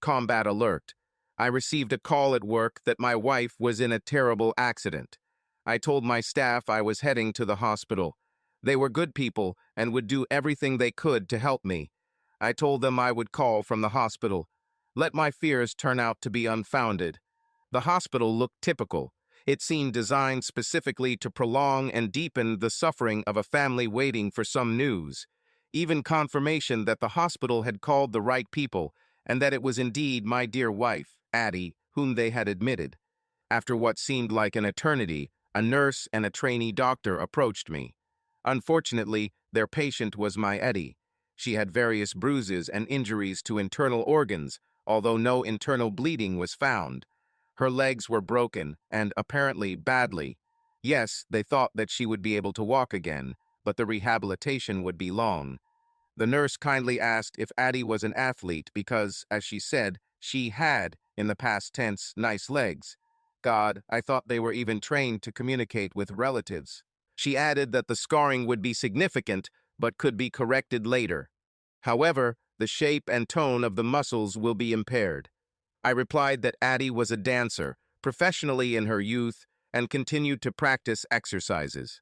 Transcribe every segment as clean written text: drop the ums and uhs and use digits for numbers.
combat alert. I received a call at work that my wife was in a terrible accident. I told my staff I was heading to the hospital. They were good people and would do everything they could to help me. I told them I would call from the hospital. Let my fears turn out to be unfounded. The hospital looked typical. It seemed designed specifically to prolong and deepen the suffering of a family waiting for some news. Even confirmation that the hospital had called the right people and that it was indeed my dear wife, Addie, whom they had admitted. After what seemed like an eternity, a nurse and a trainee doctor approached me. Unfortunately, their patient was my Eddie. She had various bruises and injuries to internal organs, although no internal bleeding was found. Her legs were broken, and apparently badly. Yes, they thought that she would be able to walk again, but the rehabilitation would be long. The nurse kindly asked if Addie was an athlete because, as she said, she had, in the past tense, nice legs. God, I thought they were even trained to communicate with relatives. She added that the scarring would be significant, but could be corrected later. However, the shape and tone of the muscles will be impaired. I replied that Addie was a dancer, professionally in her youth, and continued to practice exercises.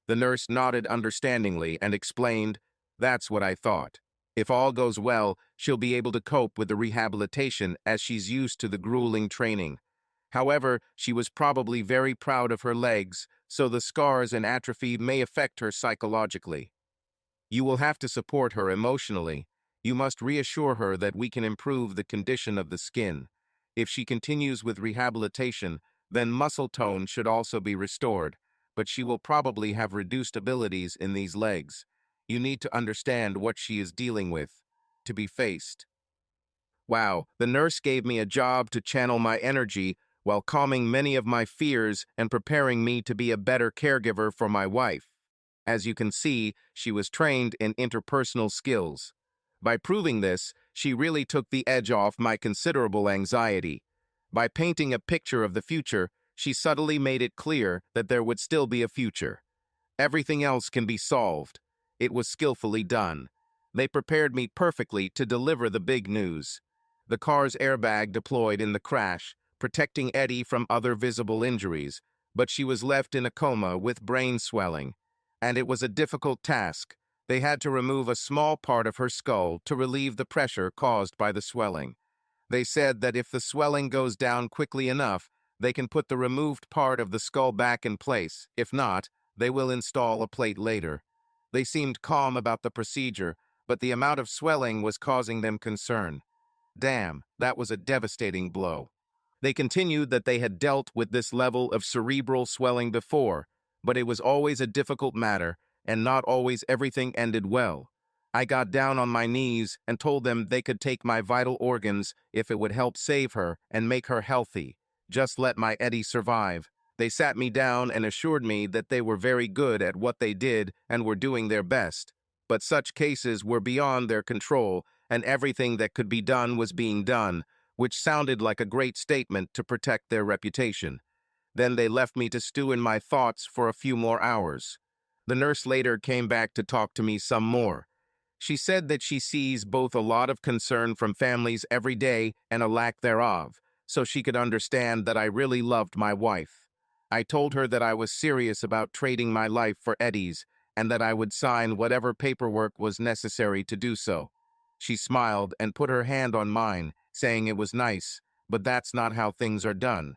The nurse nodded understandingly and explained, "That's what I thought. If all goes well, she'll be able to cope with the rehabilitation as she's used to the grueling training." However, she was probably very proud of her legs, so the scars and atrophy may affect her psychologically. You will have to support her emotionally. You must reassure her that we can improve the condition of the skin. If she continues with rehabilitation, then muscle tone should also be restored, but she will probably have reduced abilities in these legs. You need to understand what she is dealing with, to be faced. Wow, the nurse gave me a job to channel my energy while calming many of my fears and preparing me to be a better caregiver for my wife. As you can see, she was trained in interpersonal skills. By proving this, she really took the edge off my considerable anxiety. By painting a picture of the future, she subtly made it clear that there would still be a future. Everything else can be solved. It was skillfully done. They prepared me perfectly to deliver the big news. The car's airbag deployed in the crash, protecting Eddie from other visible injuries, but she was left in a coma with brain swelling. And it was a difficult task. They had to remove a small part of her skull to relieve the pressure caused by the swelling. They said that if the swelling goes down quickly enough, they can put the removed part of the skull back in place. If not, they will install a plate later. They seemed calm about the procedure, but the amount of swelling was causing them concern. Damn, that was a devastating blow. They continued that they had dealt with this level of cerebral swelling before, but it was always a difficult matter, and not always everything ended well. I got down on my knees and told them they could take my vital organs if it would help save her and make her healthy. Just let my Eddie survive. They sat me down and assured me that they were very good at what they did and were doing their best. But such cases were beyond their control, and everything that could be done was being done, which sounded like a great statement to protect their reputation. Then they left me to stew in my thoughts for a few more hours. The nurse later came back to talk to me some more. She said that she sees both a lot of concern from families every day and a lack thereof, so she could understand that I really loved my wife. I told her that I was serious about trading my life for Eddie's and that I would sign whatever paperwork was necessary to do so. She smiled and put her hand on mine, saying it was nice, but that's not how things are done.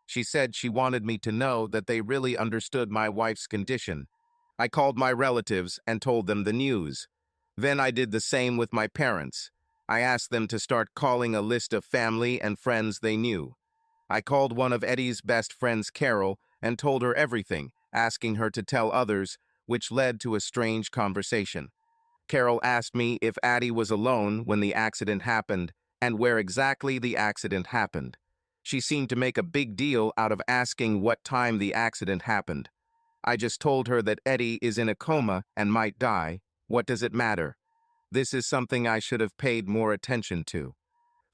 She said she wanted me to know that they really understood my wife's condition. I called my relatives and told them the news. Then I did the same with my parents. I asked them to start calling a list of family and friends they knew. I called one of Eddie's best friends, Carol, and told her everything, asking her to tell others, which led to a strange conversation. Carol asked me if Addie was alone when the accident happened and where exactly the accident happened. She seemed to make a big deal out of asking what time the accident happened. I just told her that Eddie is in a coma and might die. What does it matter? This is something I should have paid more attention to.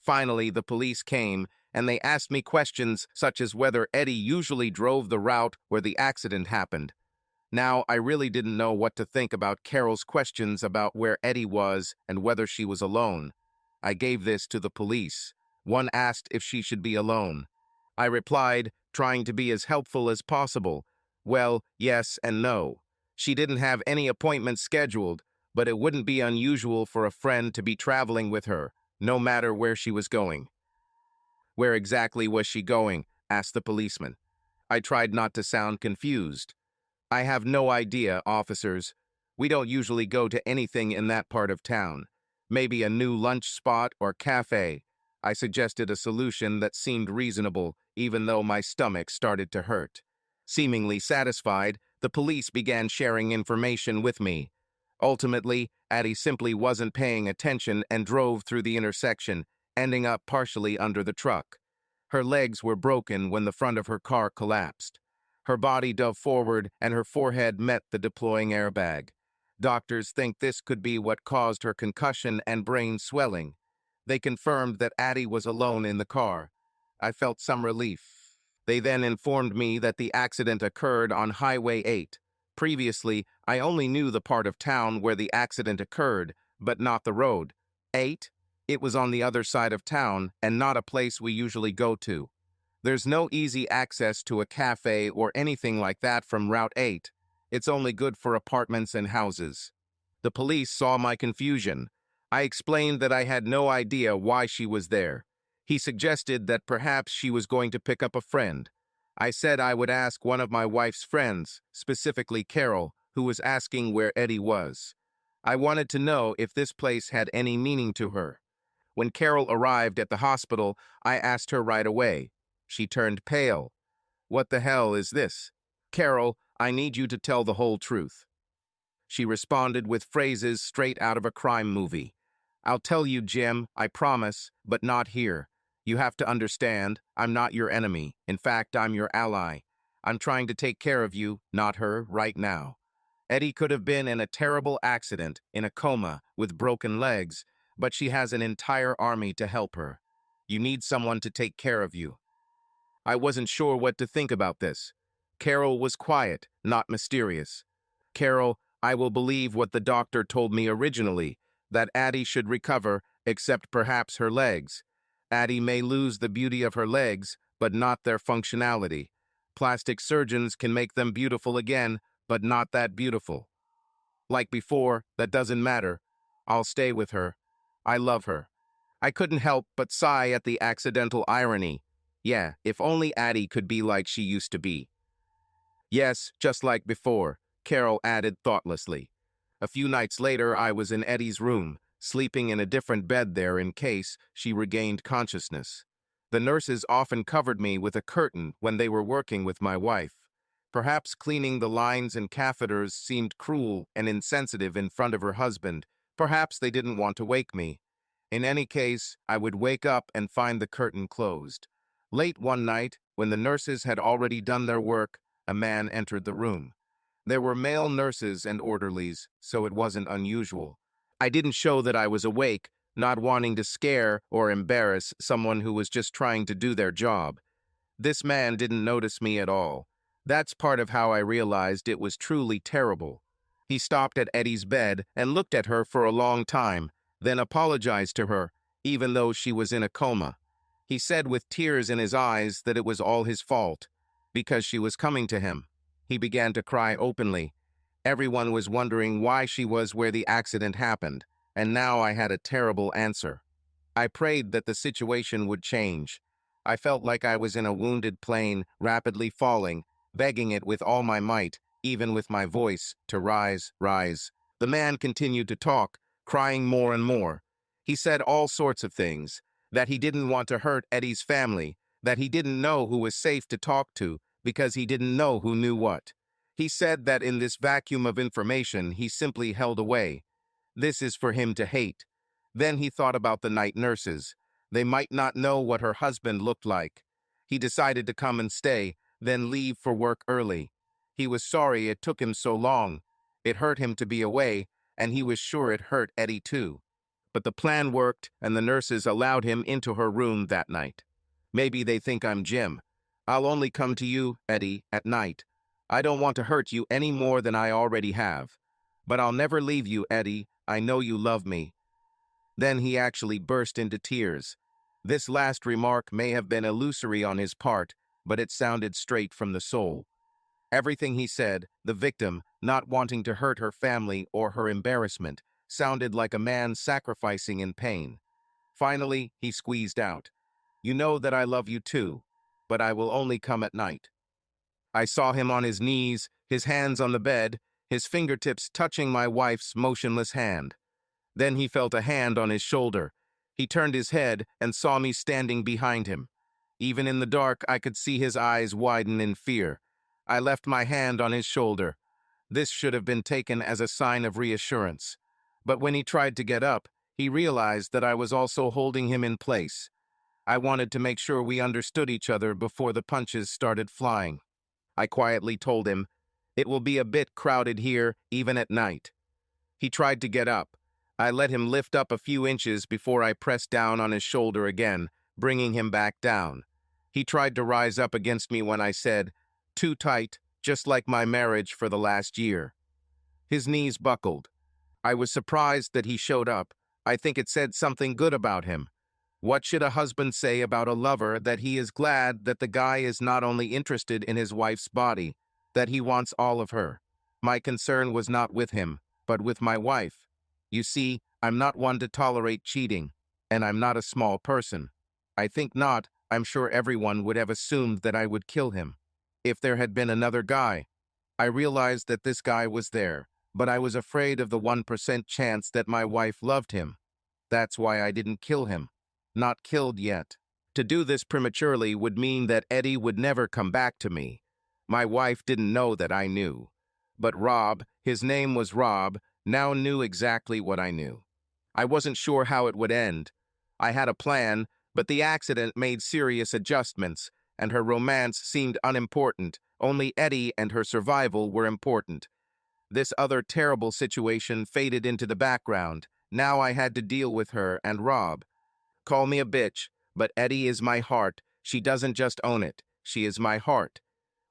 Finally, the police came, and they asked me questions such as whether Eddie usually drove the route where the accident happened. Now, I really didn't know what to think about Carol's questions about where Eddie was and whether she was alone. I gave this to the police. One asked if she should be alone. I replied, trying to be as helpful as possible. Well, yes and no. She didn't have any appointments scheduled, but it wouldn't be unusual for a friend to be traveling with her, no matter where she was going. Where exactly was she going? Asked the policeman. I tried not to sound confused. I have no idea, officers. We don't usually go to anything in that part of town. Maybe a new lunch spot or cafe. I suggested a solution that seemed reasonable, even though my stomach started to hurt. Seemingly satisfied, the police began sharing information with me. Ultimately, Addie simply wasn't paying attention and drove through the intersection, ending up partially under the truck. Her legs were broken when the front of her car collapsed. Her body dove forward and her forehead met the deploying airbag. Doctors think this could be what caused her concussion and brain swelling. They confirmed that Addie was alone in the car. I felt some relief. They then informed me that the accident occurred on Highway 8. Previously, I only knew the part of town where the accident occurred, but not the road. 8? It was on the other side of town and not a place we usually go to. There's no easy access to a cafe or anything like that from Route 8. It's only good for apartments and houses. The police saw my confusion. I explained that I had no idea why she was there. He suggested that perhaps she was going to pick up a friend. I said I would ask one of my wife's friends, specifically Carol, who was asking where Eddie was. I wanted to know if this place had any meaning to her. When Carol arrived at the hospital, I asked her right away. She turned pale. What the hell is this? Carol, I need you to tell the whole truth. She responded with phrases straight out of a crime movie. I'll tell you, Jim, I promise, but not here. You have to understand, I'm not your enemy. In fact, I'm your ally. I'm trying to take care of you, not her, right now. Eddie could have been in a terrible accident, in a coma, with broken legs, but she has an entire army to help her. You need someone to take care of you. I wasn't sure what to think about this. Carol was quiet, not mysterious. Carol, I will believe what the doctor told me originally, that Addie should recover, except perhaps her legs. Addie may lose the beauty of her legs, but not their functionality. Plastic surgeons can make them beautiful again, but not that beautiful. Like before, that doesn't matter. I'll stay with her. I love her. I couldn't help but sigh at the accidental irony. Yeah, if only Addie could be like she used to be. Yes, just like before, Carol added thoughtlessly. A few nights later, I was in Eddie's room, sleeping in a different bed there in case she regained consciousness. The nurses often covered me with a curtain when they were working with my wife. Perhaps cleaning the lines and catheters seemed cruel and insensitive in front of her husband. Perhaps they didn't want to wake me. In any case, I would wake up and find the curtain closed. Late one night, when the nurses had already done their work, a man entered the room. There were male nurses and orderlies, so it wasn't unusual. I didn't show that I was awake, not wanting to scare or embarrass someone who was just trying to do their job. This man didn't notice me at all. That's part of how I realized it was truly terrible. He stopped at Eddie's bed and looked at her for a long time, then apologized to her, even though she was in a coma. He said with tears in his eyes that it was all his fault, because she was coming to him. He began to cry openly. Everyone was wondering why she was where the accident happened, and now I had a terrible answer. I prayed that the situation would change. I felt like I was in a wounded plane, rapidly falling, begging it with all my might, even with my voice, to rise, rise. The man continued to talk, crying more and more. He said all sorts of things, that he didn't want to hurt Eddie's family, that he didn't know who was safe to talk to, because he didn't know who knew what. He said that in this vacuum of information, he simply held away. This is for him to hate. Then he thought about the night nurses. They might not know what her husband looked like. He decided to come and stay, then leave for work early. He was sorry it took him so long. It hurt him to be away, and he was sure it hurt Eddie too. But the plan worked, and the nurses allowed him into her room that night. Maybe they think I'm Jim. I'll only come to you, Eddie, at night. I don't want to hurt you any more than I already have. But I'll never leave you, Eddie. I know you love me. Then he actually burst into tears. This last remark may have been illusory on his part, but it sounded straight from the soul. Everything he said, the victim, not wanting to hurt her family or her embarrassment, sounded like a man sacrificing in pain. Finally, he squeezed out, "You know that I love you too, but I will only come at night." I saw him on his knees, his hands on the bed, his fingertips touching my wife's motionless hand. Then he felt a hand on his shoulder. He turned his head and saw me standing behind him. Even in the dark, I could see his eyes widen in fear. I left my hand on his shoulder. This should have been taken as a sign of reassurance. But when he tried to get up, he realized that I was also holding him in place. I wanted to make sure we understood each other before the punches started flying. I quietly told him, "It will be a bit crowded here, even at night." He tried to get up. I let him lift up a few inches before I pressed down on his shoulder again, bringing him back down. He tried to rise up against me when I said, "Too tight, just like my marriage for the last year." His knees buckled. I was surprised that he showed up. I think it said something good about him. What should a husband say about a lover that he is glad that the guy is not only interested in his wife's body, that he wants all of her? My concern was not with him, but with my wife. You see, I'm not one to tolerate cheating, and I'm not a small person. I think not. I'm sure everyone would have assumed that I would kill him. If there had been another guy, I realized that this guy was there, but I was afraid of the 1% chance that my wife loved him. That's why I didn't kill him. Not killed yet. To do this prematurely would mean that Eddie would never come back to me. My wife didn't know that I knew. But Rob, his name was Rob, now knew exactly what I knew. I wasn't sure how it would end. I had a plan, but the accident made serious adjustments, and her romance seemed unimportant. Only Eddie and her survival were important. This other terrible situation faded into the background. Now I had to deal with her and Rob. Call me a bitch, but Eddie is my heart. She doesn't just own it. She is my heart.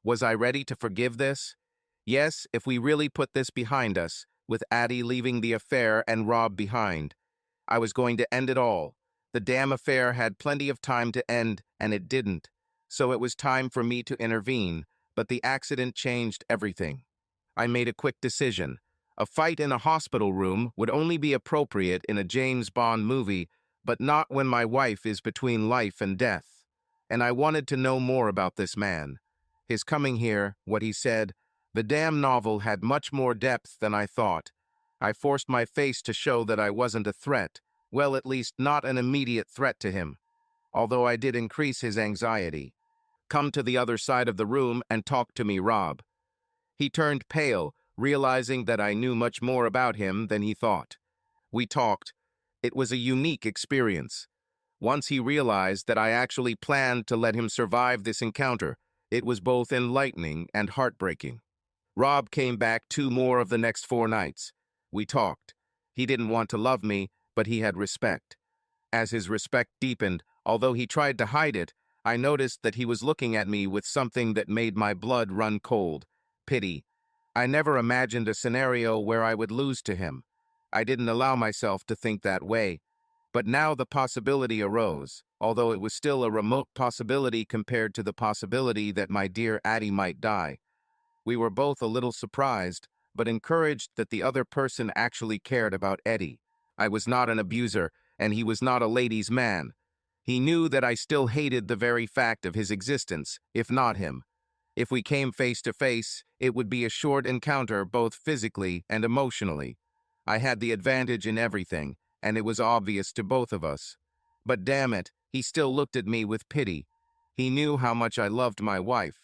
Was I ready to forgive this? Yes, if we really put this behind us, with Addie leaving the affair and Rob behind. I was going to end it all. The damn affair had plenty of time to end, and it didn't. So it was time for me to intervene, but the accident changed everything. I made a quick decision. A fight in a hospital room would only be appropriate in a James Bond movie, but not when my wife is between life and death. And I wanted to know more about this man. His coming here, what he said, the damn novel had much more depth than I thought. I forced my face to show that I wasn't a threat, well, at least not an immediate threat to him, although I did increase his anxiety. Come to the other side of the room and talk to me, Rob. He turned pale, realizing that I knew much more about him than he thought. We talked. It was a unique experience. Once he realized that I actually planned to let him survive this encounter, it was both enlightening and heartbreaking. Rob came back 2 more of the next 4 nights. We talked. He didn't want to love me, but he had respect. As his respect deepened, although he tried to hide it, I noticed that he was looking at me with something that made my blood run cold. Pity. I never imagined a scenario where I would lose to him. I didn't allow myself to think that way. But now the possibility arose, although it was still a remote possibility compared to the possibility that my dear Addie might die. We were both a little surprised, but encouraged that the other person actually cared about Eddie. I was not an abuser, and he was not a ladies' man. He knew that I still hated the very fact of his existence, if not him. If we came face to face, it would be a short encounter both physically and emotionally. I had the advantage in everything, and it was obvious to both of us. But damn it, he still looked at me with pity. He knew how much I loved my wife.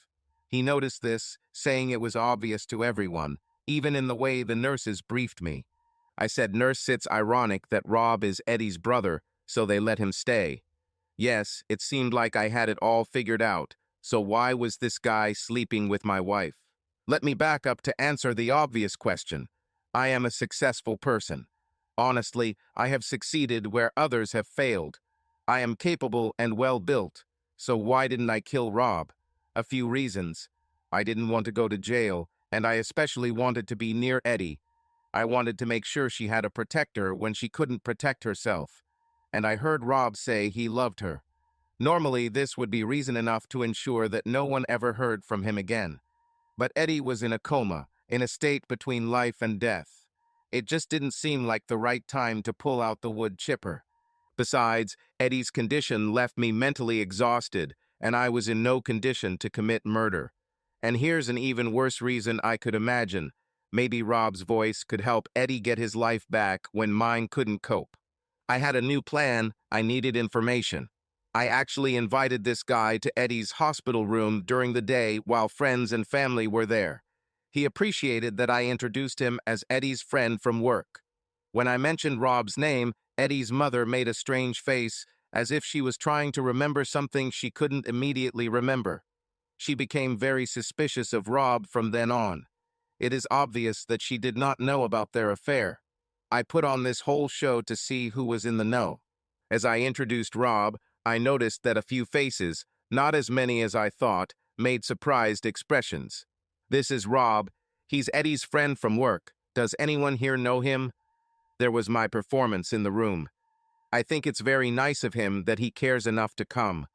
He noticed this, saying it was obvious to everyone, even in the way the nurses briefed me. I said, "Nurse, it's ironic that Rob is Eddie's brother, so they let him stay." Yes, it seemed like I had it all figured out. So why was this guy sleeping with my wife? Let me back up to answer the obvious question. I am a successful person. Honestly, I have succeeded where others have failed. I am capable and well-built. So why didn't I kill Rob? A few reasons. I didn't want to go to jail, and I especially wanted to be near Eddie. I wanted to make sure she had a protector when she couldn't protect herself. and I heard Rob say he loved her. Normally, this would be reason enough to ensure that no one ever heard from him again. But Eddie was in a coma, in a state between life and death. It just didn't seem like the right time to pull out the wood chipper. Besides, Eddie's condition left me mentally exhausted, and I was in no condition to commit murder. And here's an even worse reason I could imagine. Maybe Rob's voice could help Eddie get his life back when mine couldn't cope. I had a new plan. I needed information. I actually invited this guy to Eddie's hospital room during the day while friends and family were there. He appreciated that I introduced him as Eddie's friend from work. When I mentioned Rob's name, Eddie's mother made a strange face, as if she was trying to remember something she couldn't immediately remember. She became very suspicious of Rob from then on. It is obvious that she did not know about their affair. I put on this whole show to see who was in the know. As I introduced Rob, I noticed that a few faces, not as many as I thought, made surprised expressions. "This is Rob. He's Eddie's friend from work. Does anyone here know him?" There was my performance in the room. "I think it's very nice of him that he cares enough to come."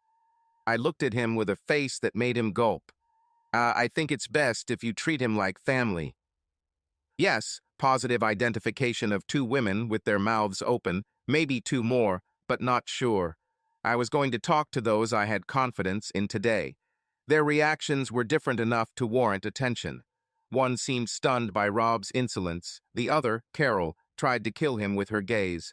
I looked at him with a face that made him gulp. I think it's best if you treat him like family." Yes, positive identification of two women with their mouths open, maybe two more, but not sure. I was going to talk to those I had confidence in today. Their reactions were different enough to warrant attention. One seemed stunned by Rob's insolence. The other, Carol, tried to kill him with her gaze.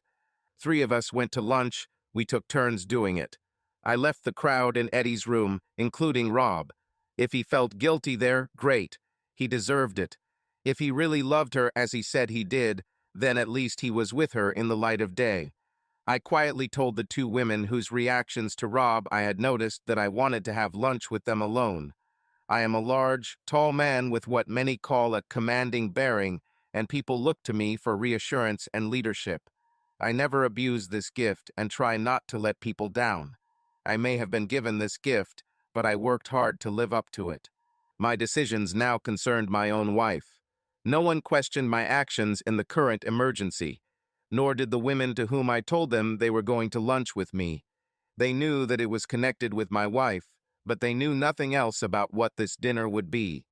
3 of us went to lunch. We took turns doing it. I left the crowd in Eddie's room, including Rob. If he felt guilty there, great. He deserved it. If he really loved her as he said he did, then at least he was with her in the light of day. I quietly told the 2 women whose reactions to Rob I had noticed that I wanted to have lunch with them alone. I am a large, tall man with what many call a commanding bearing, and people look to me for reassurance and leadership. I never abuse this gift and try not to let people down. I may have been given this gift, but I worked hard to live up to it. My decisions now concerned my own wife. No one questioned my actions in the current emergency, nor did the women to whom I told them they were going to lunch with me. They knew that it was connected with my wife, but they knew nothing else about what this dinner would be.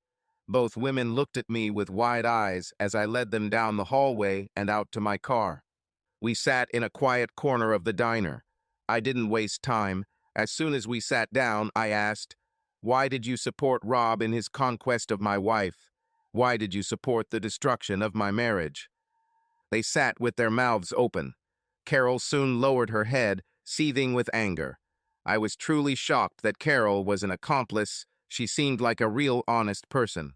Both women looked at me with wide eyes as I led them down the hallway and out to my car. We sat in a quiet corner of the diner. I didn't waste time. As soon as we sat down, I asked, "Why did you support Rob in his conquest of my wife? Why did you support the destruction of my marriage?" They sat with their mouths open. Carol soon lowered her head, seething with anger. I was truly shocked that Carol was an accomplice. She seemed like a real honest person.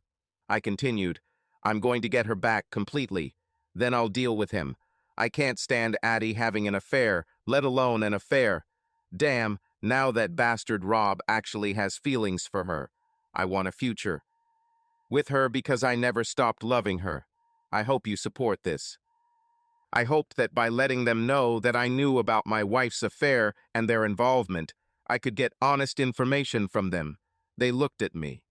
I continued, "I'm going to get her back completely. Then I'll deal with him. I can't stand Addie having an affair, let alone an affair. Damn, now that bastard Rob actually has feelings for her. I want a future with her because I never stopped loving her. I hope you support this." I hoped that by letting them know that I knew about my wife's affair and their involvement, I could get honest information from them. They looked at me.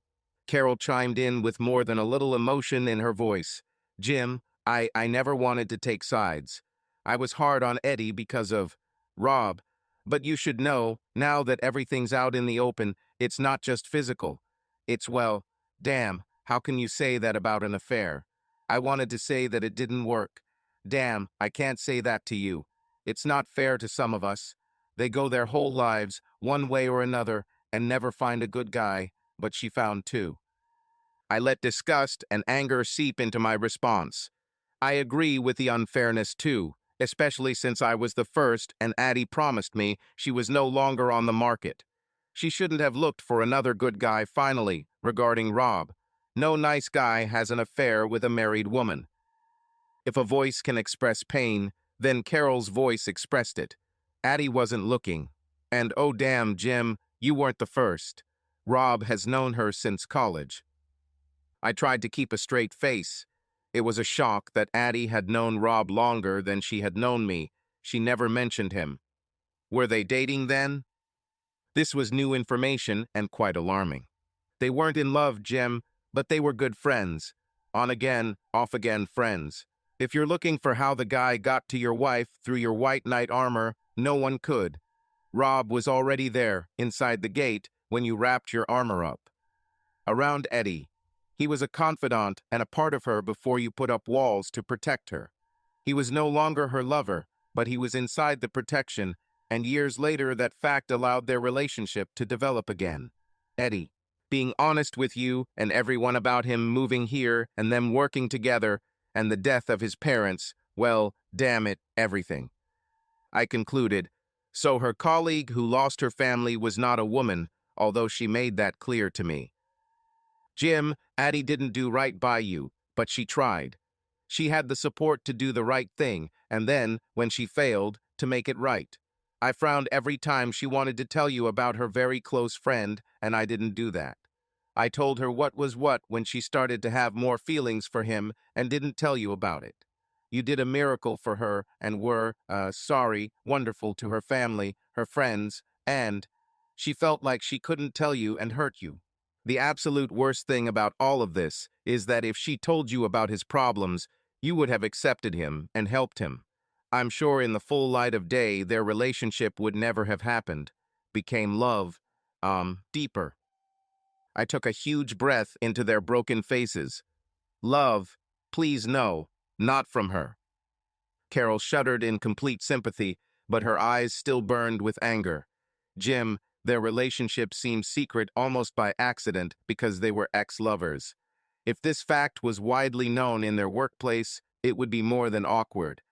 Carol chimed in with more than a little emotion in her voice. "Jim, I never wanted to take sides. I was hard on Eddie because of Rob. But you should know, now that everything's out in the open, it's not just physical. It's, well, damn, how can you say that about an affair? I wanted to say that it didn't work. Damn, I can't say that to you. It's not fair to some of us. They go their whole lives, one way or another, and never find a good guy, but she found 2. I let disgust and anger seep into my response. I agree with the unfairness too, especially since I was the first and Addie promised me she was no longer on the market. She shouldn't have looked for another good guy finally, regarding Rob. No nice guy has an affair with a married woman. If a voice can express pain, then Carol's voice expressed it. Addie wasn't looking. And oh damn, Jim, you weren't the first. Rob has known her since college. I tried to keep a straight face. It was a shock that Addie had known Rob longer than she had known me. She never mentioned him. Were they dating then? This was new information and quite alarming. They weren't in love, Jim, but they were good friends. On again, off again friends. If you're looking for how the guy got to your wife through your white knight armor, No one could. Rob was already there, inside the gate, when you wrapped your armor up. Around Eddie. He was a confidant and a part of her before you put up walls to protect her. He was no longer her lover, but he was inside the protection, and years later that fact allowed their relationship to develop again. Eddie. Being honest with you and everyone about him moving here and them working together, and the death of his parents, well, damn it, everything. I concluded. So her colleague who lost her family was not a woman, although she made that clear to me. Jim, Addie didn't do right by you, but she tried. She had the support to do the right thing, and then, when she failed, to make it right. I frowned every time she wanted to tell you about her very close friend, and I didn't do that. I told her what was what when she started to have more feelings for him and didn't tell you about it. You did a miracle for her and were, wonderful to her family, her friends, and she felt like she couldn't tell you and hurt you. The absolute worst thing about all of this is that if she told you about his problems, you would have accepted him and helped him. I'm sure in the full light of day, their relationship would never have happened. Became love, deeper. I took a huge breath into their broken faces. Love, please no, not from her. Carol shuddered in complete sympathy, but her eyes still burned with anger. Jim, their relationship seemed secret almost by accident because they were ex-lovers. If this fact was widely known in their workplace, it would be more than awkward.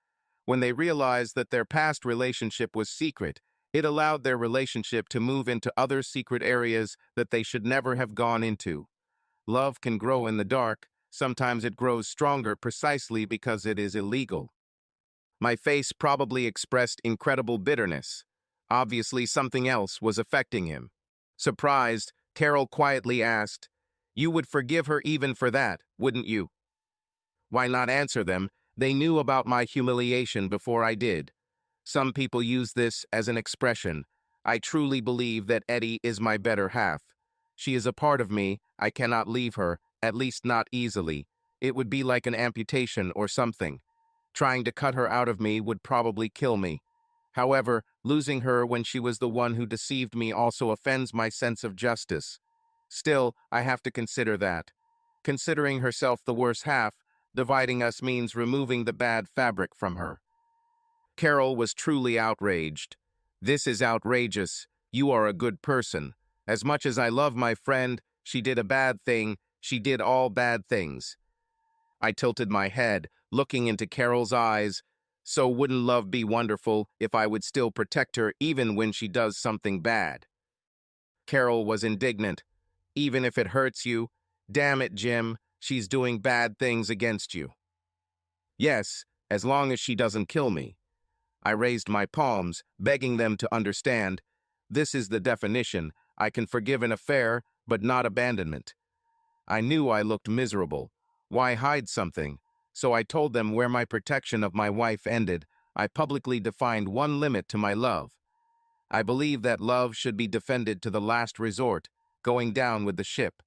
When they realized that their past relationship was secret, it allowed their relationship to move into other secret areas that they should never have gone into. Love can grow in the dark. Sometimes it grows stronger precisely because it is illegal. My face probably expressed incredible bitterness. Obviously, something else was affecting him. Surprised, Carol quietly asked, "You would forgive her even for that, wouldn't you?" Why not answer them? They knew about my humiliation before I did. Some people use this as an expression. I truly believe that Eddie is my better half. She is a part of me. I cannot leave her, at least not easily. It would be like an amputation or something. Trying to cut her out of me would probably kill me. However, losing her when she was the one who deceived me also offends my sense of justice. Still, I have to consider that. Considering herself the worse half, dividing us means removing the bad fabric from her. Carol was truly outraged. This is outrageous. You are a good person. As much as I love my friend, she did a bad thing. She did all bad things. I tilted my head, looking into Carol's eyes. So wouldn't love be wonderful if I would still protect her even when she does something bad? Carol was indignant. Even if it hurts you, damn it, Jim, she's doing bad things against you. Yes, as long as she doesn't kill me. I raised my palms, begging them to understand. This is the definition. I can forgive an affair, but not abandonment. I knew I looked miserable. Why hide something? So I told them where my protection of my wife ended. I publicly defined one limit to my love. I believe that love should be defended to the last resort, going down with the ship.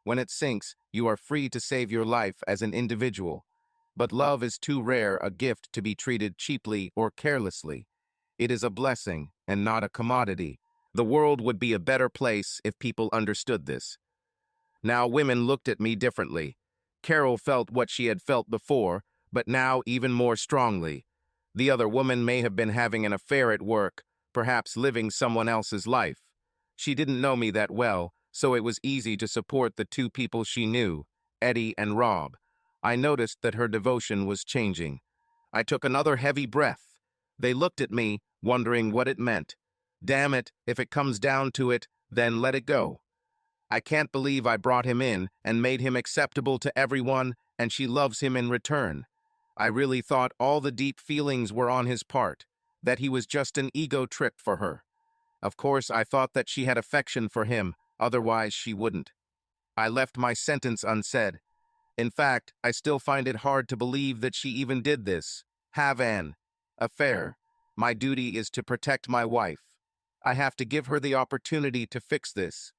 When it sinks, you are free to save your life as an individual. But love is too rare a gift to be treated cheaply or carelessly. It is a blessing and not a commodity. The world would be a better place if people understood this. Now women looked at me differently. Carol felt what she had felt before, but now even more strongly. The other woman may have been having an affair at work, perhaps living someone else's life. She didn't know me that well, so it was easy to support the two people she knew, Eddie and Rob. I noticed that her devotion was changing. I took another heavy breath. They looked at me, wondering what it meant. Damn it, if it comes down to it, then let it go. I can't believe I brought him in and made him acceptable to everyone, and she loves him in return. I really thought all the deep feelings were on his part, that he was just an ego trip for her. Of course, I thought that she had affection for him, otherwise she wouldn't. I left my sentence unsaid. In fact, I still find it hard to believe that she even did this. Have an affair. My duty is to protect my wife. I have to give her the opportunity to fix this.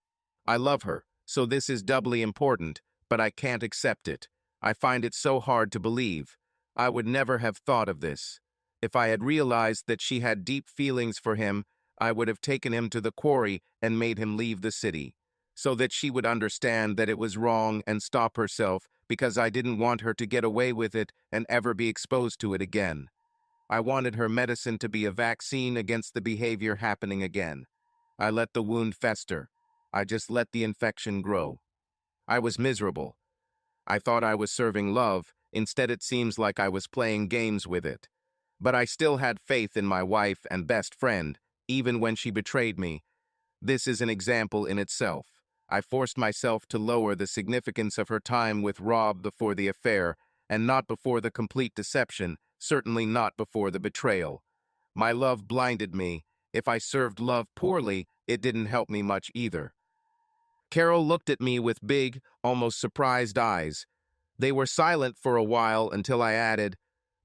I love her, so this is doubly important, but I can't accept it. I find it so hard to believe. I would never have thought of this. If I had realized that she had deep feelings for him, I would have taken him to the quarry and made him leave the city, so that she would understand that it was wrong and stop herself, because I didn't want her to get away with it and ever be exposed to it again. I wanted her medicine to be a vaccine against the behavior happening again. I let the wound fester. I just let the infection grow. I was miserable. I thought I was serving love. Instead, it seems like I was playing games with it. But I still had faith in my wife and best friend, even when she betrayed me. This is an example in itself. I forced myself to lower the significance of her time with Rob before the affair, and not before the complete deception, certainly not before the betrayal. My love blinded me. If I served love poorly, it didn't help me much either. Carol looked at me with big, almost surprised eyes. They were silent for a while until I added,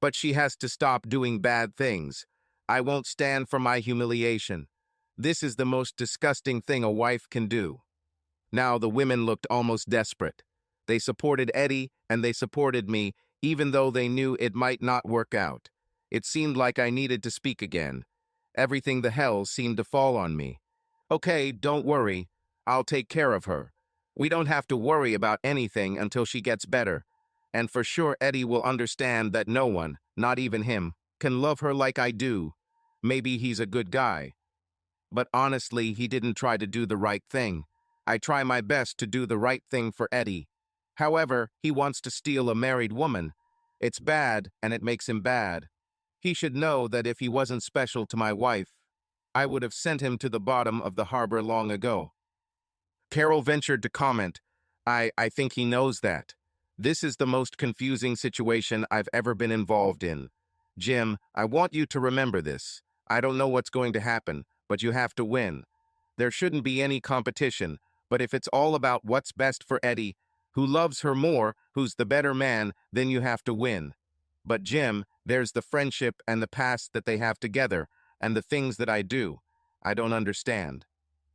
"But she has to stop doing bad things. I won't stand for my humiliation. This is the most disgusting thing a wife can do." Now the women looked almost desperate. They supported Eddie and they supported me, even though they knew it might not work out. It seemed like I needed to speak again. Everything the hell seemed to fall on me. "Okay, don't worry. I'll take care of her. We don't have to worry about anything until she gets better. And for sure Eddie will understand that no one, not even him, can love her like I do. Maybe he's a good guy. But honestly, he didn't try to do the right thing. I try my best to do the right thing for Eddie. However, he wants to steal a married woman. It's bad, and it makes him bad. He should know that if he wasn't special to my wife, I would have sent him to the bottom of the harbor long ago." Carol ventured to comment, I think he knows that. This is the most confusing situation I've ever been involved in. Jim, I want you to remember this. I don't know what's going to happen, but you have to win. There shouldn't be any competition, but if it's all about what's best for Eddie, who loves her more, who's the better man, then you have to win. But Jim, there's the friendship and the past that they have together, and the things that I do. I don't understand.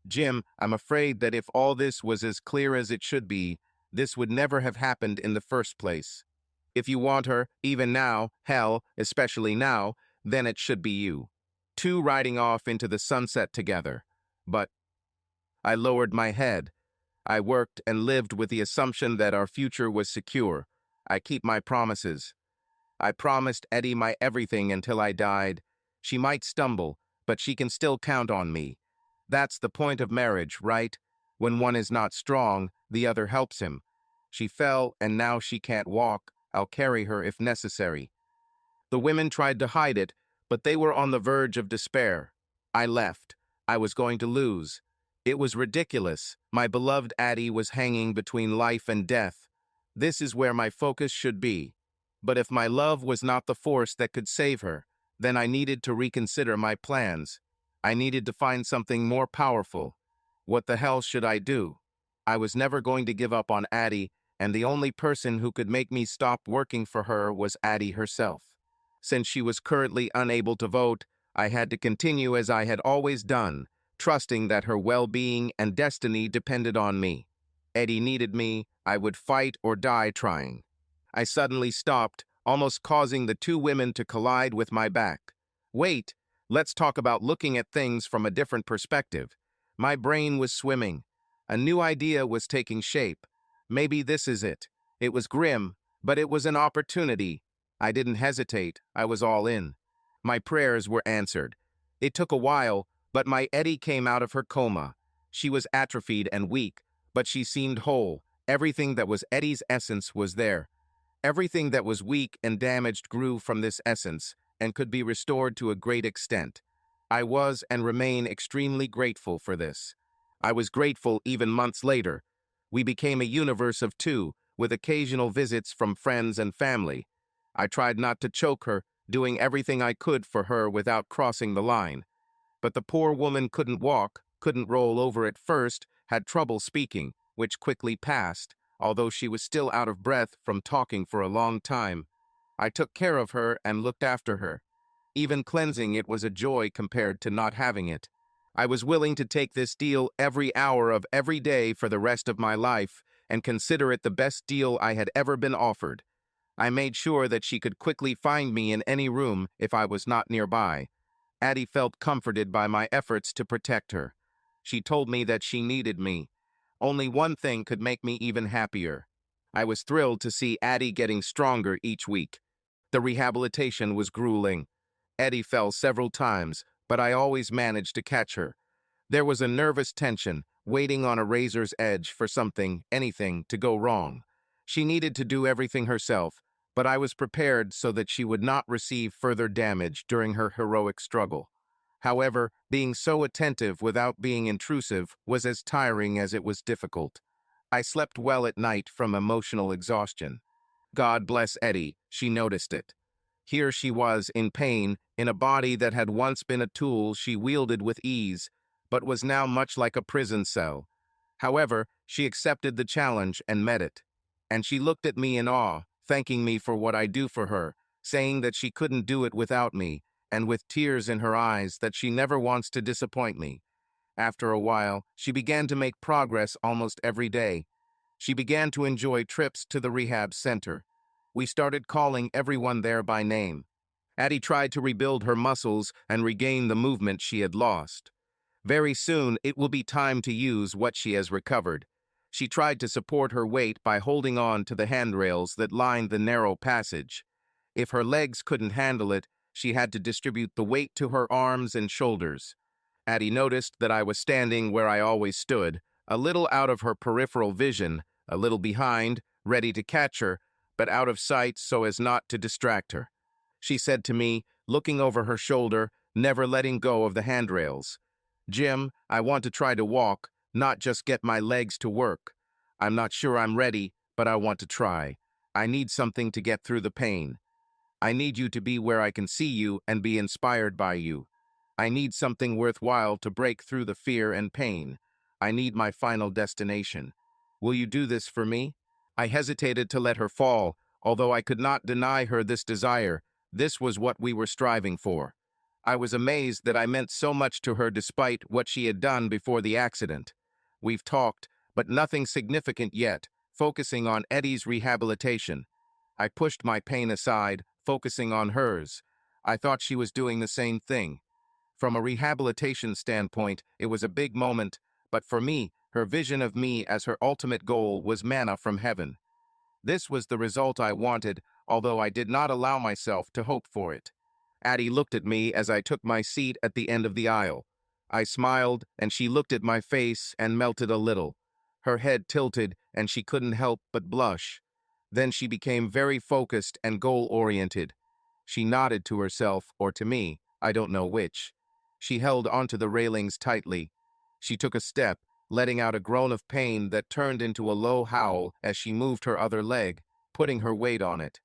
Jim, I'm afraid that if all this was as clear as it should be, this would never have happened in the first place. If you want her, even now, hell, especially now, then it should be you. Two riding off into the sunset together. But I lowered my head. I worked and lived with the assumption that our future was secure. I keep my promises. I promised Eddie my everything until I died. She might stumble, but she can still count on me. That's the point of marriage, right? When one is not strong, the other helps him. She fell, and now she can't walk. I'll carry her if necessary. The women tried to hide it, but they were on the verge of despair. I left. I was going to lose. It was ridiculous. My beloved Addie was hanging between life and death. This is where my focus should be. But if my love was not the force that could save her, then I needed to reconsider my plans. I needed to find something more powerful. What the hell should I do? I was never going to give up on Addie, and the only person who could make me stop working for her was Addie herself. Since she was currently unable to vote, I had to continue as I had always done, trusting that her well-being and destiny depended on me. Eddie needed me. I would fight or die trying. I suddenly stopped, almost causing the two women to collide with my back. Wait, let's talk about looking at things from a different perspective. My brain was swimming. A new idea was taking shape. Maybe this is it. It was grim, but it was an opportunity. I didn't hesitate. I was all in. My prayers were answered. It took a while, but my Eddie came out of her coma. She was atrophied and weak, but she seemed whole. Everything that was Eddie's essence was there. Everything that was weak and damaged grew from this essence and could be restored to a great extent. I was and remain extremely grateful for this. I was grateful even months later. We became a universe of two, with occasional visits from friends and family. I tried not to choke her, doing everything I could for her without crossing the line. But the poor woman couldn't walk, couldn't roll over at first, had trouble speaking, which quickly passed, although she was still out of breath from talking for a long time. I took care of her and looked after her. Even cleansing it was a joy compared to not having it. I was willing to take this deal every hour of every day for the rest of my life and consider it the best deal I had ever been offered. I made sure that she could quickly find me in any room if I was not nearby. Addie felt comforted by my efforts to protect her. She told me that she needed me. Only one thing could make me even happier. I was thrilled to see Addie getting stronger each week. The rehabilitation was grueling. Addie fell several times, but I always managed to catch her. There was a nervous tension, waiting on a razor's edge for something, anything, to go wrong. She needed to do everything herself, but I was prepared so that she would not receive further damage during her heroic struggle. However, being so attentive without being intrusive was as tiring as it was difficult. I slept well at night from emotional exhaustion. God bless Eddie, she noticed it. Here she was in pain, in a body that had once been a tool she wielded with ease, but was now much like a prison cell. However, she accepted the challenge and met it. And she looked at me in awe, thanking me for what I do for her, saying that she couldn't do it without me, and with tears in her eyes that she never wants to disappoint me. After a while, she began to make progress almost every day. She began to enjoy trips to the rehab center. We started calling everyone there by name. Addie tried to rebuild her muscles and regain the movement she had lost. Very soon, it will be time to use what she has recovered. She tried to support her weight by holding on to the handrails that lined the narrow passage. If her legs couldn't handle it, she had to distribute the weight to her arms and shoulders. Addie noticed that I was standing where I always stood, a little out of her peripheral vision, a little behind, ready to catch her, but out of sight so as not to distract her. She said to me, looking over her shoulder, never letting go of the handrails, "Jim, I want to try to walk, not just get my legs to work. I'm not sure I'm ready, but I want to try. I need something to get through the pain. I need you to be where I can see you and be inspired by you. I need something worthwhile to break through the fear and pain. I need my final destination. Will you do this for me?" I hesitated to let her fall, although I could not deny her this desire. This was what we were striving for. I was amazed that I meant so much to her despite what she had done before the accident. We've talked, but nothing significant yet, focusing on Eddie's rehabilitation. I pushed my pain aside, focusing on hers. I thought she was doing the same thing. From a rehabilitation standpoint, it was a big moment, but for me, her vision of me as her ultimate goal was manna from heaven. This was the result I wanted, although I did not allow myself to hope for it. Addie looked at me as I took my seat at the end of the aisle. I smiled, and she looked at my face and melted a little. Her head tilted, and she couldn't help but blush. Then she became very focused and goal-oriented. She nodded to herself, or to me, I don't know which. She held onto the railings tightly. She took a step, letting out a groan of pain that turned into a low howl as she moved her other leg, putting her weight on it.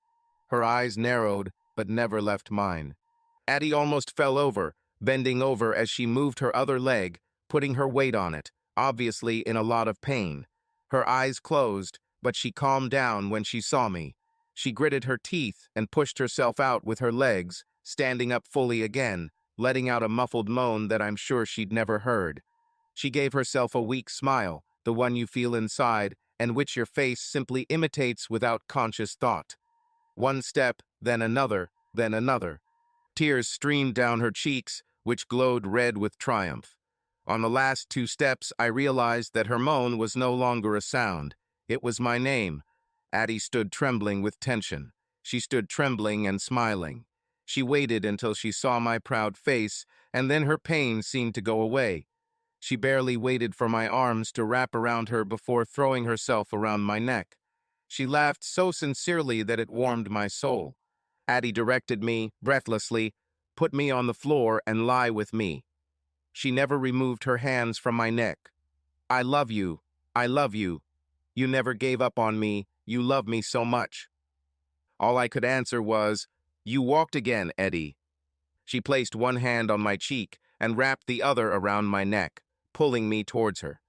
Her eyes narrowed, but never left mine. Addie almost fell over, bending over as she moved her other leg, putting her weight on it, obviously in a lot of pain. Her eyes closed, but she calmed down when she saw me. She gritted her teeth and pushed herself out with her legs, standing up fully again, letting out a muffled moan that I'm sure she'd never heard. She gave herself a weak smile, the one you feel inside, and which your face simply imitates without conscious thought. One step, then another, then another. Tears streamed down her cheeks, which glowed red with triumph. On the last two steps, I realized that her moan was no longer a sound. It was my name. Addie stood trembling with tension. She stood trembling and smiling. She waited until she saw my proud face, and then her pain seemed to go away. She barely waited for my arms to wrap around her before throwing herself around my neck. She laughed so sincerely that it warmed my soul. Addie directed me, breathlessly, "Put me on the floor and lie with me." She never removed her hands from my neck. "I love you. I love you. You never gave up on me. You love me so much." All I could answer was, "You walked again, Eddie." She placed one hand on my cheek and wrapped the other around my neck, pulling me towards her.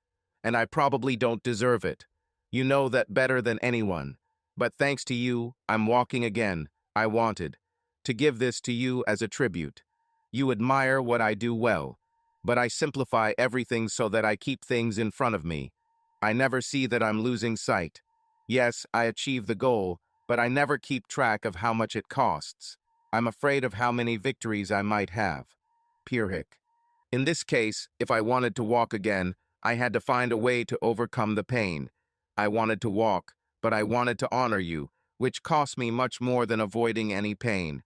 "And I probably don't deserve it. You know that better than anyone. But thanks to you, I'm walking again. I wanted to give this to you as a tribute. You admire what I do well, but I simplify everything so that I keep things in front of me. I never see that I'm losing sight. Yes, I achieve the goal, but I never keep track of how much it costs. I'm afraid of how many victories I might have. Pirhik. In this case, if I wanted to walk again, I had to find a way to overcome the pain. I wanted to walk, but I wanted to honor you, which cost me much more than avoiding any pain.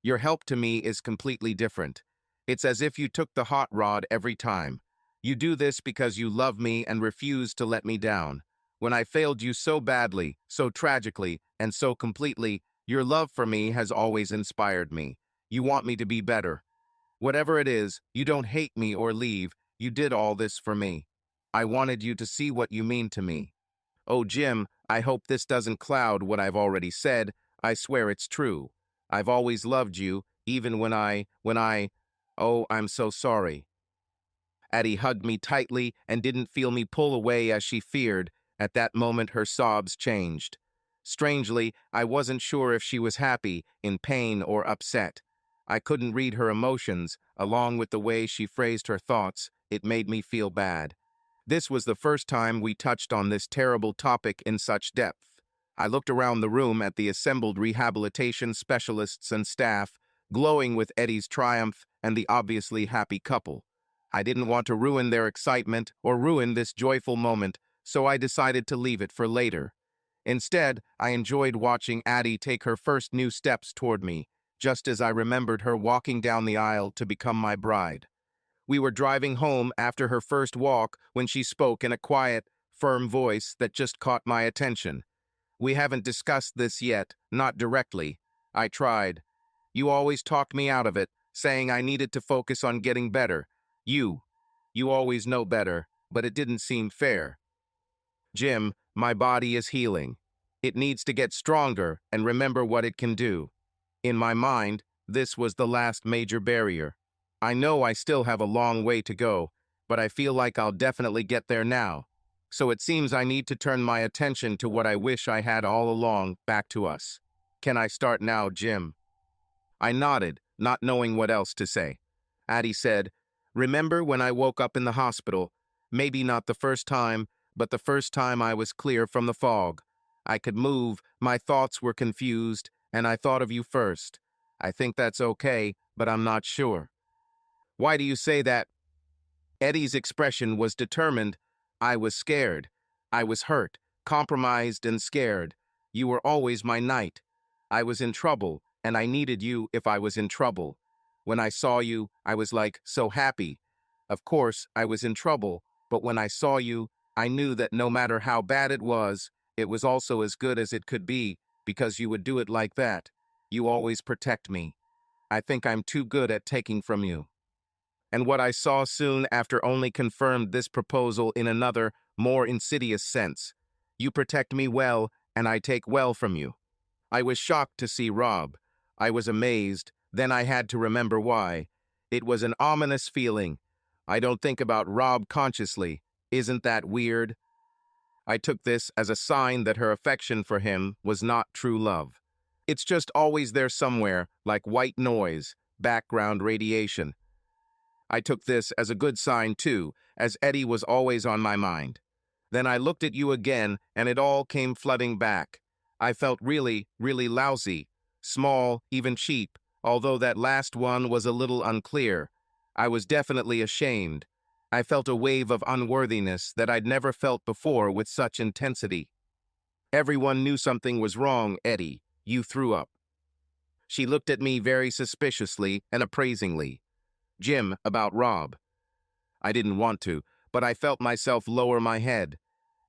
Your help to me is completely different. It's as if you took the hot rod every time. You do this because you love me and refuse to let me down. When I failed you so badly, so tragically, and so completely, your love for me has always inspired me. You want me to be better. Whatever it is, you don't hate me or leave. You did all this for me. I wanted you to see what you mean to me. Oh, Jim, I hope this doesn't cloud what I've already said. I swear it's true. I've always loved you, even oh, I'm so sorry. Addie hugged me tightly and didn't feel me pull away as she feared. At that moment, her sobs changed. Strangely, I wasn't sure if she was happy, in pain, or upset. I couldn't read her emotions. Along with the way she phrased her thoughts, it made me feel bad. This was the first time we touched on this terrible topic in such depth. I looked around the room at the assembled rehabilitation specialists and staff, glowing with Eddie's triumph and the obviously happy couple. I didn't want to ruin their excitement or ruin this joyful moment, so I decided to leave it for later. Instead, I enjoyed watching Addie take her first new steps toward me, just as I remembered her walking down the aisle to become my bride. We were driving home after her first walk when she spoke in a quiet, firm voice that just caught my attention. We haven't discussed this yet, not directly. I tried. You always talked me out of it, saying I needed to focus on getting better. You always know better, but it didn't seem fair. Jim, my body is healing. It needs to get stronger and remember what it can do. In my mind, this was the last major barrier. I know I still have a long way to go, but I feel like I'll definitely get there now. So it seems I need to turn my attention to what I wish I had all along, back to us. Can I start now, Jim? I nodded, not knowing what else to say. Addie said, "Remember when I woke up in the hospital? Maybe not the first time, but the first time I was clear from the fog. I could move, my thoughts were confused, and I thought of you first. I think that's okay, but I'm not sure." Why do you say that? Eddie's expression was determined. I was scared. I was hurt, compromised and scared. You were always my knight. I was in trouble, and I needed you if I was in trouble. When I saw you, I was like, so happy. Of course, I was in trouble, but when I saw you, I knew that no matter how bad it was also as good as it could be, because you would do it like that. You always protect me. I think I'm too good at taking from you. And what I saw soon after only confirmed this proposal in another, more insidious sense. You protect me well, and I take well from you. I was shocked to see Rob. I was amazed, then I had to remember why. It was an ominous feeling. I don't think about Rob consciously. Isn't that weird? I took this as a sign that her affection for him was not true love. It's just always there somewhere, like white noise, background radiation. I took this as a good sign too, as Eddie was always on my mind. Then I looked at you again, and it all came flooding back. I felt really, really lousy, small, even cheap, although that last one was a little unclear. I was definitely ashamed. I felt a wave of unworthiness that I'd never felt before with such intensity. Everyone knew something was wrong, Eddie. You threw up. She looked at me very suspiciously and appraisingly. Jim, about Rob. I didn't want to, but I felt myself lower my head.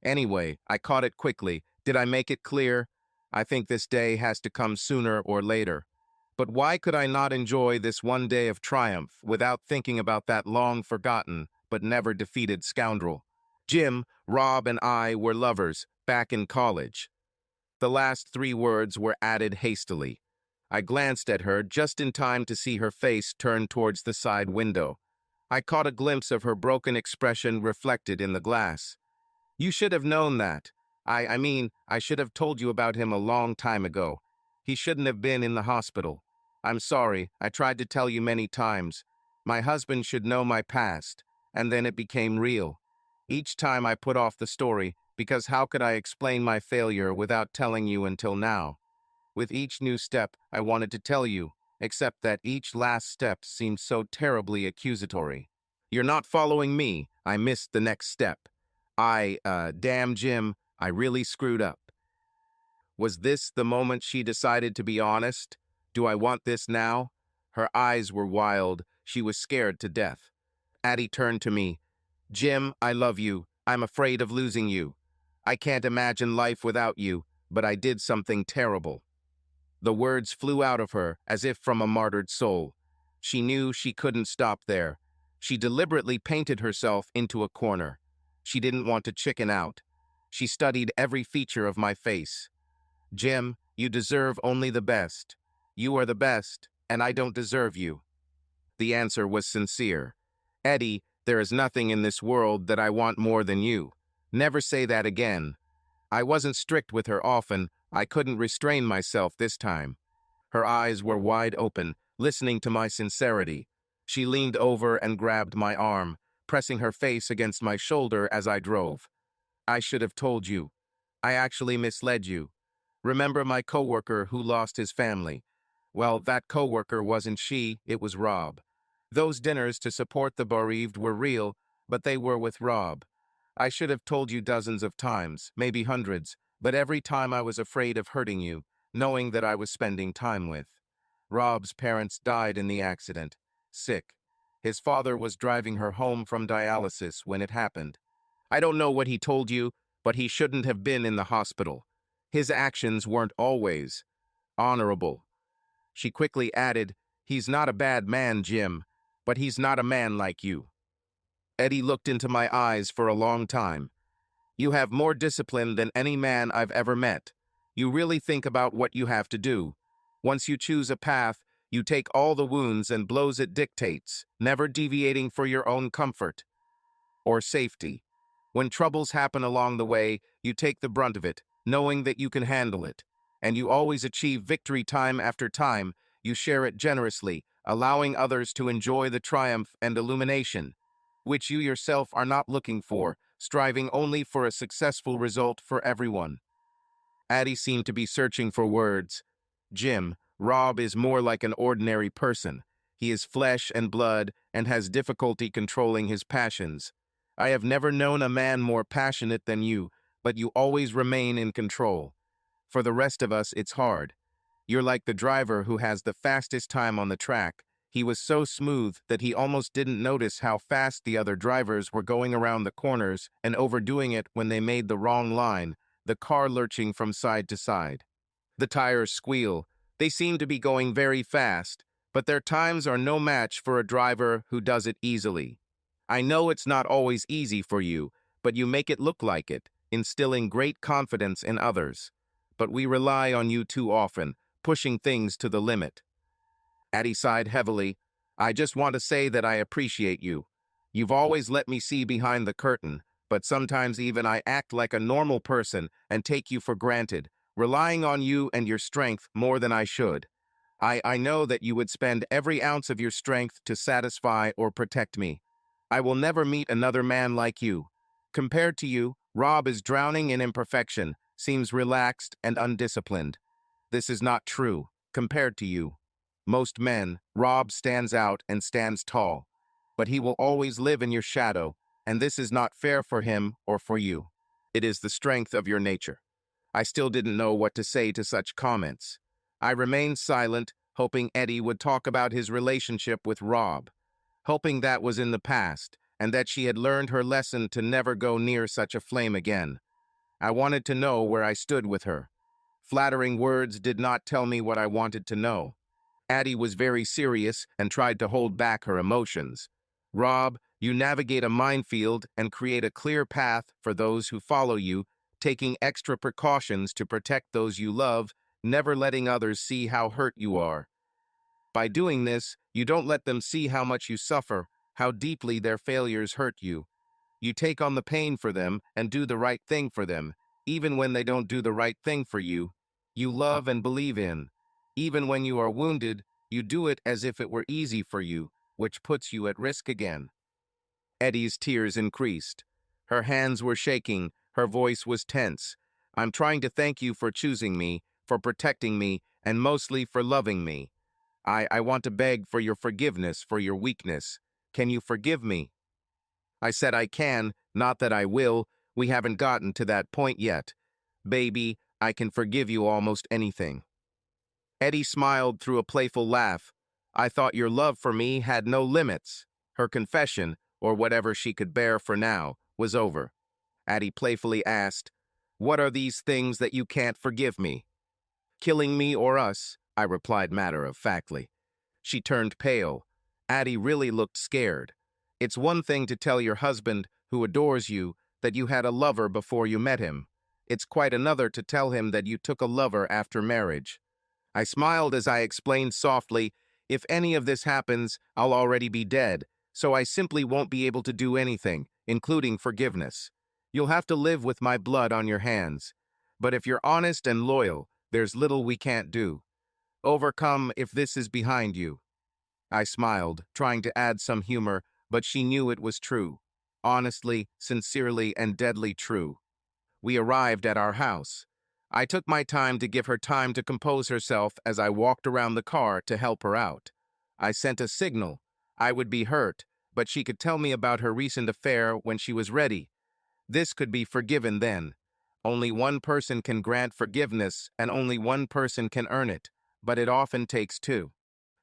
Anyway, I caught it quickly. Did I make it clear? I think this day has to come sooner or later. But why could I not enjoy this one day of triumph without thinking about that long-forgotten but never defeated scoundrel? Jim, Rob, and I were lovers, back in college. The last 3 words were added hastily. I glanced at her just in time to see her face turn towards the side window. I caught a glimpse of her broken expression reflected in the glass. You should have known that. I should have told you about him a long time ago. He shouldn't have been in the hospital. I'm sorry, I tried to tell you many times. My husband should know my past, and then it became real. Each time I put off the story, because how could I explain my failure without telling you until now? With each new step, I wanted to tell you, except that each last step seemed so terribly accusatory. You're not following me. I missed the next step. Damn, Jim, I really screwed up. Was this the moment she decided to be honest? Do I want this now? Her eyes were wild. She was scared to death. Addie turned to me. Jim, I love you. I'm afraid of losing you. I can't imagine life without you, but I did something terrible. The words flew out of her as if from a martyred soul. She knew she couldn't stop there. She deliberately painted herself into a corner. She didn't want to chicken out. She studied every feature of my face. Jim, you deserve only the best. You are the best, and I don't deserve you. The answer was sincere. Eddie, there is nothing in this world that I want more than you. Never say that again. I wasn't strict with her often. I couldn't restrain myself this time. Her eyes were wide open, listening to my sincerity. She leaned over and grabbed my arm, pressing her face against my shoulder as I drove. I should have told you. I actually misled you. Remember my coworker who lost his family? Well, that coworker wasn't she, it was Rob. Those dinners to support the bereaved were real, but they were with Rob. I should have told you dozens of times, maybe hundreds, but every time I was afraid of hurting you, knowing that I was spending time with. Rob's parents died in the accident, sick. His father was driving her home from dialysis when it happened. I don't know what he told you, but he shouldn't have been in the hospital. His actions weren't always honorable. She quickly added, he's not a bad man, Jim, but he's not a man like you. Eddie looked into my eyes for a long time. You have more discipline than any man I've ever met. You really think about what you have to do. Once you choose a path, you take all the wounds and blows it dictates, never deviating for your own comfort or safety. When troubles happen along the way, you take the brunt of it, knowing that you can handle it. And you always achieve victory time after time. You share it generously, allowing others to enjoy the triumph and illumination, which you yourself are not looking for, striving only for a successful result for everyone. Addie seemed to be searching for words. Jim, Rob is more like an ordinary person. He is flesh and blood and has difficulty controlling his passions. I have never known a man more passionate than you, but you always remain in control. For the rest of us, it's hard. You're like the driver who has the fastest time on the track. He was so smooth that he almost didn't notice how fast the other drivers were going around the corners and overdoing it when they made the wrong line, the car lurching from side to side. The tires squeal. They seem to be going very fast, but their times are no match for a driver who does it easily. I know it's not always easy for you, but you make it look like it, instilling great confidence in others. But we rely on you too often, pushing things to the limit. Addie sighed heavily. I just want to say that I appreciate you. You've always let me see behind the curtain, but sometimes even I act like a normal person and take you for granted, relying on you and your strength more than I should. I know that you would spend every ounce of your strength to satisfy or protect me. I will never meet another man like you. Compared to you, Rob is drowning in imperfection, seems relaxed and undisciplined. This is not true, compared to you. Most men, Rob stands out and stands tall, but he will always live in your shadow, and this is not fair for him or for you. It is the strength of your nature. I still didn't know what to say to such comments. I remained silent, hoping Eddie would talk about his relationship with Rob, hoping that was in the past, and that she had learned her lesson to never go near such a flame again. I wanted to know where I stood with her. Flattering words did not tell me what I wanted to know. Addie was very serious and tried to hold back her emotions. Rob, you navigate a minefield and create a clear path for those who follow you, taking extra precautions to protect those you love, never letting others see how hurt you are. By doing this, you don't let them see how much you suffer, how deeply their failures hurt you. You take on the pain for them and do the right thing for them, even when they don't do the right thing for you. You love and believe in. Even when you are wounded, you do it as if it were easy for you, which puts you at risk again. Eddie's tears increased. Her hands were shaking, her voice was tense. I'm trying to thank you for choosing me, for protecting me, and mostly for loving me. I want to beg for your forgiveness for your weakness. Can you forgive me? I said I can, not that I will. We haven't gotten to that point yet. Baby, I can forgive you almost anything. Eddie smiled through a playful laugh. I thought your love for me had no limits. Her confession, or whatever she could bear for now, was over. Addie playfully asked, "What are these things that you can't forgive me?" "Killing me or us," I replied matter-of-factly. She turned pale. Addie really looked scared. It's one thing to tell your husband, who adores you, that you had a lover before you met him. It's quite another to tell him that you took a lover after marriage. I smiled as I explained softly, "If any of this happens, I'll already be dead, so I simply won't be able to do anything, including forgiveness. You'll have to live with my blood on your hands. But if you're honest and loyal, there's little we can't do. Overcome if this is behind you." I smiled, trying to add some humor, but she knew it was true. Honestly, sincerely, and deadly true. We arrived at our house. I took my time to give her time to compose herself as I walked around the car to help her out. I sent a signal. I would be hurt, but she could tell me about her recent affair when she was ready. This could be forgiven then. Only one person can grant forgiveness, and only one person can earn it, but it often takes two.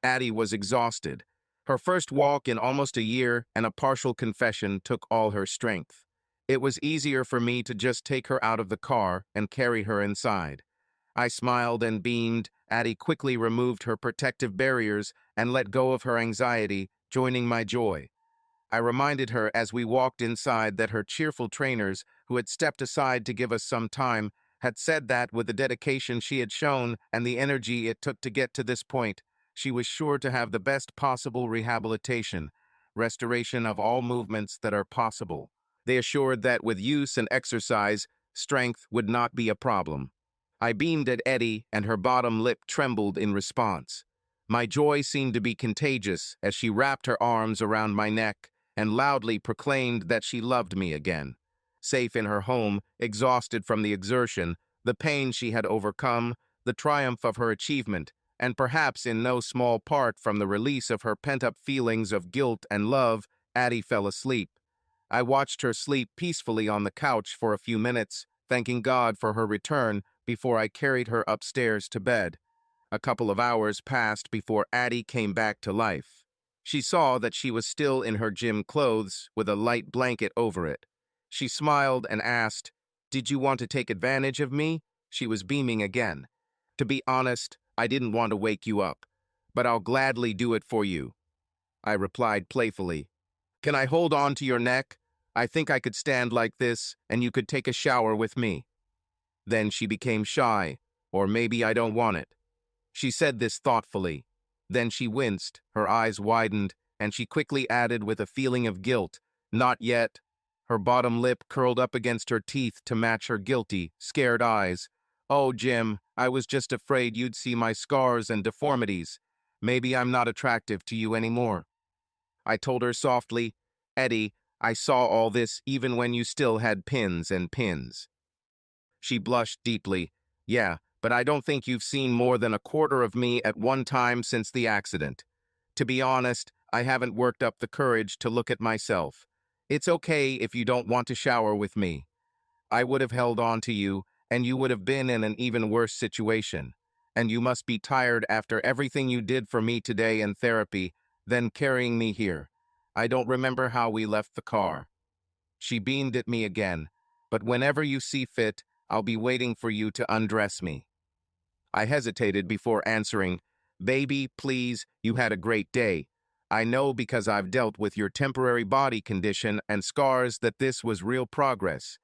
Addie was exhausted. Her first walk in almost a year and a partial confession took all her strength. It was easier for me to just take her out of the car and carry her inside. I smiled and beamed. Addie quickly removed her protective barriers and let go of her anxiety, joining my joy. I reminded her as we walked inside that her cheerful trainers, who had stepped aside to give us some time, had said that with the dedication she had shown and the energy it took to get to this point, she was sure to have the best possible rehabilitation, restoration of all movements that are possible. They assured that with use and exercise, strength would not be a problem. I beamed at Eddie, and her bottom lip trembled in response. My joy seemed to be contagious as she wrapped her arms around my neck and loudly proclaimed that she loved me again. Safe in her home, exhausted from the exertion, the pain she had overcome, the triumph of her achievement, and perhaps in no small part from the release of her pent-up feelings of guilt and love, Addie fell asleep. I watched her sleep peacefully on the couch for a few minutes, thanking God for her return before I carried her upstairs to bed. A couple of hours passed before Addie came back to life. She saw that she was still in her gym clothes with a light blanket over it. She smiled and asked, "Did you want to take advantage of me?" She was beaming again. "To be honest, I didn't want to wake you up, but I'll gladly do it for you," I replied playfully. "Can I hold on to your neck? I think I could stand like this, and you could take a shower with me." Then she became shy, or maybe I don't want it. She said this thoughtfully. Then she winced, her eyes widened, and she quickly added with a feeling of guilt, "Not yet." Her bottom lip curled up against her teeth to match her guilty, scared eyes. "Oh, Jim, I was just afraid you'd see my scars and deformities. Maybe I'm not attractive to you anymore." I told her softly, "Eddie, I saw all this even when you still had pins and pins." She blushed deeply. "Yeah, but I don't think you've seen more than a quarter of me at one time since the accident. To be honest, I haven't worked up the courage to look at myself. It's okay if you don't want to shower with me. I would have held on to you, and you would have been in an even worse situation. And you must be tired after everything you did for me today in therapy, then carrying me here. I don't remember how we left the car." She beamed at me again. "But whenever you see fit, I'll be waiting for you to undress me." I hesitated before answering, "Baby, please, you had a great day. I know because I've dealt with your temporary body condition and scars that this was real progress.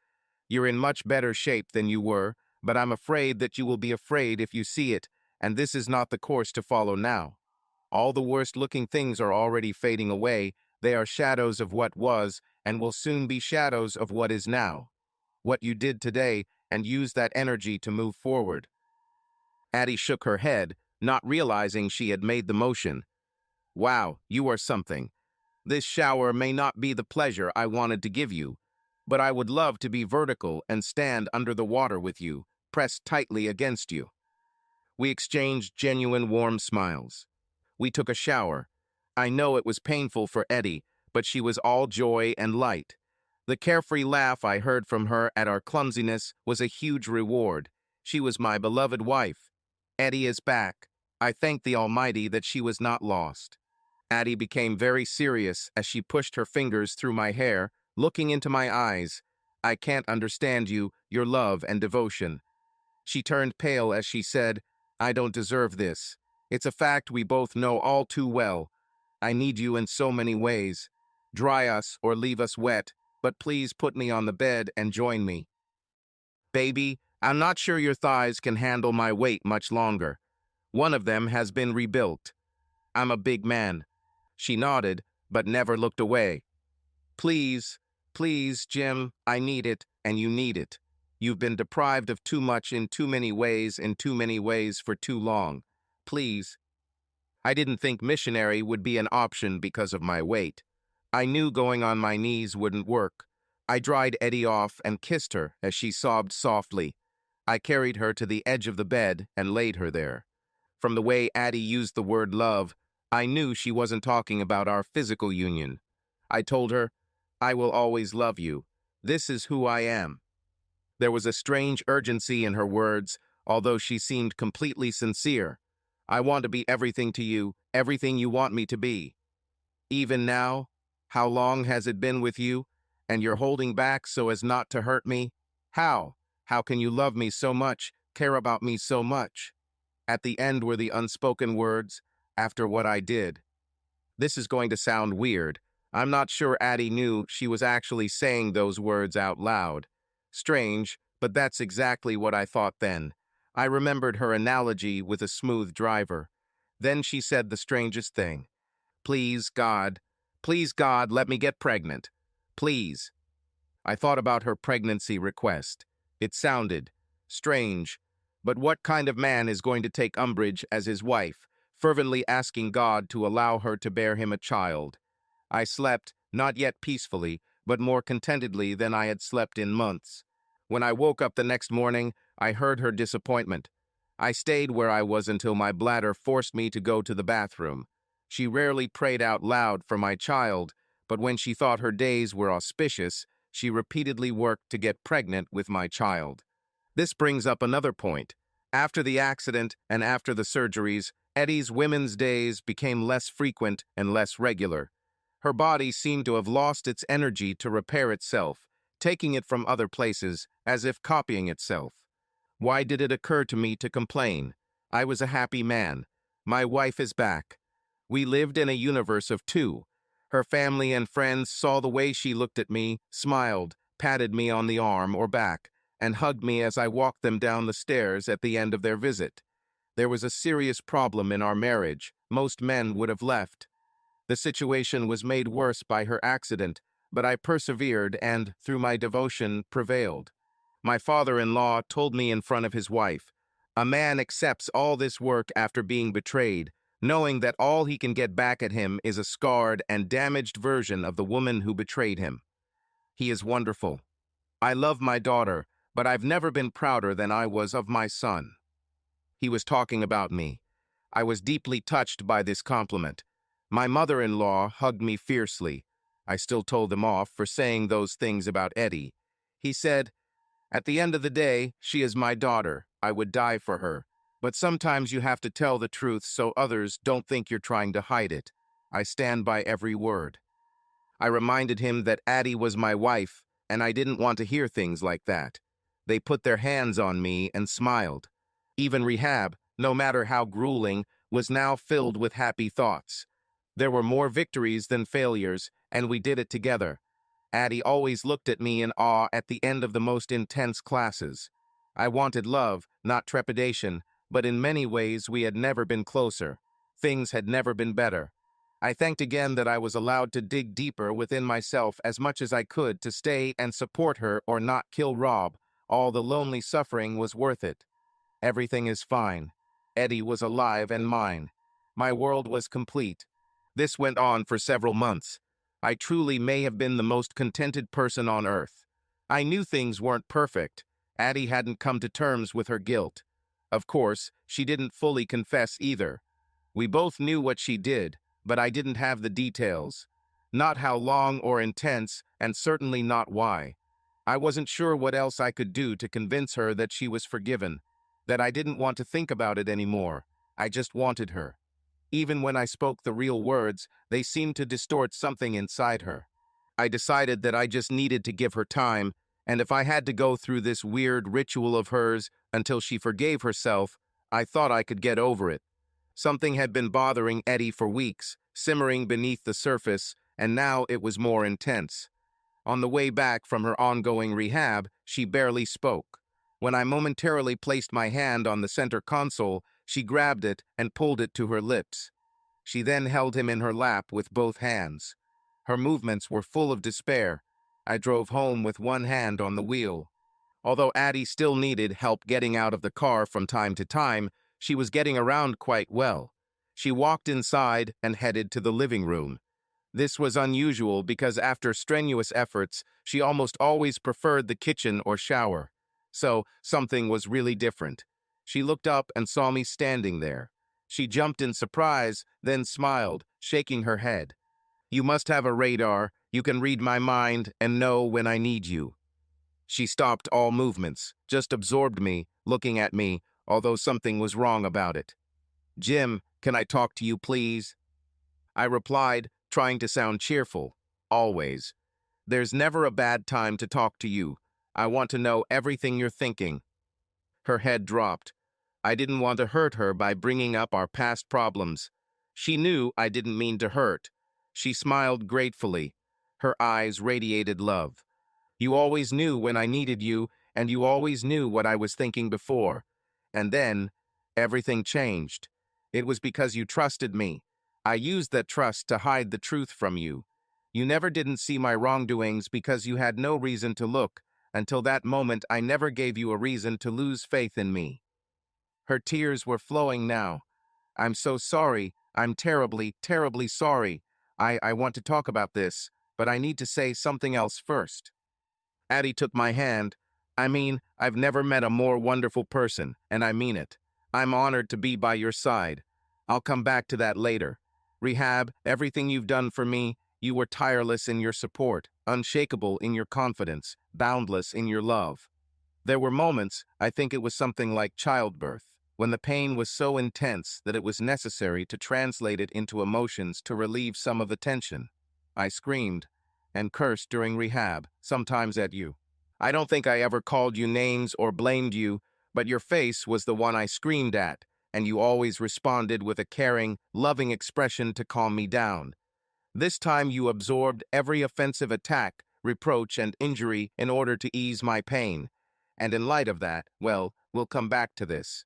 You're in much better shape than you were, but I'm afraid that you will be afraid if you see it, and this is not the course to follow now. All the worst-looking things are already fading away. They are shadows of what was, and will soon be shadows of what is now. What you did today, and use that energy to move forward." Addie shook her head, not realizing she had made the motion. "Wow, you are something. This shower may not be the pleasure I wanted to give you, but I would love to be vertical and stand under the water with you, pressed tightly against you." We exchanged genuine warm smiles. We took a shower. I know it was painful for Eddie, but she was all joy and light. The carefree laugh I heard from her at our clumsiness was a huge reward. She was my beloved wife. Eddie is back. I thank the Almighty that she was not lost. Addie became very serious as she pushed her fingers through my hair, looking into my eyes. I can't understand you, your love and devotion. She turned pale as she said, I don't deserve this. It's a fact we both know all too well. I need you in so many ways. Dry us or leave us wet, but please put me on the bed and join me. Baby, I'm not sure your thighs can handle my weight much longer. One of them has been rebuilt. I'm a big man. She nodded, but never looked away. Please, please, Jim, I need it, and you need it. You've been deprived of too much in too many ways for too long. Please. I didn't think missionary would be an option because of my weight. I knew going on my knees wouldn't work. I dried Eddie off and kissed her as she sobbed softly. I carried her to the edge of the bed and laid her there. From the way Addie used the word love, I knew she wasn't talking about our physical union. I told her, I will always love you. This is who I am. There was a strange urgency in her words, although she seemed completely sincere. I want to be everything to you, everything you want me to be. Even now, how long has it been with you, and you're holding back so as not to hurt me? How? How can you love me so much, care about me so much? At the end were the unspoken words, after what I did. This is going to sound weird. I'm not sure Addie knew she was actually saying those words out loud. Strange, but that's exactly what I thought then. I remembered her analogy with a smooth driver. Then she said the strangest thing. Please, God, let me get pregnant. Please. I thought about her pregnancy request. It sounded strange, but what kind of man is going to take umbrage as his wife, fervently asking God to allow her to bear him a child? I slept, not yet peacefully, but more contentedly than I had slept in months. When I woke up the next morning, I heard her disappointment. I stayed where I was until my bladder forced me to go to the bathroom. She rarely prayed out loud for my child, but when she thought her days were auspicious, she repeatedly worked to get pregnant with my child. This brings up another point. After the accident and after the surgeries, Eddie's women's days became less frequent and less regular. Her body seemed to have lost its energy to repair itself, taking it from other places, as if copying itself. Why did it occur to me to complain? I was a happy man. My wife is back. We lived in a universe of two. Her family and friends saw the way she looked at me, smiled, patted me on the arm or back, and hugged me as I walked them down the stairs at the end of their visit. There was a serious problem in our marriage. Most men would have left. The situation was made worse by her accident, but I persevered and, through my devotion, prevailed. My father-in-law told me in front of his wife, a man accepts all this work after being betrayed, knowing that all he can get back at him is a scarred and damaged version of the woman who betrayed him. He is wonderful. I love my daughter, but I've never been prouder than I was of my son. He was talking about me. I was deeply touched by this compliment. My mother-in-law hugged me fiercely. I still told him off for saying those things about Eddie. He said, at the end of the day, she is my daughter. I would die for her. But sometimes you have to tell the truth so others don't think you're trying to hide it. I stand by every word. I reminded him that Addie was my wife, and I didn't want to hear things like that. They put their hands on me and smiled. Even rehab, no matter how grueling, was now filled with happy thoughts. There were more victories than failures, and we did it together. Addie always looked at me in awe at the end of the most intense classes. I wanted love, not trepidation, but in many ways we had never been closer. Things had never been better. I thanked again that I was allowed to dig deeper within myself as much as I could to stay and support her or not kill Rob. All the lonely suffering was worth it. Everything is fine. Eddie was alive and mine. My world was complete. This went on for several months. I truly may have been the most contented person on earth. I knew things weren't perfect. Addie hadn't come to terms with her guilt. Of course, she didn't fully confess either. We both knew what she did, but I didn't have the details. Not how long or intense, and certainly not why. I wasn't sure what else I could do to convince her that she was forgiven, that I didn't want to think about it anymore. I just wanted her. Even when I spoke the real words, they seemed to distort something inside her. I decided that I just needed to give her time, and if I had to go through this weird ritual of hers until she forgave herself, I thought I could get over it. Something had been bothering Eddie for weeks, simmering beneath the surface, and now it was more intense. On the way back from her ongoing rehab, she barely spoke. When I momentarily placed my hand on the center console, she grabbed it and pulled it to her lips. She then held him in her lap with both hands. Her movements were full of despair. I drove home with one hand on the wheel. Although Addie still needed help getting out of the car from time to time, she was getting around quite well. She walked inside and headed to the living room. This was unusual because after strenuous efforts, she almost always preferred the kitchen or shower. So, something was really different. She looked up and saw me standing there. She jumped in surprise, then smiled, shaking her head. "You must have a radar. You can read my mind and know when I need you." She stopped all movements, just absorbed me, looking at me, although something was wrong about it. "Jim, can I talk to you, please?" I replied, trying to sound cheerful. "Always. There's never a bad time to talk to you. I want to know everything you're thinking." Her head dropped. I didn't want to hurt her by bringing up our past problems. She knew I didn't mean to hurt. She smiled gratefully. Her eyes radiated love. "You always knew when I needed you, and you always knew what I was thinking before. And then, everything changed. It was because you trusted me. I used that trust to hide the truth from you. You never didn't see my wrongdoings because you had no reason to look. Until that moment, I never gave you a reason to lose faith in me." Her tears were flowing now. "I'm so sorry. I'm terribly, terribly sorry. I want to talk about this, but I need to say something else first." Addie took my hand. I've never met a more wonderful person, and I mean it. I'm honored to be by your side. I'll come back to that later. Rehab, everything you've done for me, you were tireless in your support, unshakable in your confidence, boundless in your love. There were moments, I think it was something like childbirth, when the pain was so intense that it was necessary to translate it into emotions to relieve some of the tension. I screamed and cursed during rehab, sometimes at you. I don't think I ever called you names or blamed you, but your face was the one I screamed at, and you always responded with a caring, loving expression to calm me down. This time you absorbed every offensive attack, reproach, and injury in order to ease my pain. And in light of that, well, we'll come back to this.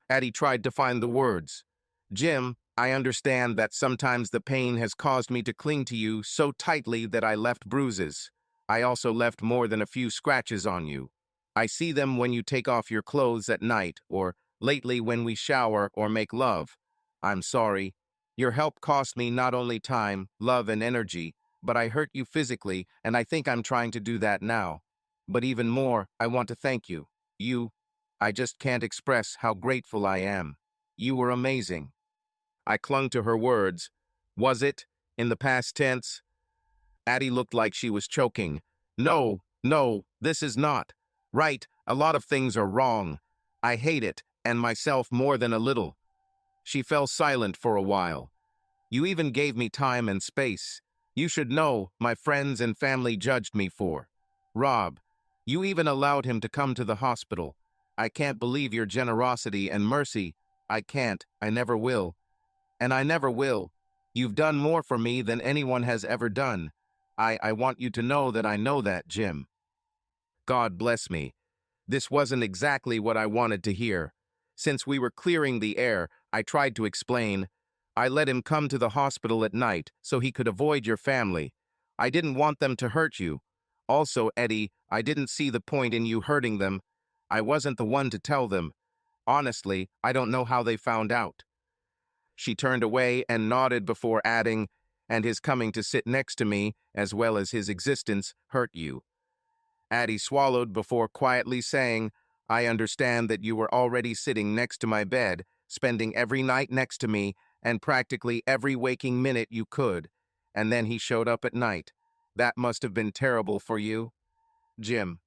Addie tried to find the words. "Jim, I understand that sometimes the pain has caused me to cling to you so tightly that I left bruises. I also left more than a few scratches on you. I see them when you take off your clothes at night, or lately when we shower or make love. I'm sorry. Your help cost me not only time, love, and energy, but I hurt you physically, and I think I'm trying to do that now. But even more, I want to thank you. I just can't express how grateful I am. You were amazing." I clung to her words. "Was it? In the past tense?" Addie looked like she was choking. No, this is not. Right, a lot of things are wrong. I hate it, and myself more than a little." She fell silent for a while. "You even gave me time and space. You should know, my friends and family judged me for. Rob, you even allowed him to come to the hospital. I can't believe your generosity and mercy. I never will. And I never will. You've done more for me than anyone has ever done. I want you to know that I know that, Jim." God bless me. This wasn't exactly what I wanted to hear. Since we were clearing the air, I tried to explain. "I let him come to the hospital at night so he could avoid your family. I didn't want them to hurt you. Also, Eddie, I didn't see the point in you hurting them. I wasn't the one to tell them. Honestly, I don't know how they found out." She turned away and nodded before adding, "And his coming to sit next to me, as well as his existence, hurt you." Addie swallowed before quietly saying, I understand that you were already sitting next to my bed, spending every night next to me, and practically every waking minute you could. And then he showed up at night. That must have been terrible for you, Jim.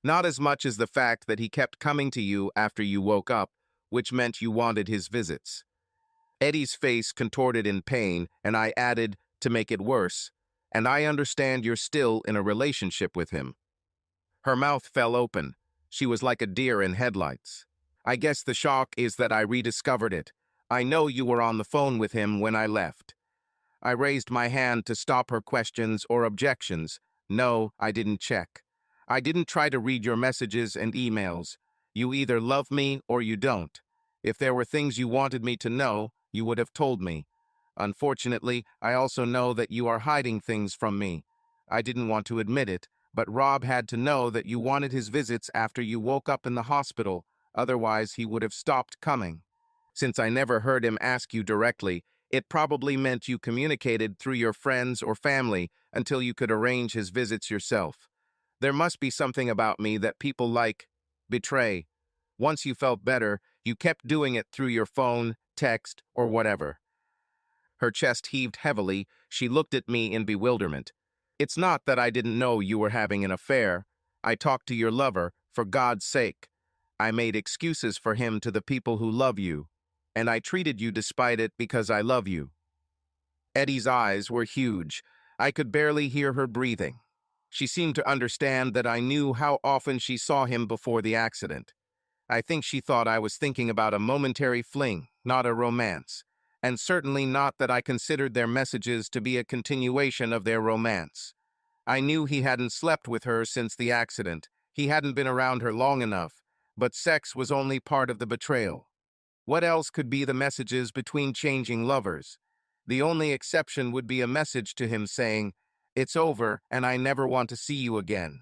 Not as much as the fact that he kept coming to you after you woke up, which meant you wanted his visits. Eddie's face contorted in pain, and I added, to make it worse, and I understand you're still in a relationship with him. Her mouth fell open. She was like a deer in headlights. I guess the shock is that I rediscovered it. I know you were on the phone with him when I left. I raised my hand to stop her questions or objections. No, I didn't check. I didn't try to read your messages and emails. You either love me or you don't. If there were things you wanted me to know, you would have told me. Unfortunately, I also know that you are hiding things from me. I didn't want to admit it, but Rob had to know that you wanted his visits after you woke up in the hospital, otherwise he would have stopped coming. Since I never heard him ask you directly, it probably meant you communicated through your friends or family until you could arrange his visits yourself. There must be something about me that people betray. Once you felt better, you kept doing it through your phone, text, or whatever. Her chest heaved heavily. She looked at me in bewilderment. It's not that I didn't know you were having an affair. I talked to your lover, for God's sake. I made excuses for him to the people who love you, and I treated you despite it because I love you. Eddie's eyes were huge. I could barely hear her breathing. She seemed to understand that I knew how often she saw him before the accident. I think she thought I was thinking about a momentary fling, not a romance, and certainly not that I considered their messages to be a continuation of their romance. I knew he hadn't slept with her since the accident. He hadn't been around her long enough, but sex was only part of the betrayal. What else could be the messages between changing lovers? The only exception would be a message to him saying, "It's over and I never want to see you again."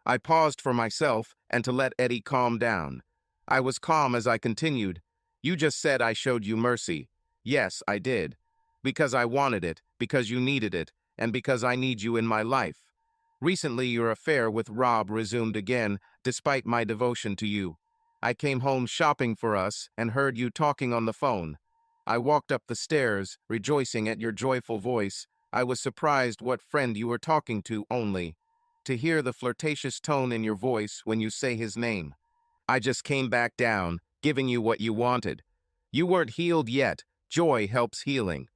I paused for myself and to let Eddie calm down. I was calm as I continued. You just said I showed you mercy. Yes, I did. Because I wanted it, because you needed it, and because I need you in my life. Recently, your affair with Rob resumed again, despite my devotion to you. I came home shopping for us and heard you talking on the phone. I walked up the stairs, rejoicing at your joyful voice. I was surprised what friend you were talking to only. To hear the flirtatious tone in your voice when you say his name. I just came back down, giving you what you wanted. You weren't healed yet. Joy helps healing.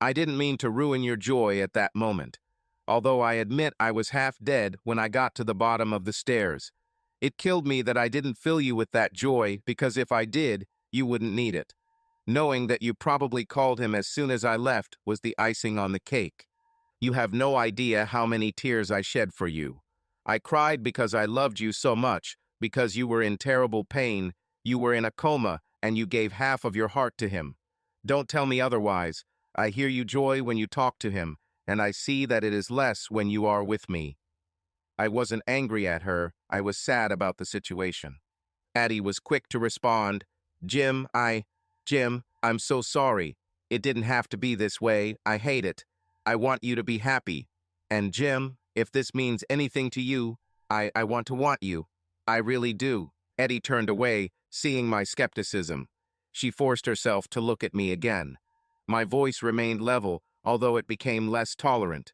I didn't mean to ruin your joy at that moment. Although I admit I was half dead when I got to the bottom of the stairs. It killed me that I didn't fill you with that joy because if I did, you wouldn't need it. Knowing that you probably called him as soon as I left was the icing on the cake. You have no idea how many tears I shed for you. I cried because I loved you so much, because you were in terrible pain, you were in a coma, and you gave half of your heart to him. Don't tell me otherwise. I hear you joy when you talk to him, and I see that it is less when you are with me. I wasn't angry at her, I was sad about the situation. Addie was quick to respond, Jim, I'm so sorry. It didn't have to be this way, I hate it. I want you to be happy. And Jim, if this means anything to you, I want you. I really do. Eddie turned away, seeing my skepticism. She forced herself to look at me again. My voice remained level, although it became less tolerant.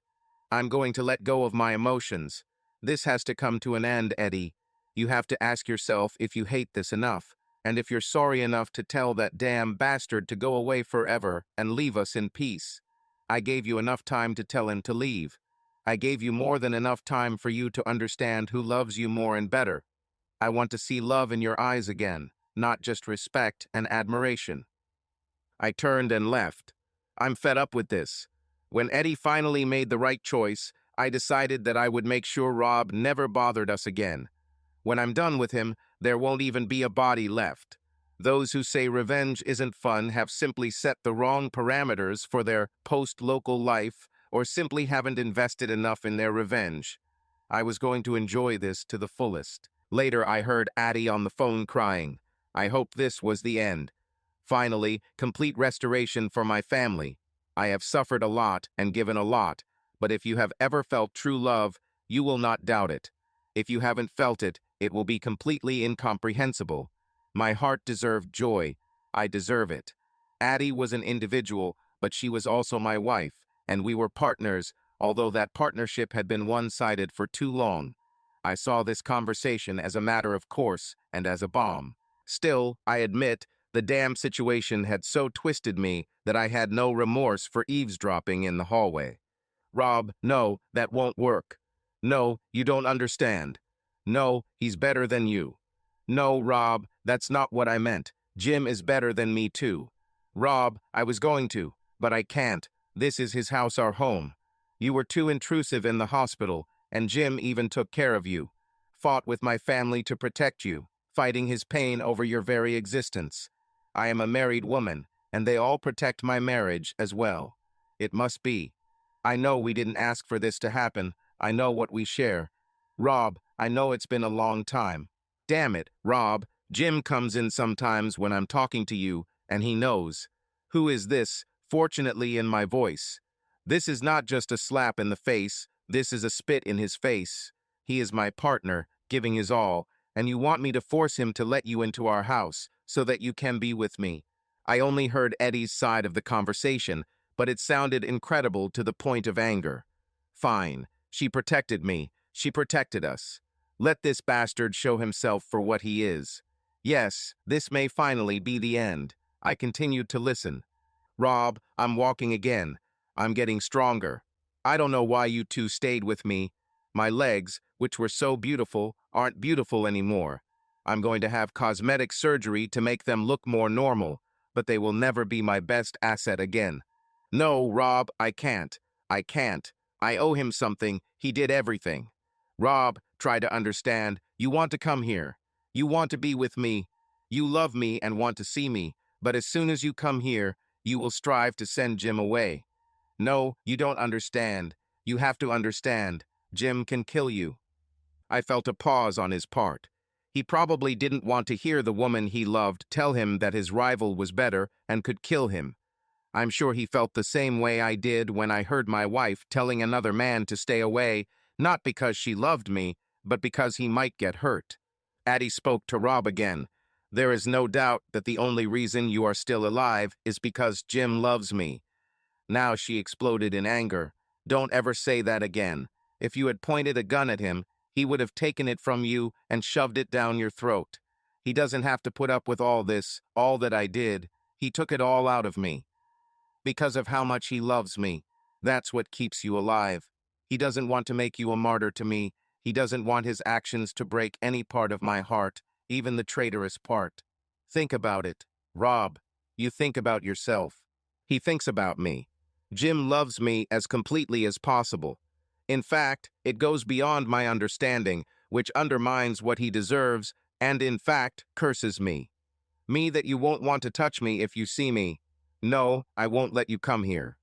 I'm going to let go of my emotions. This has to come to an end, Eddie. You have to ask yourself if you hate this enough, and if you're sorry enough to tell that damn bastard to go away forever and leave us in peace. I gave you enough time to tell him to leave. I gave you more than enough time for you to understand who loves you more and better. I want to see love in your eyes again, not just respect and admiration. I turned and left. I'm fed up with this. When Eddie finally made the right choice, I decided that I would make sure Rob never bothered us again. When I'm done with him, there won't even be a body left. Those who say revenge isn't fun have simply set the wrong parameters for their post-local life or simply haven't invested enough in their revenge. I was going to enjoy this to the fullest. Later, I heard Addie on the phone crying. I hoped this was the end. Finally, complete restoration for my family. I have suffered a lot and given a lot, but if you have ever felt true love, you will not doubt it. If you haven't felt it, it will be completely incomprehensible. My heart deserved joy. I deserve it. Addie was an individual, but she was also my wife, and we were partners, although that partnership had been one-sided for too long. I saw this conversation as a matter of course and as a bomb. Still, I admit, the damn situation had so twisted me that I had no remorse for eavesdropping in the hallway. Rob, no, that won't work. No, you don't understand. No, he's better than you. No, Rob, that's not what I meant. Jim is better than me too. Rob, I was going to, but I can't. This is his house, our home. You were too intrusive in the hospital, and Jim even took care of you. Fought with my family to protect you, fighting his pain over your very existence. I am a married woman, and they all protect my marriage as well. It must be. I know we didn't ask for this to happen. I know what we share. Rob, I know it's been a long time. Damn it, Rob. Jim comes in sometimes when I'm talking to you, and he knows. Who is this, fortunately in my voice? This is not just a slap in the face, this is a spit in his face. He is my partner, giving his all, and you want me to force him to let you into our house, so that you can be with me. I only heard Eddie's side of the conversation, but it sounded incredible to the point of anger. Fine, she protected me, she protected us. Let this bastard show himself for what he is. Yes, this may finally be the end. I continued to listen. Rob, I'm walking again. I'm getting stronger. I don't know why you two stayed with me. My legs, which were so beautiful, aren't beautiful anymore. I'm going to have cosmetic surgery to make them look more normal, but they will never be my best asset again. No, Rob, I can't. I can't. I owe him something. He did everything. Rob, try to understand. You want to come here. You want to be with me. You love me and want to see me, but as soon as you come here, you will strive to send Jim away. No, you don't understand. You have to understand. Jim can kill you. I felt a pause on his part. He probably didn't want to hear the woman he loved tell him that his rival was better and could kill him. I'm sure he felt the same way I did when I heard my wife telling another man to stay away, not because she loved me, but because he might get hurt. Addie spoke to Rob again. There is no doubt that the only reason you are still alive is because Jim loves me. Now she exploded in anger. Don't ever say that again. If you had pointed a gun at him, he would have taken it from you and shoved it down your throat. He doesn't have to put up with all this, all that I did. He took it all out of me. Because of how much he loves me. That's what keeps you alive. He doesn't want to make you a martyr to me. He doesn't want his actions to break any part of my heart, even the traitorous part. Think about it. Rob, you think about yourself. He thinks about me. Jim loves me as completely as possible. In fact, it goes beyond my understanding, which undermines what he deserves, and in fact, curses me. Me that you won't want to touch me if you see me. No, I won't let you come here.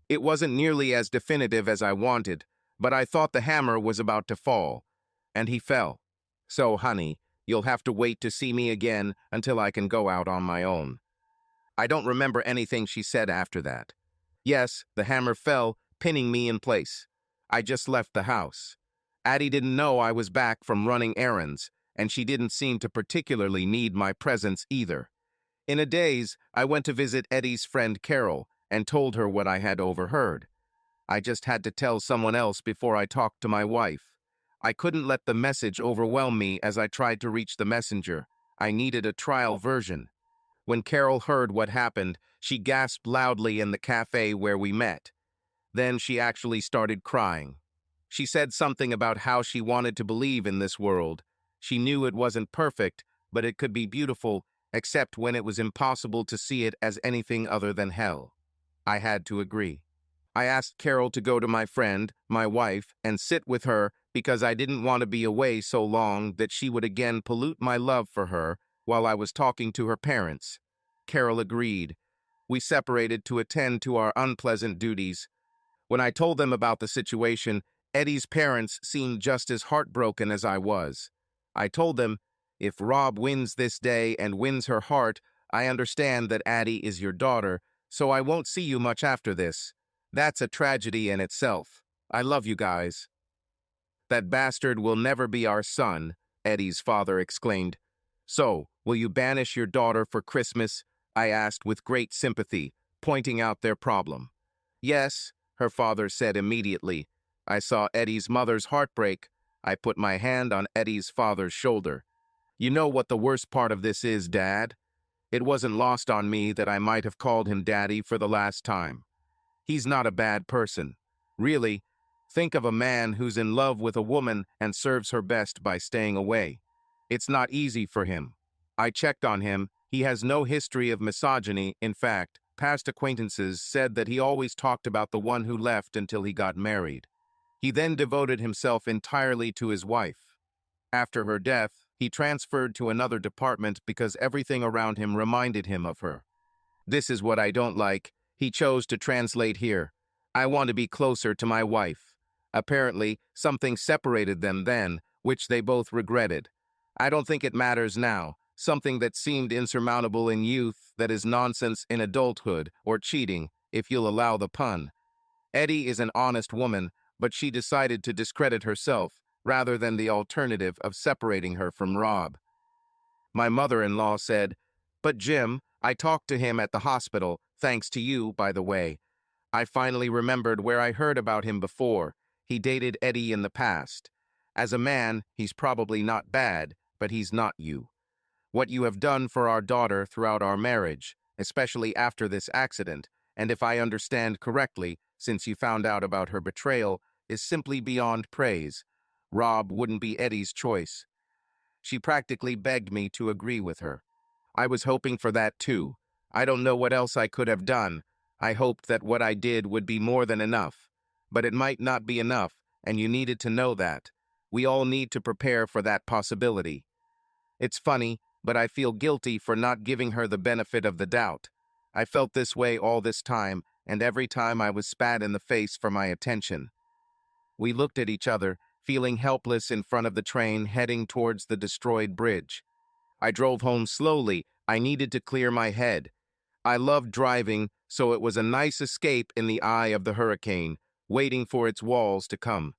It wasn't nearly as definitive as I wanted, but I thought the hammer was about to fall. And he fell. So, honey, you'll have to wait to see me again until I can go out on my own. I don't remember anything she said after that. Yes, the hammer fell, pinning me in place. I just left the house. Addie didn't know I was back from running errands, and she didn't seem to particularly need my presence either. In a daze, I went to visit Eddie's friend Carol and told her what I had overheard. I just had to tell someone else before I talked to my wife. I couldn't let the message overwhelm me as I tried to reach the messenger. I needed a trial version. When Carol heard what happened, she gasped loudly in the cafe where we met. Then she actually started crying. She said something about how she wanted to believe in this world. She knew it wasn't perfect, but it could be beautiful, except when it was impossible to see it as anything other than hell. I had to agree. I asked Carol to go to my friend, my wife, and sit with her because I didn't want to be away so long that she would again pollute my love for her while I was talking to her parents. Carol agreed. We separated to attend to our unpleasant duties. When I told them about the situation, Eddie's parents seemed just as heartbroken as I was. I told them, if Rob wins this day and wins her heart, I understand that Addie is your daughter, so I won't see you much after this. That's a tragedy in itself. I love you guys. That bastard will never be our son, Eddie's father exclaimed. So, will you banish your daughter for Christmas? I asked with great sympathy, pointing out their problem. Yes, her father said immediately. I saw Eddie's mother's heartbreak. I put my hand on Eddie's father's shoulder. You know what the worst part of this is, Dad? It wasn't lost on me that I might have called him Daddy for the last time. He's not a bad person. Really, think of a man who's in love with a woman and serves her best by staying away. It's not easy for him. I checked on him. He has no history of misogyny. In fact, past acquaintances said that he always talked about the one who left until he got married. He then devoted himself entirely to his wife. After her death, he transferred to another department because everything around him reminded him of her. This is what I don't like. He chose to translate here. I want to be closer to my wife. Apparently, something separated them then, which they both regretted. I don't think it matters now. Something that seemed insurmountable in youth that is nonsense in adulthood, or cheating, if you'll allow the pun. Eddie is an honest woman, but she decided to discredit herself, rather than the alternative of separating her from Rob. My mother-in-law said, "But Jim, I talked to him at the hospital, thanks to you, by the way. I finally remembered where I heard about him before. He dated Eddie in the past. As a man, he's probably not bad, but he's not you. What you have done for our daughter throughout our marriage, especially after this accident, and if I understand correctly, since you found out about her betrayal, is simply beyond praise. Rob wouldn't be Eddie's choice." She practically begged me to agree with her. I was hoping for that too. I don't know what else I could have done. I hoped that what I did would be more than enough. But it might not be enough, and you needed to know that. We all need to prepare for that possibility. It's funny, but I feel guilty for not giving her the benefit of the doubt. I felt this way all this time, and every time I was spat in the face for my attention. We looked at each other, feeling helpless in front of the train heading towards the destroyed bridge. I drove home slowly. I needed to clear my head. I loved driving, so it was a nice escape in the eye of the hurricane, waiting for its walls to come.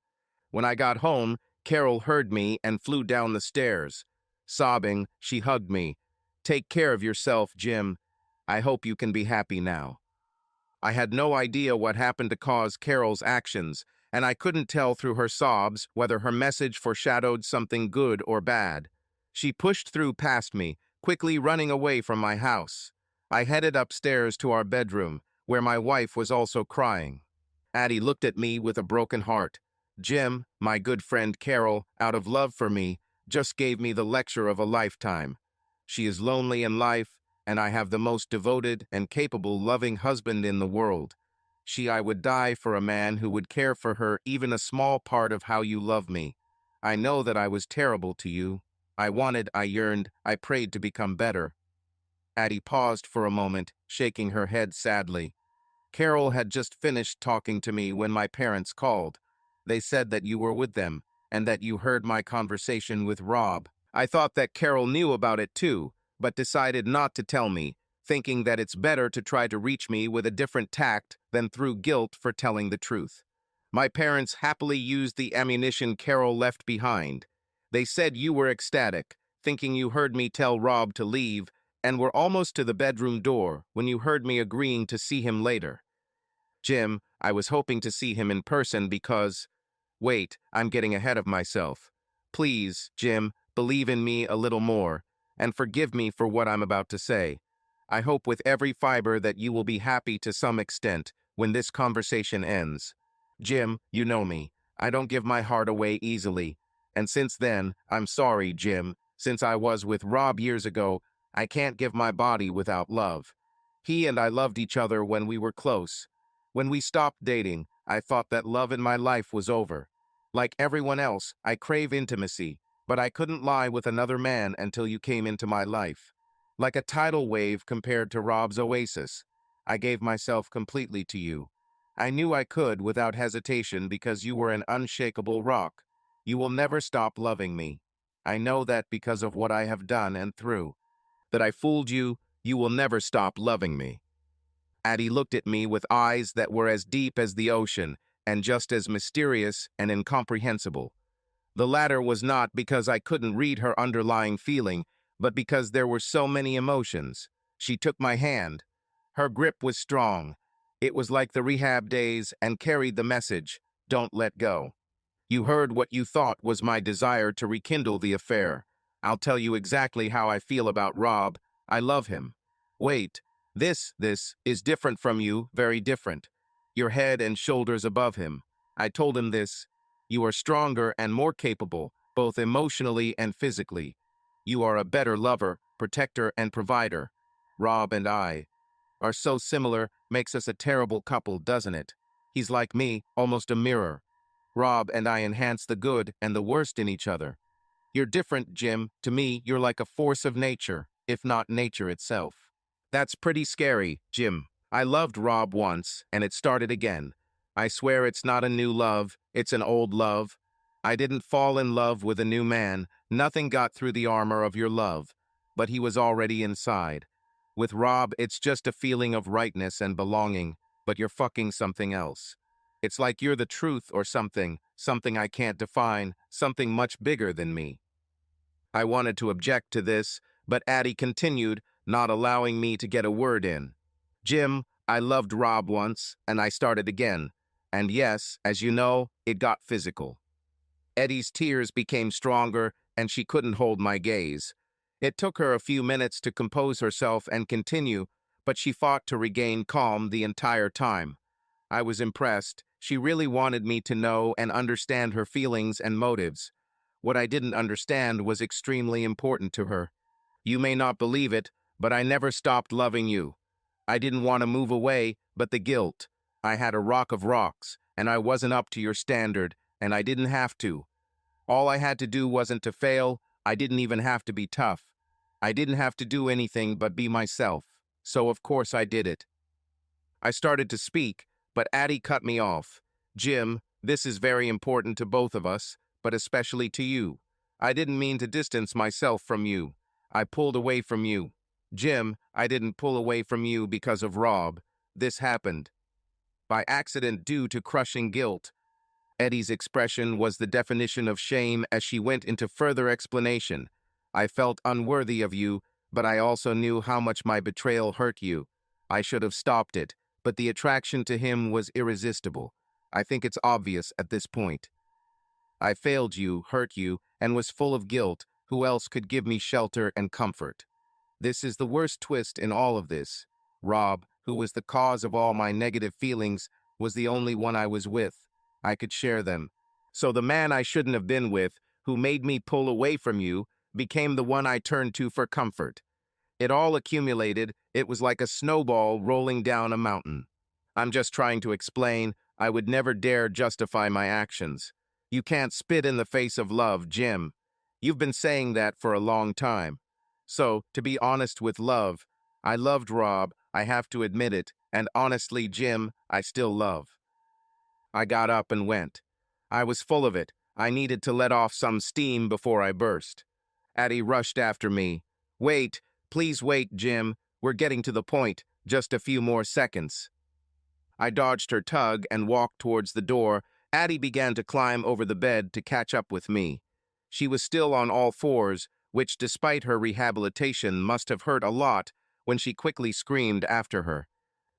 When I got home, Carol heard me and flew down the stairs. Sobbing, she hugged me. "Take care of yourself, Jim. I hope you can be happy now." I had no idea what happened to cause Carol's actions, and I couldn't tell through her sobs whether her message foreshadowed something good or bad. She pushed through past me, quickly running away from my house. I headed upstairs to our bedroom, where my wife was also crying. Addie looked at me with a broken heart. Jim, my good friend Carol, out of love for me, just gave me the lecture of a lifetime. She is lonely in life, and I have the most devoted and capable loving husband in the world. I would die for a man who would care for her even a small part of how you love me. I know that I was terrible to you. I wanted, I yearned, I prayed to become better. Addie paused for a moment, shaking her head sadly. Carol had just finished talking to me when my parents called. They said that you were with them, and that you heard my conversation with Rob. I thought that Carol knew about it too, but decided not to tell me, thinking that it's better to try to reach me with a different tact than through guilt for telling the truth. My parents happily used the ammunition Carol left behind. They said you were ecstatic, thinking you heard me tell Rob to leave, and were almost to the bedroom door when you heard me agreeing to see him later. Jim, I was hoping to see him in person because... Wait, I'm getting ahead of myself. Please, Jim, believe in me a little more, and forgive me for what I'm about to say. I hope with every fiber that you will be happy to some extent when this conversation ends. Jim, you know me. I don't give my heart away easily. And since then, I'm sorry, Jim. Since I was with Rob years ago, I can't give my body without love. He and I loved each other when we were close. When we stopped dating, I thought that love in my life was over. Like everyone else, I crave intimacy, but I couldn't lie with another man until you came into my life. Like a tidal wave compared to Rob's oasis, I gave myself completely to you. I knew I could without hesitation because you were an unshakable rock. You will never stop loving me. I know that because of what I have done and through. That I fooled you, you will never stop loving me. Addie looked at me with eyes that were as deep as the ocean and just as mysterious and incomprehensible. The latter was not because I couldn't read her underlying feeling, but because there were so many emotions. She took my hand. Her grip was strong. It was like the rehab days and carried the message, "Don't let go." You heard what you thought was my desire to rekindle the affair. I'll tell you exactly how I feel about Rob. I love him. Wait, this is different from you, very different. You're head and shoulders above him. I told him this. You are stronger and more capable, both emotionally and physically. You are a better lover, protector, and provider. Rob and I are so similar, makes us a terrible couple, doesn't it? He's like me, almost a mirror. Rob and I enhance the good and the worst in each other. You're different, Jim. To me, you're like a force of nature, if not nature itself. That's pretty scary, Jim. I loved Rob once, and it started again. I swear it's not a new love, it's an old love. I didn't fall in love with a new man. Nothing got through the armor of your love, but he was already inside. With Rob, it's just a feeling of rightness and belonging, but you're fucking something else. It's like you're the truth or something, something I can't define, something much bigger than me. I wanted to object to this, but Addie continued, not allowing me to get a word in. Jim, I loved Rob once, and I started again. And yes, as you know, it got physical. Eddie's tears became stronger, and she couldn't hold my gaze. It took her a few minutes to compose herself and continue, but she fought to regain calm the entire time. I was impressed. She really wanted me to know and understand her feelings and motives. What I didn't understand was extremely important to her. You may not believe it, but I never stopped loving you. I didn't want to move away, but the guilt. I had a rock of rocks, and I wasn't up to your standard, and I didn't have to. All I had to do wasn't to fail. I didn't even have to be tough. I didn't have to do anything but be myself. So of course I did it. I started to speak, but Addie cut me off. Jim, this is very important to both of us, but especially to you. I didn't mean to distance myself from you. I pulled away from you. Jim, I didn't pull away from you because of Rob. This happened by accident due to crushing guilt. Eddie's expression was the definition of shame as she went into further explanation. I felt unworthy of you, but I also knew how much my betrayal hurt you. I should have stopped it, but the attraction to him was irresistible. I think it's obvious at this point. I failed you, hurt you, and was full of guilt. Who else could give me shelter and comfort? This is the worst twist in all of this. Rob, who was the cause of all my negative feelings, was the only one I was with. I could share them. So the man I shouldn't have been with, who made me pull away from you, became the one I turned to for comfort. It all accumulated. It was like a snowball rolling down a mountain. I'm just trying to explain. I would never dare justify my actions. You can't spit in the face of love, Jim. You've been saying that for a long time. So, to be honest with love, I loved Rob, I have to admit it, and honestly, Jim, I still love. I got up and went. I was full of it. I needed to let off some steam before I burst. Addie rushed after me. Wait, please wait, Jim. We're getting to the point. Just a few more seconds. I dodged her tug and walked towards the door. Addie began to climb over the bed to catch up with me. She was still on all fours, which despite her rehabilitation must have hurt a lot when she quickly screamed after her.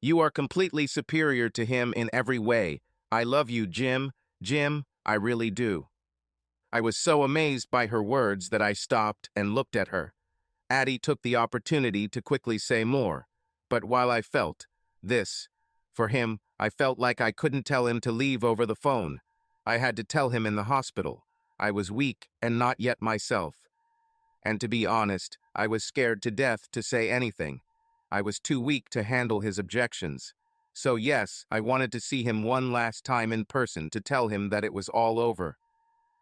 You are completely superior to him in every way. I love you, Jim. Jim, I really do. I was so amazed by her words that I stopped and looked at her. Addie took the opportunity to quickly say more. But while I felt this, for him, I felt like I couldn't tell him to leave over the phone. I had to tell him in the hospital. I was weak and not yet myself. And to be honest, I was scared to death to say anything. I was too weak to handle his objections. So yes, I wanted to see him one last time in person to tell him that it was all over.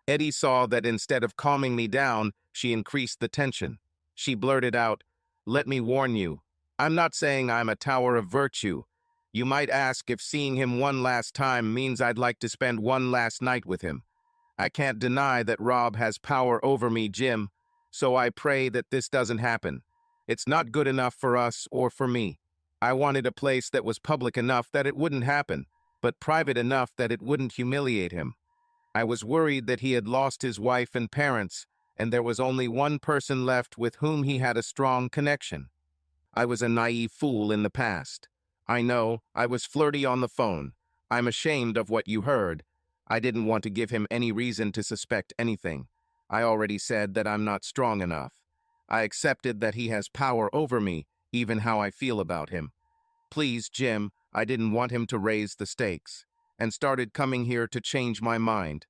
Eddie saw that instead of calming me down, she increased the tension. She blurted out, "Let me warn you. I'm not saying I'm a tower of virtue. You might ask if seeing him one last time means I'd like to spend one last night with him. I can't deny that Rob has power over me, Jim, so I pray that this doesn't happen. It's not good enough for us or for me. I wanted a place that was public enough that it wouldn't happen, but private enough that it wouldn't humiliate him. I was worried that he had lost his wife and parents, and there was only one person left with whom he had a strong connection. I was a naive fool in the past. I know, I was flirty on the phone. I'm ashamed of what you heard. I didn't want to give him any reason to suspect anything. I already said that I'm not strong enough. I accepted that he has power over me, even how I feel about him. Please, Jim, I didn't want him to raise the stakes, and started coming here to change my mind.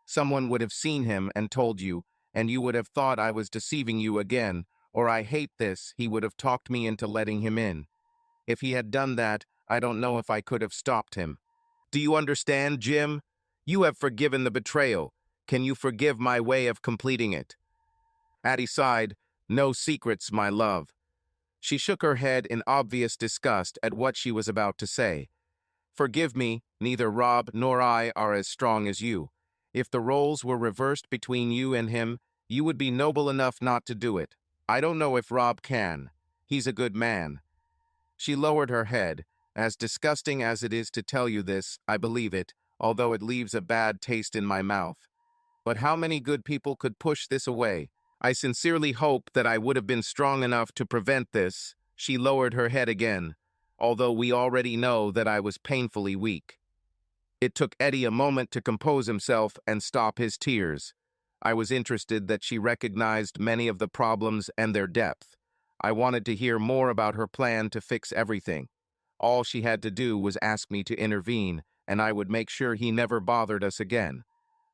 Someone would have seen him and told you, and you would have thought I was deceiving you again, or I hate this, he would have talked me into letting him in. If he had done that, I don't know if I could have stopped him. Do you understand, Jim? You have forgiven the betrayal. Can you forgive my way of completing it? Addie sighed. No secrets, my love. She shook her head in obvious disgust at what she was about to say. Forgive me, neither Rob nor I are as strong as you. If the roles were reversed between you and him, you would be noble enough not to do it. I don't know if Rob can. He's a good man. She lowered her head. As disgusting as it is to tell you this, I believe it, although it leaves a bad taste in my mouth. But how many good people could push this away? I sincerely hope that I would have been strong enough to prevent this. She lowered her head again, although we already know that I was painfully weak. It took Eddie a moment to compose himself and stop his tears. I was interested that she recognized many of the problems and their depth. I wanted to hear more about her plan to fix everything. All she had to do was ask me to intervene, and I would make sure he never bothered us again.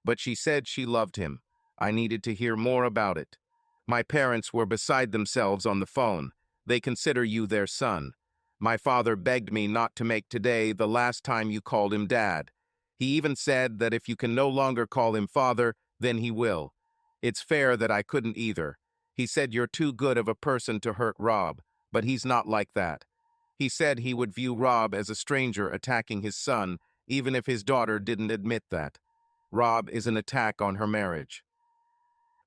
But she said she loved him. I needed to hear more about it. My parents were beside themselves on the phone. They consider you their son. My father begged me not to make today the last time you called him Dad. He even said that if you can no longer call him father, then he will. It's fair that I couldn't either. He said you're too good of a person to hurt Rob, but he's not like that. He said he would view Rob as a stranger attacking his son, even if his daughter didn't admit that. Rob is an attack on her marriage.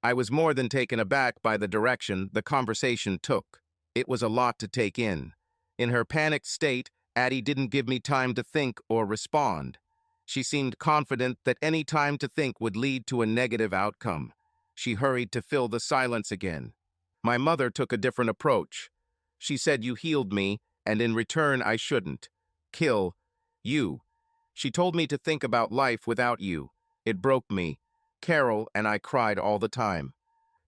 I was more than taken aback by the direction the conversation took. It was a lot to take in. In her panicked state, Addie didn't give me time to think or respond. She seemed confident that any time to think would lead to a negative outcome. She hurried to fill the silence again. My mother took a different approach. She said you healed me, and in return I shouldn't. Kill you. She told me to think about life without you. It broke me. Carol and I cried all the time.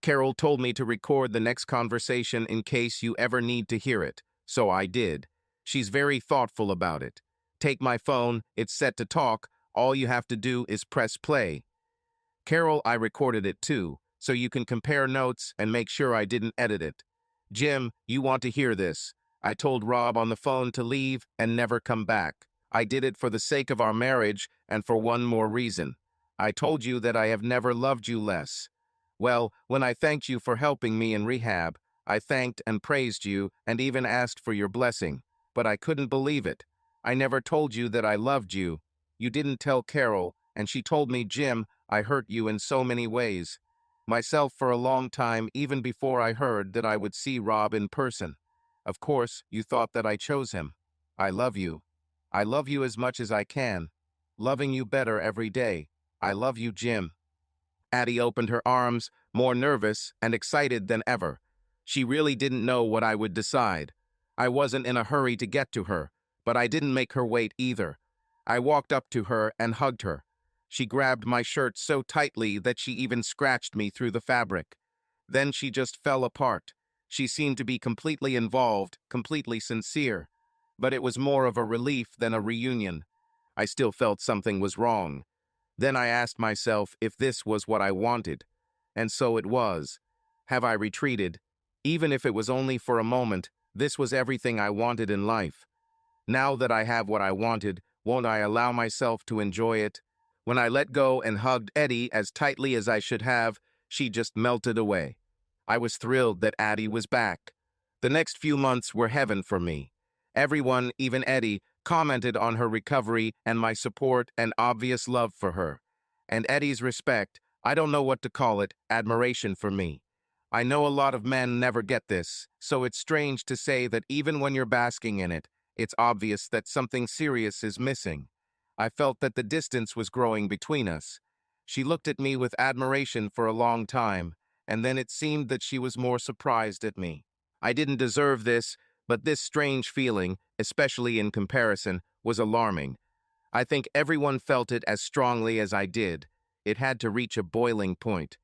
Carol told me to record the next conversation in case you ever need to hear it, so I did. She's very thoughtful about it. Take my phone, it's set to talk, all you have to do is press play. Carol, I recorded it too, so you can compare notes and make sure I didn't edit it. Jim, you want to hear this. I told Rob on the phone to leave and never come back. I did it for the sake of our marriage and for one more reason. I told you that I have never loved you less. Well, when I thanked you for helping me in rehab, I thanked and praised you and even asked for your blessing, but I couldn't believe it. I never told you that I loved you. You didn't tell Carol, and she told me, Jim, I hurt you in so many ways. Myself for a long time, even before I heard that I would see Rob in person. Of course, you thought that I chose him. I love you. I love you as much as I can. Loving you better every day. I love you, Jim. Addie opened her arms, more nervous and excited than ever. She really didn't know what I would decide. I wasn't in a hurry to get to her, but I didn't make her wait either. I walked up to her and hugged her. She grabbed my shirt so tightly that she even scratched me through the fabric. Then she just fell apart. She seemed to be completely involved, completely sincere. But it was more of a relief than a reunion. I still felt something was wrong. Then I asked myself if this was what I wanted. And so it was. Have I retreated? Even if it was only for a moment, this was everything I wanted in life. Now that I have what I wanted, won't I allow myself to enjoy it? When I let go and hugged Eddie as tightly as I should have, she just melted away. I was thrilled that Addie was back. The next few months were heaven for me. Everyone, even Eddie, commented on her recovery and my support and obvious love for her. And Eddie's respect, I don't know what to call it, admiration for me. I know a lot of men never get this, so it's strange to say that even when you're basking in it, it's obvious that something serious is missing. I felt that the distance was growing between us. She looked at me with admiration for a long time, and then it seemed that she was more surprised at me. I didn't deserve this, but this strange feeling, especially in comparison, was alarming. I think everyone felt it as strongly as I did. It had to reach a boiling point.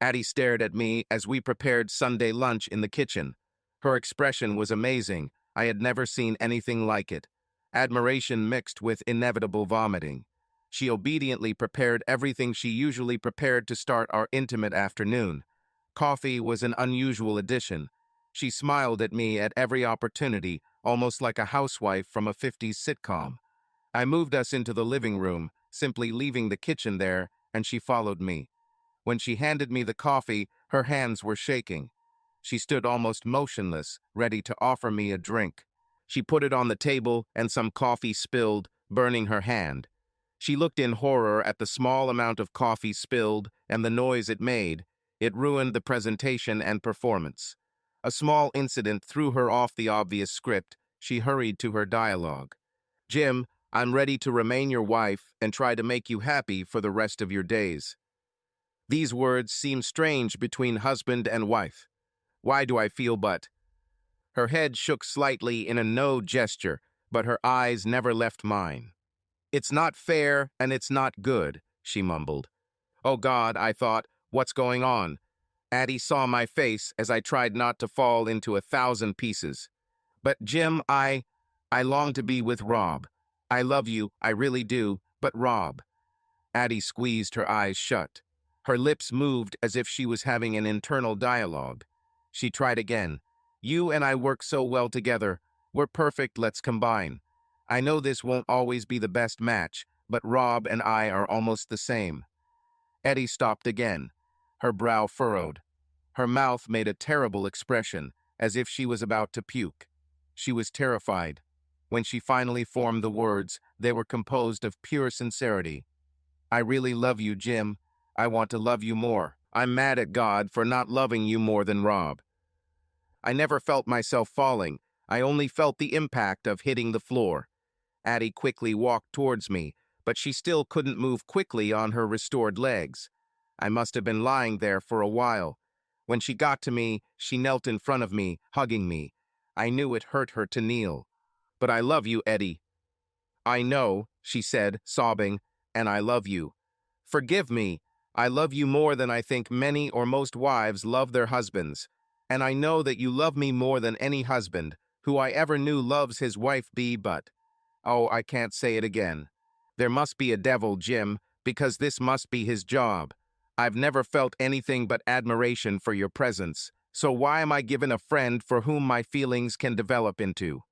Addie stared at me as we prepared Sunday lunch in the kitchen. Her expression was amazing. I had never seen anything like it. Admiration mixed with inevitable vomiting. She obediently prepared everything she usually prepared to start our intimate afternoon. Coffee was an unusual addition. She smiled at me at every opportunity, almost like a housewife from a 50s sitcom. I moved us into the living room, simply leaving the kitchen there, and she followed me. When she handed me the coffee, her hands were shaking. She stood almost motionless, ready to offer me a drink. She put it on the table, and some coffee spilled, burning her hand. She looked in horror at the small amount of coffee spilled and the noise it made. It ruined the presentation and performance. A small incident threw her off the obvious script. She hurried to her dialogue. "Jim, I'm ready to remain your wife and try to make you happy for the rest of your days." These words seem strange between husband and wife. Why do I feel but? Her head shook slightly in a no gesture, but her eyes never left mine. "It's not fair and it's not good," she mumbled. Oh God, I thought, what's going on? Addie saw my face as I tried not to fall into 1,000 pieces. "But Jim, I long to be with Rob. I love you, I really do, but Rob." Addie squeezed her eyes shut. Her lips moved as if she was having an internal dialogue. She tried again. "You and I work so well together. We're perfect, let's combine. I know this won't always be the best match, but Rob and I are almost the same." Eddie stopped again. Her brow furrowed. Her mouth made a terrible expression, as if she was about to puke. She was terrified. When she finally formed the words, they were composed of pure sincerity. "I really love you, Jim. I want to love you more. I'm mad at God for not loving you more than Rob." I never felt myself falling. I only felt the impact of hitting the floor. Addie quickly walked towards me, but she still couldn't move quickly on her restored legs. I must have been lying there for a while. When she got to me, she knelt in front of me, hugging me. I knew it hurt her to kneel. "But I love you, Eddie." "I know," she said, sobbing, "and I love you. Forgive me. I love you more than I think many or most wives love their husbands. And I know that you love me more than any husband who I ever knew loves his wife but. Oh, I can't say it again. There must be a devil, Jim, because this must be his job. I've never felt anything but admiration for your presence, so why am I given a friend for whom my feelings can develop into?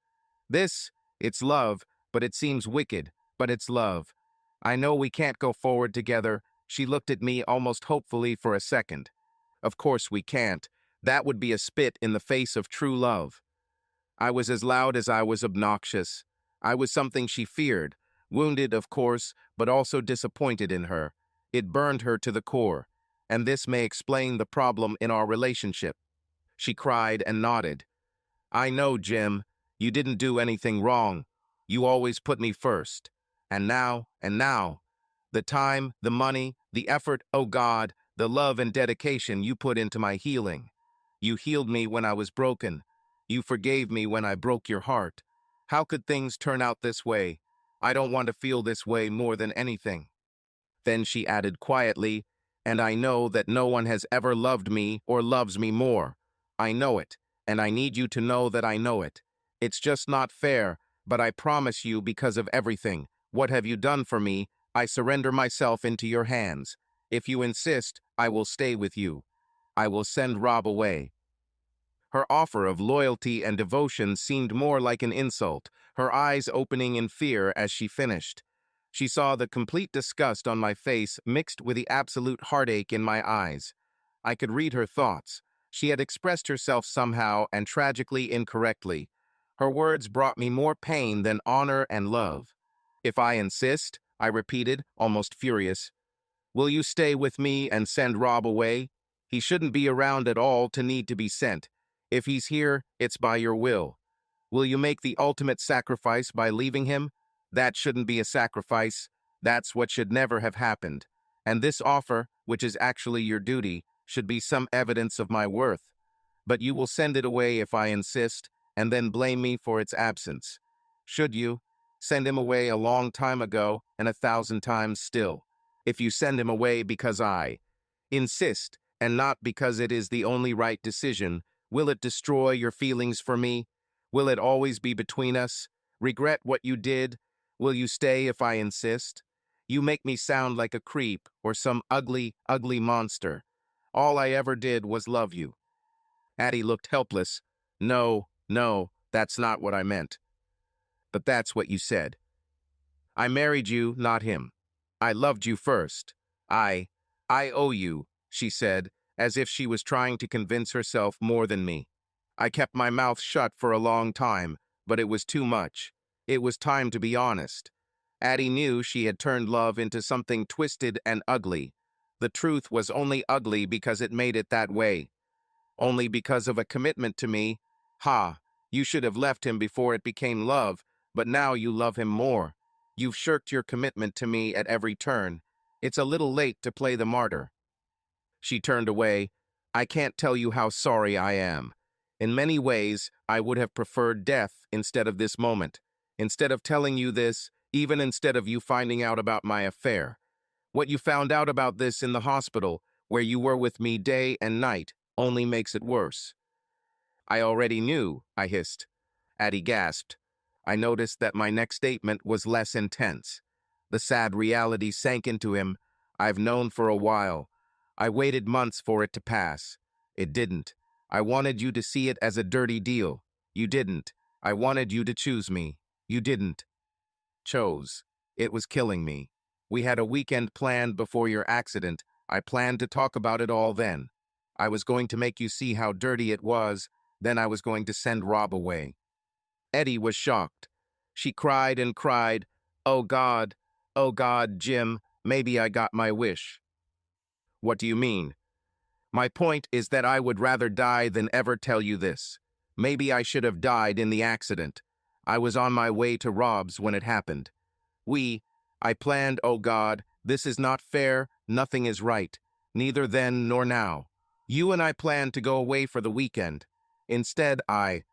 It's love, but it seems wicked, but it's love. I know we can't go forward together." She looked at me almost hopefully for a second. "Of course we can't. That would be a spit in the face of true love." I was as loud as I was obnoxious. I was something she feared, wounded, of course, but also disappointed in her. It burned her to the core, and this may explain the problem in our relationship. She cried and nodded. "I know, Jim. You didn't do anything wrong. You always put me first. And now, the time, the money, the effort, oh God, the love and dedication you put into my healing. You healed me when I was broken. You forgave me when I broke your heart. How could things turn out this way? I don't want to feel this way more than anything." Then she added quietly, "And I know that no one has ever loved me or loves me more. I know it, and I need you to know that I know it. It's just not fair, but I promise you because of everything. What have you done for me? I surrender myself into your hands. If you insist, I will stay with you. I will send Rob away." Her offer of loyalty and devotion seemed more like an insult, her eyes opening in fear as she finished. She saw the complete disgust on my face mixed with the absolute heartache in my eyes. I could read her thoughts. She had expressed herself somehow and tragically incorrectly. Her words brought me more pain than honor and love. "If I insist," I repeated, almost furious. "Will you stay with me and send Rob away? He shouldn't be around at all to need to be sent. If he's here, it's by your will. Will you make the ultimate sacrifice by leaving him? That shouldn't be a sacrifice. That's what should never have happened. And this offer, which is actually your duty, should be some evidence of my worth. But you will send it away if I insist, and then blame me for its absence. Should you? Send him away a long time ago, and 1,000 times still. If you send him away because I insist, and not because it is the only right decision, will it destroy your feelings for me? Will it always be between us? Regret what you did? Will you stay if I insist? You make me sound like a creep or some ugly, ugly monster. All I ever did was love you. Addie looked helpless. No, no, that's not what I meant. But that's what you said. I married you, not him. I loved you first. I owe you, she said, as if she was trying to convince herself more than me. I kept my mouth shut for a long time, but it was too much. It was time to be honest. Addie knew she had turned love into something twisted and ugly. The truth was only ugly because it made it that way. Only because of a commitment to me. Ha, you should have left him before it became love, but now you love him more. You've shirked your commitment to me at every turn. It's a little late to play the martyr. She turned away. I can't tell you how sorry I am. In many ways, I would have preferred death instead of this moment. Instead of telling you this, even instead of you finding out about my affair. What you found out about this in the hospital, where you were with me day and night, only makes it worse. I already knew, I hissed. Addie gasped. I noticed that my next statement was less intense. The sad reality sank into him. I've known for a while. I waited months for it to pass. It didn't. I wanted you to see it as a dirty deal. You didn't. I wanted you to choose me. You didn't. Chose. It was killing me. We had a weekend planned before your accident. I planned to talk about it all then. I was going to make you see how dirty it was, then I was going to send Rob away. Eddie was shocked. She cried and cried, oh God, Jim, maybe I got my wish. What do you mean? My point is that I would rather die than ever tell you this. Maybe I should have died in the accident. I was on my way to Rob's when it happened. I planned, oh God, this is not fair, nothing is right, neither then nor now. You and I planned to go away for the weekend. Instead, I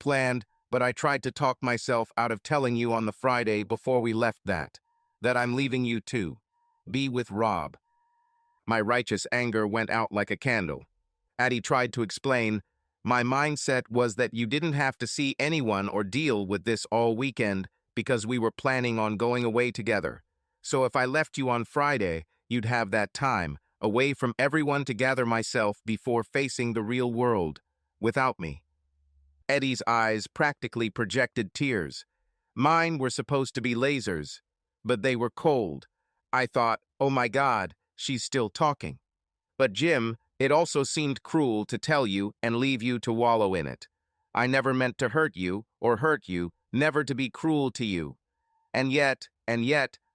planned, but I tried to talk myself out of telling you on the Friday before we left that I'm leaving you too. Be with Rob. My righteous anger went out like a candle. Addie tried to explain, my mindset was that you didn't have to see anyone or deal with this all weekend because we were planning on going away together. So if I left you on Friday, you'd have that time, away from everyone to gather myself before facing the real world, without me. Eddie's eyes practically projected tears. Mine were supposed to be lasers, but they were cold. I thought, oh my God, she's still talking. But Jim, it also seemed cruel to tell you and leave you to wallow in it. I never meant to hurt you, never to be cruel to you. And yet,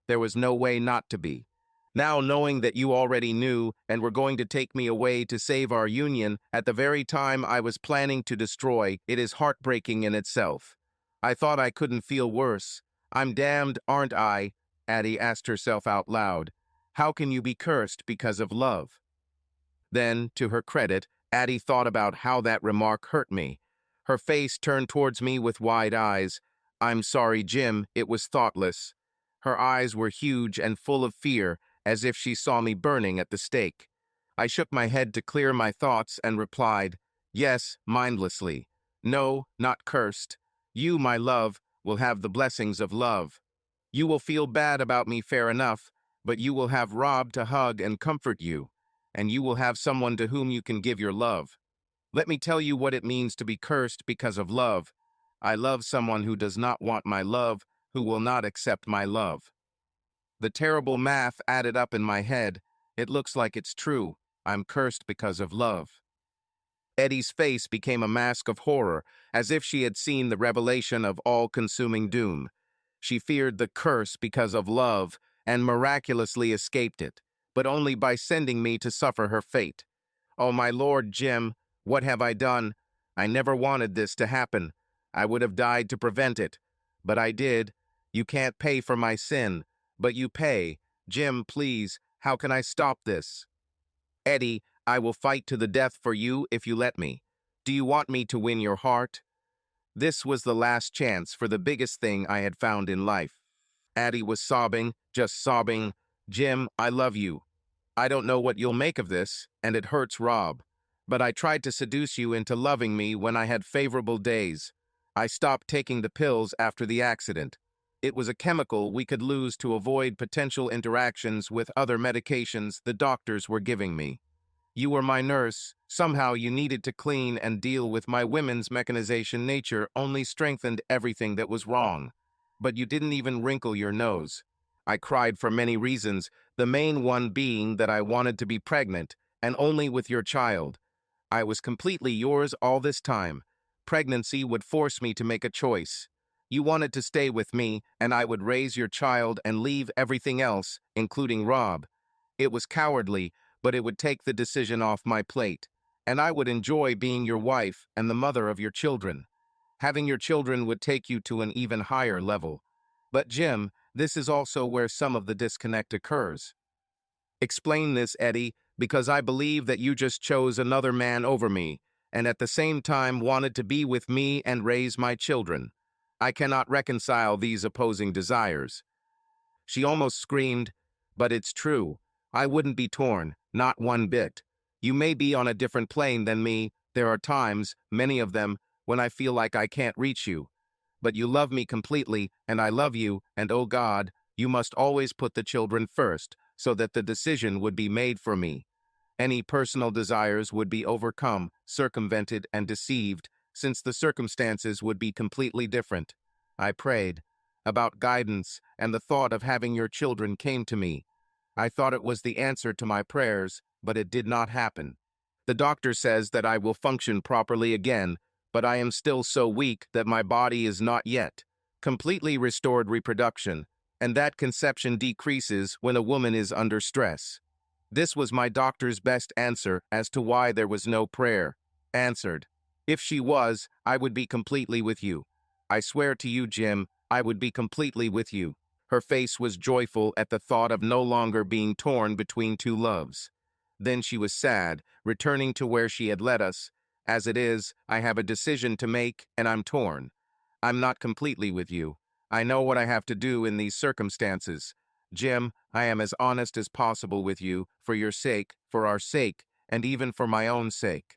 there was no way not to be. Now knowing that you already knew and were going to take me away to save our union at the very time I was planning to destroy, it is heartbreaking in itself. I thought I couldn't feel worse. I'm damned, aren't I? Addie asked herself out loud. How can you be cursed because of love? Then, to her credit, Addie thought about how that remark hurt me. Her face turned towards me with wide eyes. I'm sorry, Jim, it was thoughtless. Her eyes were huge and full of fear, as if she saw me burning at the stake. I shook my head to clear my thoughts and replied, yes, mindlessly. No, not cursed. You, my love, will have the blessings of love. You will feel bad about me, fair enough, but you will have Rob to hug and comfort you, and you will have someone to whom you can give your love. Let me tell you what it means to be cursed because of love. I love someone who does not want my love, who will not accept my love. The terrible math added up in my head. It looks like it's true. I'm cursed because of love. Eddie's face became a mask of horror, as if she had seen the revelation of all-consuming doom. She feared the curse because of love, and miraculously escaped it, but only by sending me to suffer her fate. Oh, my Lord, Jim, what have I done? I never wanted this to happen. I would have died to prevent it. But I did. You can't pay for my sin, but you pay. Jim, please, How can I stop this? Eddie, I will fight to the death for you if you let me. Do you want me to win your heart? This was the last chance for the biggest thing I had found in life. Addie was sobbing, just sobbing. Jim, I love you. I don't know what you'll make of this, and it hurts Rob. But I tried to seduce you into loving me when I had favorable days. I stopped taking the pills after the accident. It was a chemical we could lose to avoid potential interactions with other medications the doctors were giving me. You were my nurse. Somehow you needed to clean and deal with my women's mechanization nature only strengthened everything that was wrong. But you didn't even wrinkle your nose. I cried for many reasons, the main one being that I wanted to be pregnant, and only with your child. I was completely yours all this time. Pregnancy would force me to make a choice. You wanted to stay with me, and I would raise your child and leave everything else, including Rob. It was cowardly, but it would take the decision off my plate, and I would enjoy being your wife and the mother of your children. Having your children would take you to an even higher level. But Jim, this is also where some of the disconnect occurs. Explain this, Eddie, because I believe that you just chose another man over me, and at the same time wanted to be with me and raise my children. I cannot reconcile these opposing desires. She almost screamed, but it's true. I wouldn't be torn, not one bit. You may be on a different plane than me. There are times, many of them, when I feel like I can't reach you. But you love me completely, and I love you, and oh God, you must always put the children first, so that the decision would be made for me. Any personal desires would be overcome, circumvented, and deceived, since the circumstances would be completely different. I prayed about guidance, and the thought of having your children came to me. I thought it was the answer to my prayers, but it did not happen. The doctor says that I will function properly again, but I am still so weak that my body is not yet completely restored reproduction, and that conception decreases when a woman is under stress. This was my doctor's best answer as to why there was no prayer. Answered. If she was, I would be completely with you. I swear to you, Jim, I would be completely with you. Her face was joyful at the thought of no longer being torn between two loves. Then she was sad, returning to where she had led us. As it is, I have a decision to make, and I'm torn. I'm not completely with you. I know what I have to do in these circumstances. Jim, I am as honest as possible with you, for your sake, for our sake, and even for my own sake.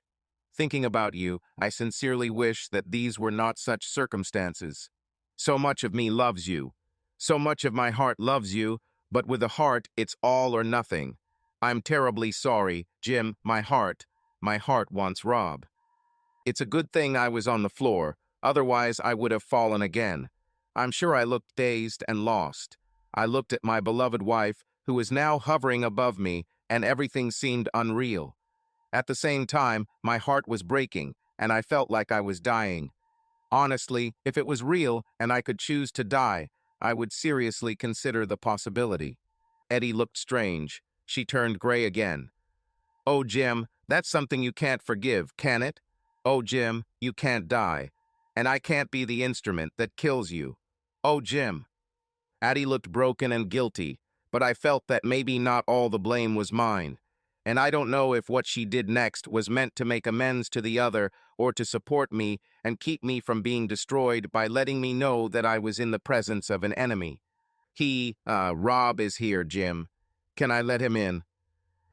Thinking about you, I sincerely wish that these were not such circumstances. So much of me loves you. So much of my heart loves you, but with a heart, it's all or nothing. I'm terribly sorry, Jim, my heart wants Rob. It's a good thing I was on the floor, otherwise I would have fallen again. I'm sure I looked dazed and lost. I looked at my beloved wife, who is now hovering above me, and everything seemed unreal. At the same time, my heart was breaking, and I felt like I was dying. Honestly, if it was real and I could choose to die, I would seriously consider the possibility. Eddie looked strange. She turned gray again. Oh, Jim, that's something you can't forgive, can it? Oh, Jim, you can't die. And I can't be the instrument that kills you. Oh, Jim. Addie looked broken and guilty, but I felt that maybe not all the blame was mine. And I don't know if what she did next was meant to make amends to the other or to support me and keep me from being destroyed by letting me know that I was in the presence of an enemy. Rob is here, Jim. Can I let him in?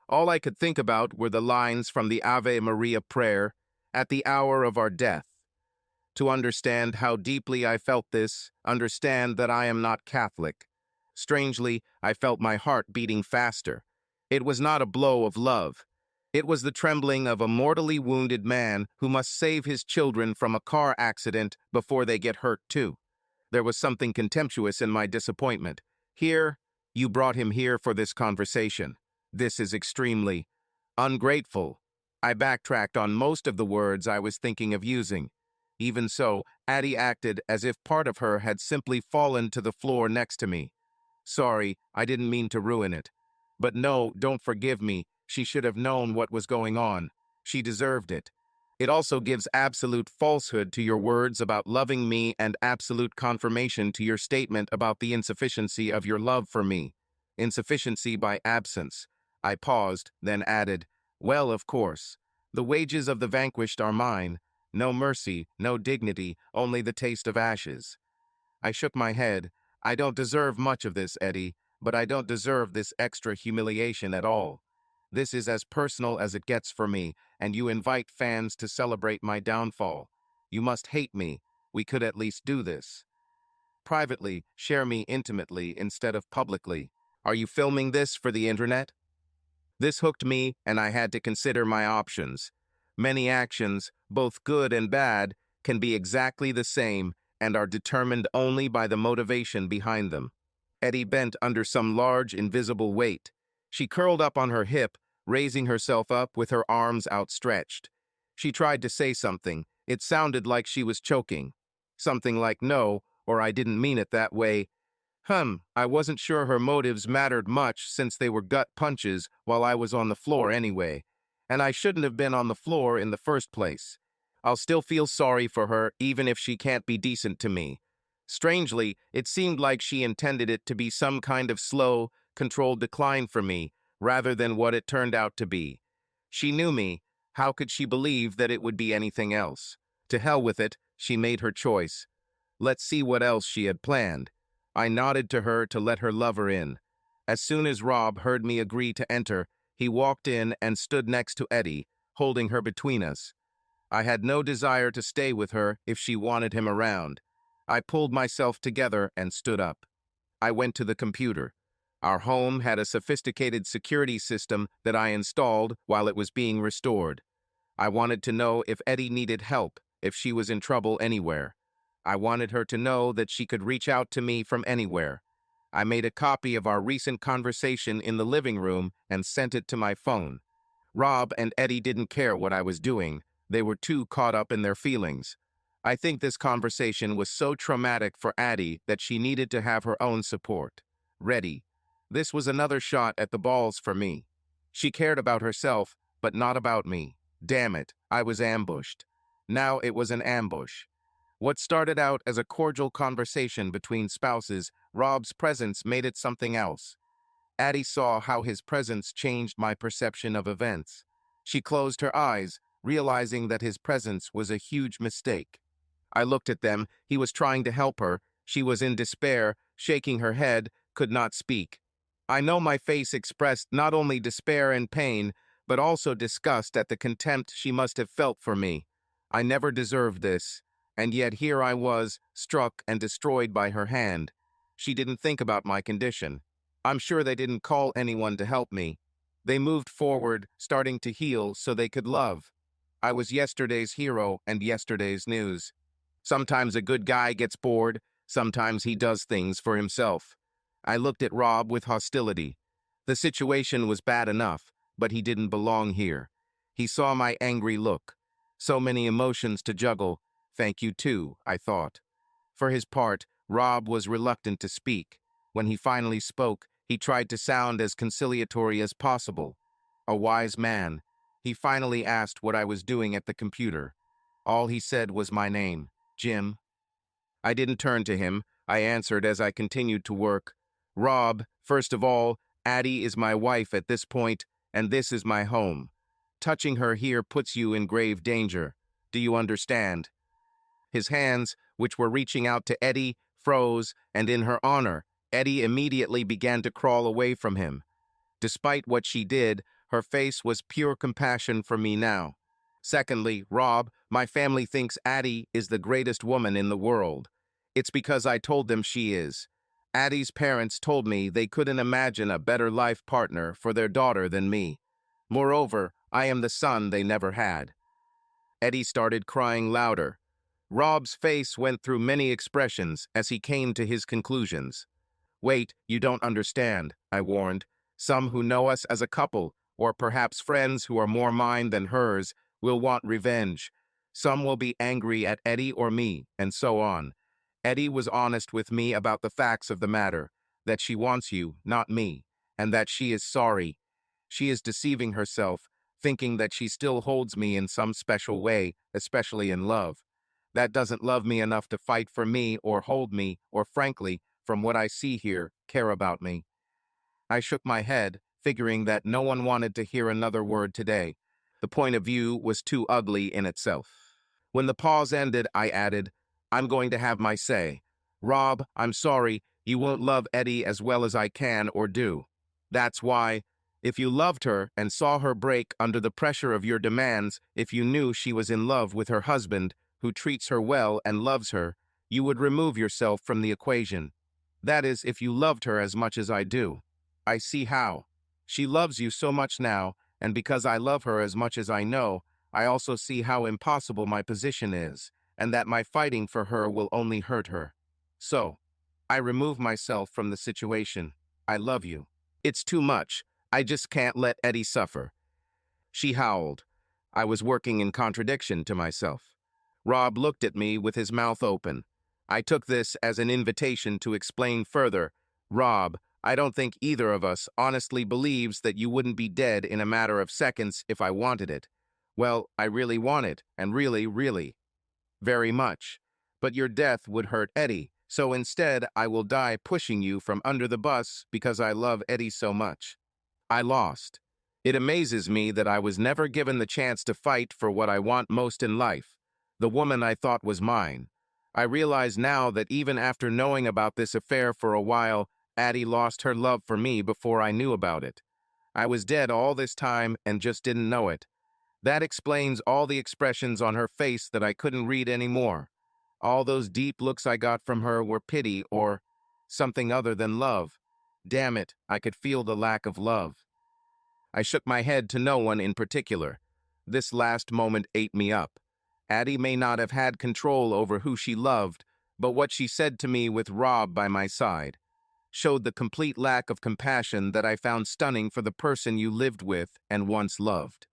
All I could think about were the lines from the Ave Maria prayer at the hour of our death. To understand how deeply I felt this, understand that I am not Catholic. Strangely, I felt my heart beating faster. It was not a blow of love. It was the trembling of a mortally wounded man who must save his children from a car accident before they get hurt too. There was something contemptuous in my disappointment. Here, you brought him here for this conversation. This is extremely ungrateful. I backtracked on most of the words I was thinking of using. Even so, Addie acted as if part of her had simply fallen to the floor next to me. Sorry, I didn't mean to ruin it. But no, don't forgive me. She should have known what was going on. She deserved it. It also gives absolute falsehood to your words about loving me and absolute confirmation to your statement about the insufficiency of your love for me. Insufficiency by absence. I paused, then added, well, of course. The wages of the vanquished are mine. No mercy, no dignity, only the taste of ashes. I shook my head. I don't deserve much of this, Eddie, but I don't deserve this extra humiliation at all. This is as personal as it gets for me, and you invite fans to celebrate my downfall. You must hate me. We could at least do this. Privately, share me intimately instead of publicly. Are you filming this for the internet? This hooked me, and I had to consider my options. Many actions, both good and bad, can be exactly the same and are determined only by the motivation behind them. Eddie bent under some large, invisible weight. She curled up on her hip, raising herself up with her arms outstretched. She tried to say something. It sounded like she was choking. Something like, no, or I didn't mean it that way. I wasn't sure her motives mattered much since they were gut punches while I was on the floor anyway. And I shouldn't have been on the floor in the first place. I'll still feel sorry for her even if she can't be decent to me. Strangely, it seemed like she intended it to be some kind of slow, controlled decline for me, rather than what it turned out to be. She knew me. How could she believe that it would be anything else? To hell with it, she made her choice. Let's see what else she had planned. I nodded to her to let her lover in. As soon as Rob heard me agree to enter, he walked in and stood next to Eddie, holding her between us. I had no desire to stay with her if she wanted him around. I pulled myself together and stood up. I went to the computer. Our home had a sophisticated security system that I installed while it was being restored. I wanted to know if Eddie needed help, if she was in trouble anywhere. I wanted her to know that she could reach out to me from anywhere. I made a copy of our recent conversation in the living room and sent it to my phone. Rob and Eddie didn't care what I was doing. They were too caught up in their feelings. I think this conversation was so traumatic for Addie that she needed to have her own support. Ready. This was another shot at the balls for me. She cared about herself, but not about me. Damn it, I was ambushed. Now it was an ambush. What started out as a cordial conversation between spouses, Rob's presence made it something else. Addie saw how his presence changed my perception of events. She closed her eyes, realizing that his presence was a huge mistake. I looked at them. He was trying to help her. She was in despair, shaking her head, could not speak. I know my face expressed not only despair and pain, but also disgust at the contempt she must have felt for me. I never deserved this, and yet here I was, struck and destroyed by her hand. She didn't think about my condition. I'm sure they didn't call anyone to help me. They moved forward, starting to heal so they could love. I was yesterday's hero and yesterday's news. Sometimes a good guy gets bored, sometimes he does things for himself. I looked at Rob with hostility. The situation was bad enough, but he didn't belong here. He saw my angry look. So many emotions to juggle. Thank you too, I thought. For his part, Rob was reluctant to speak. When he finally spoke, he tried to sound as conciliatory as possible. A wise man. He finally asked what I was doing at the computer. All he said was my name, Jim. I didn't turn to him. I answered as I continued to work. Rob, first of all, Addie is my wife at this point, and this is my home. Touching her here puts you in grave danger. Do you understand? His hands, which were reaching out to Eddie, froze, and in her honor, Eddie immediately began to crawl away from him. Despite what she did, her face was pure compassion for me now. Secondly, Rob, my family thinks Addie is the greatest woman in the world. It's because I told them she is. Addie's parents told me they couldn't imagine a better life partner for their daughter than me. Moreover, I am the son they never had. Eddie started crying louder. Rob's face went through many expressions as he came to his conclusions. Wait, you don't understand, I warned. Some who know us as a couple, or perhaps friends who are more mine than hers, will want revenge. Some will be angry at Eddie or me, and so on. Eddie was honest with me about the facts of the matter, that she wants you, not me, and that she is sorry. She is deceiving herself, thinking that she still holds me in some special way, especially in love. That doesn't love me enough to fight for me or hold me, or frankly, from what I see here, care about me. I shook my head, figuring that no one wanted to hear another word today. The point of view was too ugly in itself. When the pause ended, I added, I'm going to have my say. Rob, I'm sorry, you won't love Eddie as well as I can or do. That's why, if you loved her and saw her break under the pressure of your demands, if you knew she was in love with her husband, who treats her well and loves her, you would remove yourself from the equation. That is, if you loved her as much as I do. I see how. She loves you so much now, and because I love her as much as I know, I also see how impossible my position is, and that my fighting for her will only hurt her. So, I remove myself from the situation. I love you. It's too much. I just can't let Eddie suffer. She howled. I was working in contradiction to myself. Rob looked at me with his mouth open. I took this as an invitation to explain further. Rob, I don't think either of us honestly believes that you wouldn't be dead in a matter of seconds if I wanted it. Well, I really want it, and really, very much. But your death would hurt Eddie, so instead I will die pushing you from under the bus because I love Eddie so much. I lost. It amazes me that I was never given the chance to fight for what I want most in life, the woman I thought was mine. I realize now that even after knowing about this affair for a while, Addie lost her love for me before I knew about it. I was dead all this time and just didn't know it. That explains all the expressions on her face that I couldn't read anymore. All those deep looks I got from her were pity or something other than love. Damn it, I could feel the lack of love. I shook my head to no one in particular. This last moment ate me up. Addie may not have had control over who she loved, but what she said to me with Rob by my side showed the complete lack of compassion that I found stunning for the person you lived with and once loved.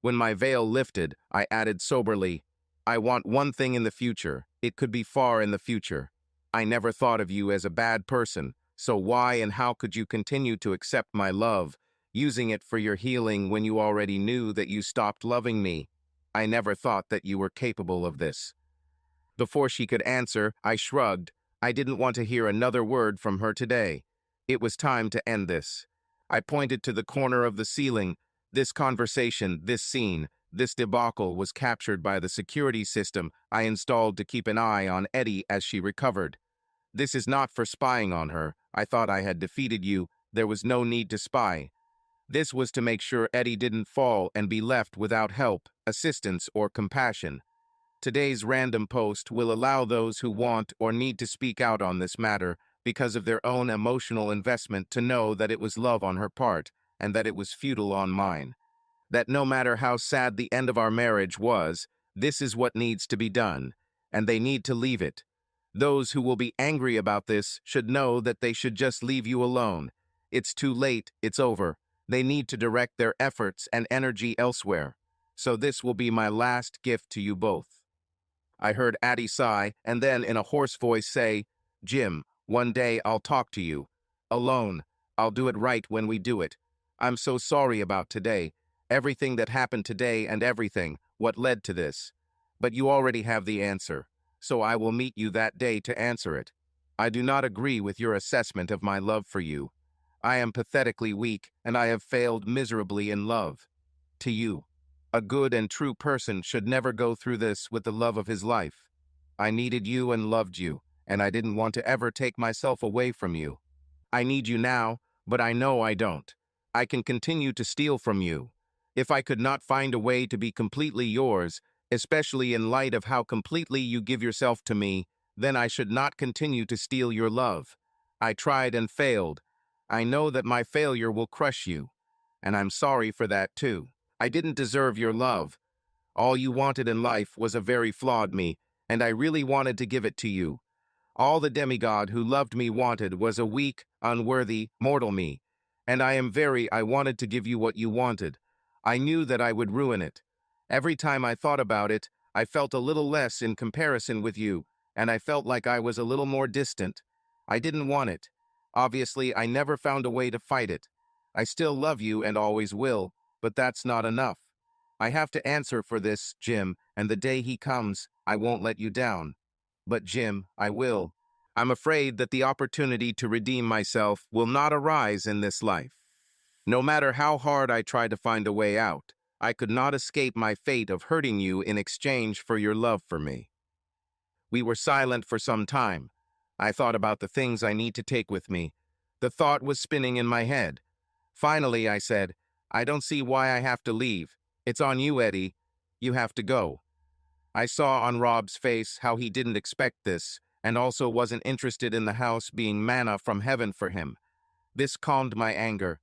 When my veil lifted, I added soberly, I want one thing in the future. It could be far in the future. I never thought of you as a bad person, so why and how could you continue to accept my love, using it for your healing when you already knew that you stopped loving me? I never thought that you were capable of this. Before she could answer, I shrugged. I didn't want to hear another word from her today. It was time to end this. I pointed to the corner of the ceiling. This conversation, this scene, this debacle was captured by the security system I installed to keep an eye on Eddie as she recovered. This is not for spying on her. I thought I had defeated you. There was no need to spy. This was to make sure Eddie didn't fall and be left without help, assistance, or compassion. Today's random post will allow those who want or need to speak out on this matter because of their own emotional investment to know that it was love on her part and that it was futile on mine. That no matter how sad the end of our marriage was, this is what needs to be done, and they need to leave it. Those who will be angry about this should know that they should just leave you alone. It's too late, it's over. They need to direct their efforts and energy elsewhere. So this will be my last gift to you both. I heard Addie sigh, and then in a hoarse voice say, Jim, one day I'll talk to you. Alone. I'll do it right when we do it. I'm so sorry about today. Everything that happened today and everything, what led to this. But you already have the answer, so I will meet you that day to answer it. I do not agree with your assessment of my love for you. I am pathetically weak, and I have failed miserably in love. To you. A good and true person should never go through this with the love of his life. I needed you and loved you, and I didn't want to ever take myself away from you. I need you now, but I know I don't. I can continue to steal from you. If I could not find a way to be completely yours, especially in light of how completely you give yourself to me, then I should not continue to steal your love. I tried and failed. I know that my failure will crush you, and I'm sorry for that too. I didn't deserve your love. All you wanted in life was a very flawed me, and I really wanted to give it to you. All the demigod who loved me wanted was a weak, unworthy, mortal me, and I wanted to give you what you wanted. I knew that I would ruin it. Every time I thought about it, I felt a little less in comparison with you, and I felt like I was a little more distant. I didn't want it. Obviously, I never found a way to fight it. I still love you and always will, but that's not enough. I have to answer for this, Jim, and the day he comes, I won't let you down. But Jim, I will. I'm afraid that the opportunity to redeem myself will not arise in this life. No matter how hard I try to find a way out, I could not escape my fate of hurting you in exchange for your love for me. We were silent for some time. I thought about the things I need to take with me. The thought was spinning in my head. Finally, I said, I don't see why I have to leave. It's on you, Eddie. You have to go. I saw on Rob's face how he didn't expect this, and also wasn't interested in the house being manna from heaven for him. This calmed my anger.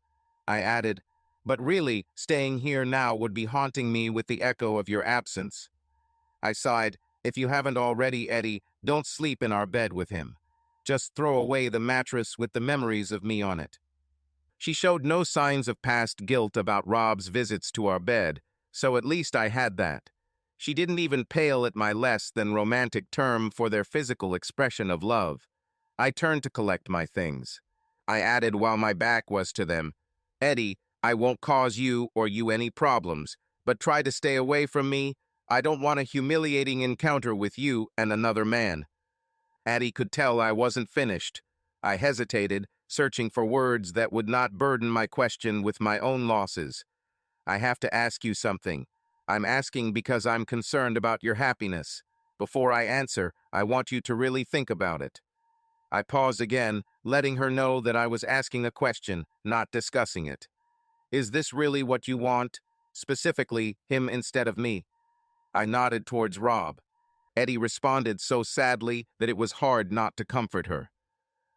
I added, but really, staying here now would be haunting me with the echo of your absence. I sighed, if you haven't already, Eddie, don't sleep in our bed with him. Just throw away the mattress with the memories of me on it. She showed no signs of past guilt about Rob's visits to our bed, so at least I had that. She didn't even pale at my less than romantic term for their physical expression of love. I turned to collect my things. I added while my back was to them, Eddie, I won't cause you or you any problems, but try to stay away from me. I don't want a humiliating encounter with you and another man. Addie could tell I wasn't finished. I hesitated, searching for words that would not burden my question with my own losses. I have to ask you something. I'm asking because I'm concerned about your happiness. Before I answer, I want you to really think about it. I paused again, letting her know that I was asking a question, not discussing it. Is this really what you want? Specifically, him instead of me? I nodded towards Rob. Eddie responded so sadly that it was hard not to comfort her.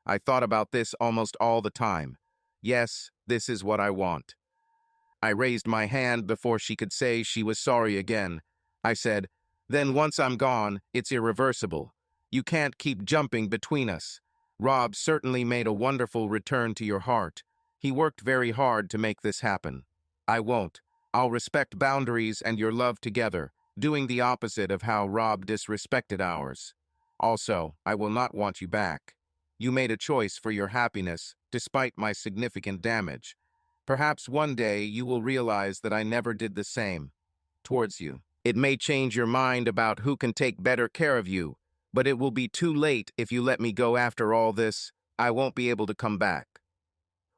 I thought about this almost all the time. Yes, this is what I want. I raised my hand before she could say she was sorry again. I said, then once I'm gone, it's irreversible. You can't keep jumping between us. Rob certainly made a wonderful return to your heart. He worked very hard to make this happen. I won't. I'll respect boundaries and your love together, doing the opposite of how Rob disrespected ours. Also, I will not want you back. You made a choice for your happiness, despite my significant damage. Perhaps one day you will realize that I never did the same towards you. It may change your mind about who can take better care of you, but it will be too late if you let me go after all this. I won't be able to come back.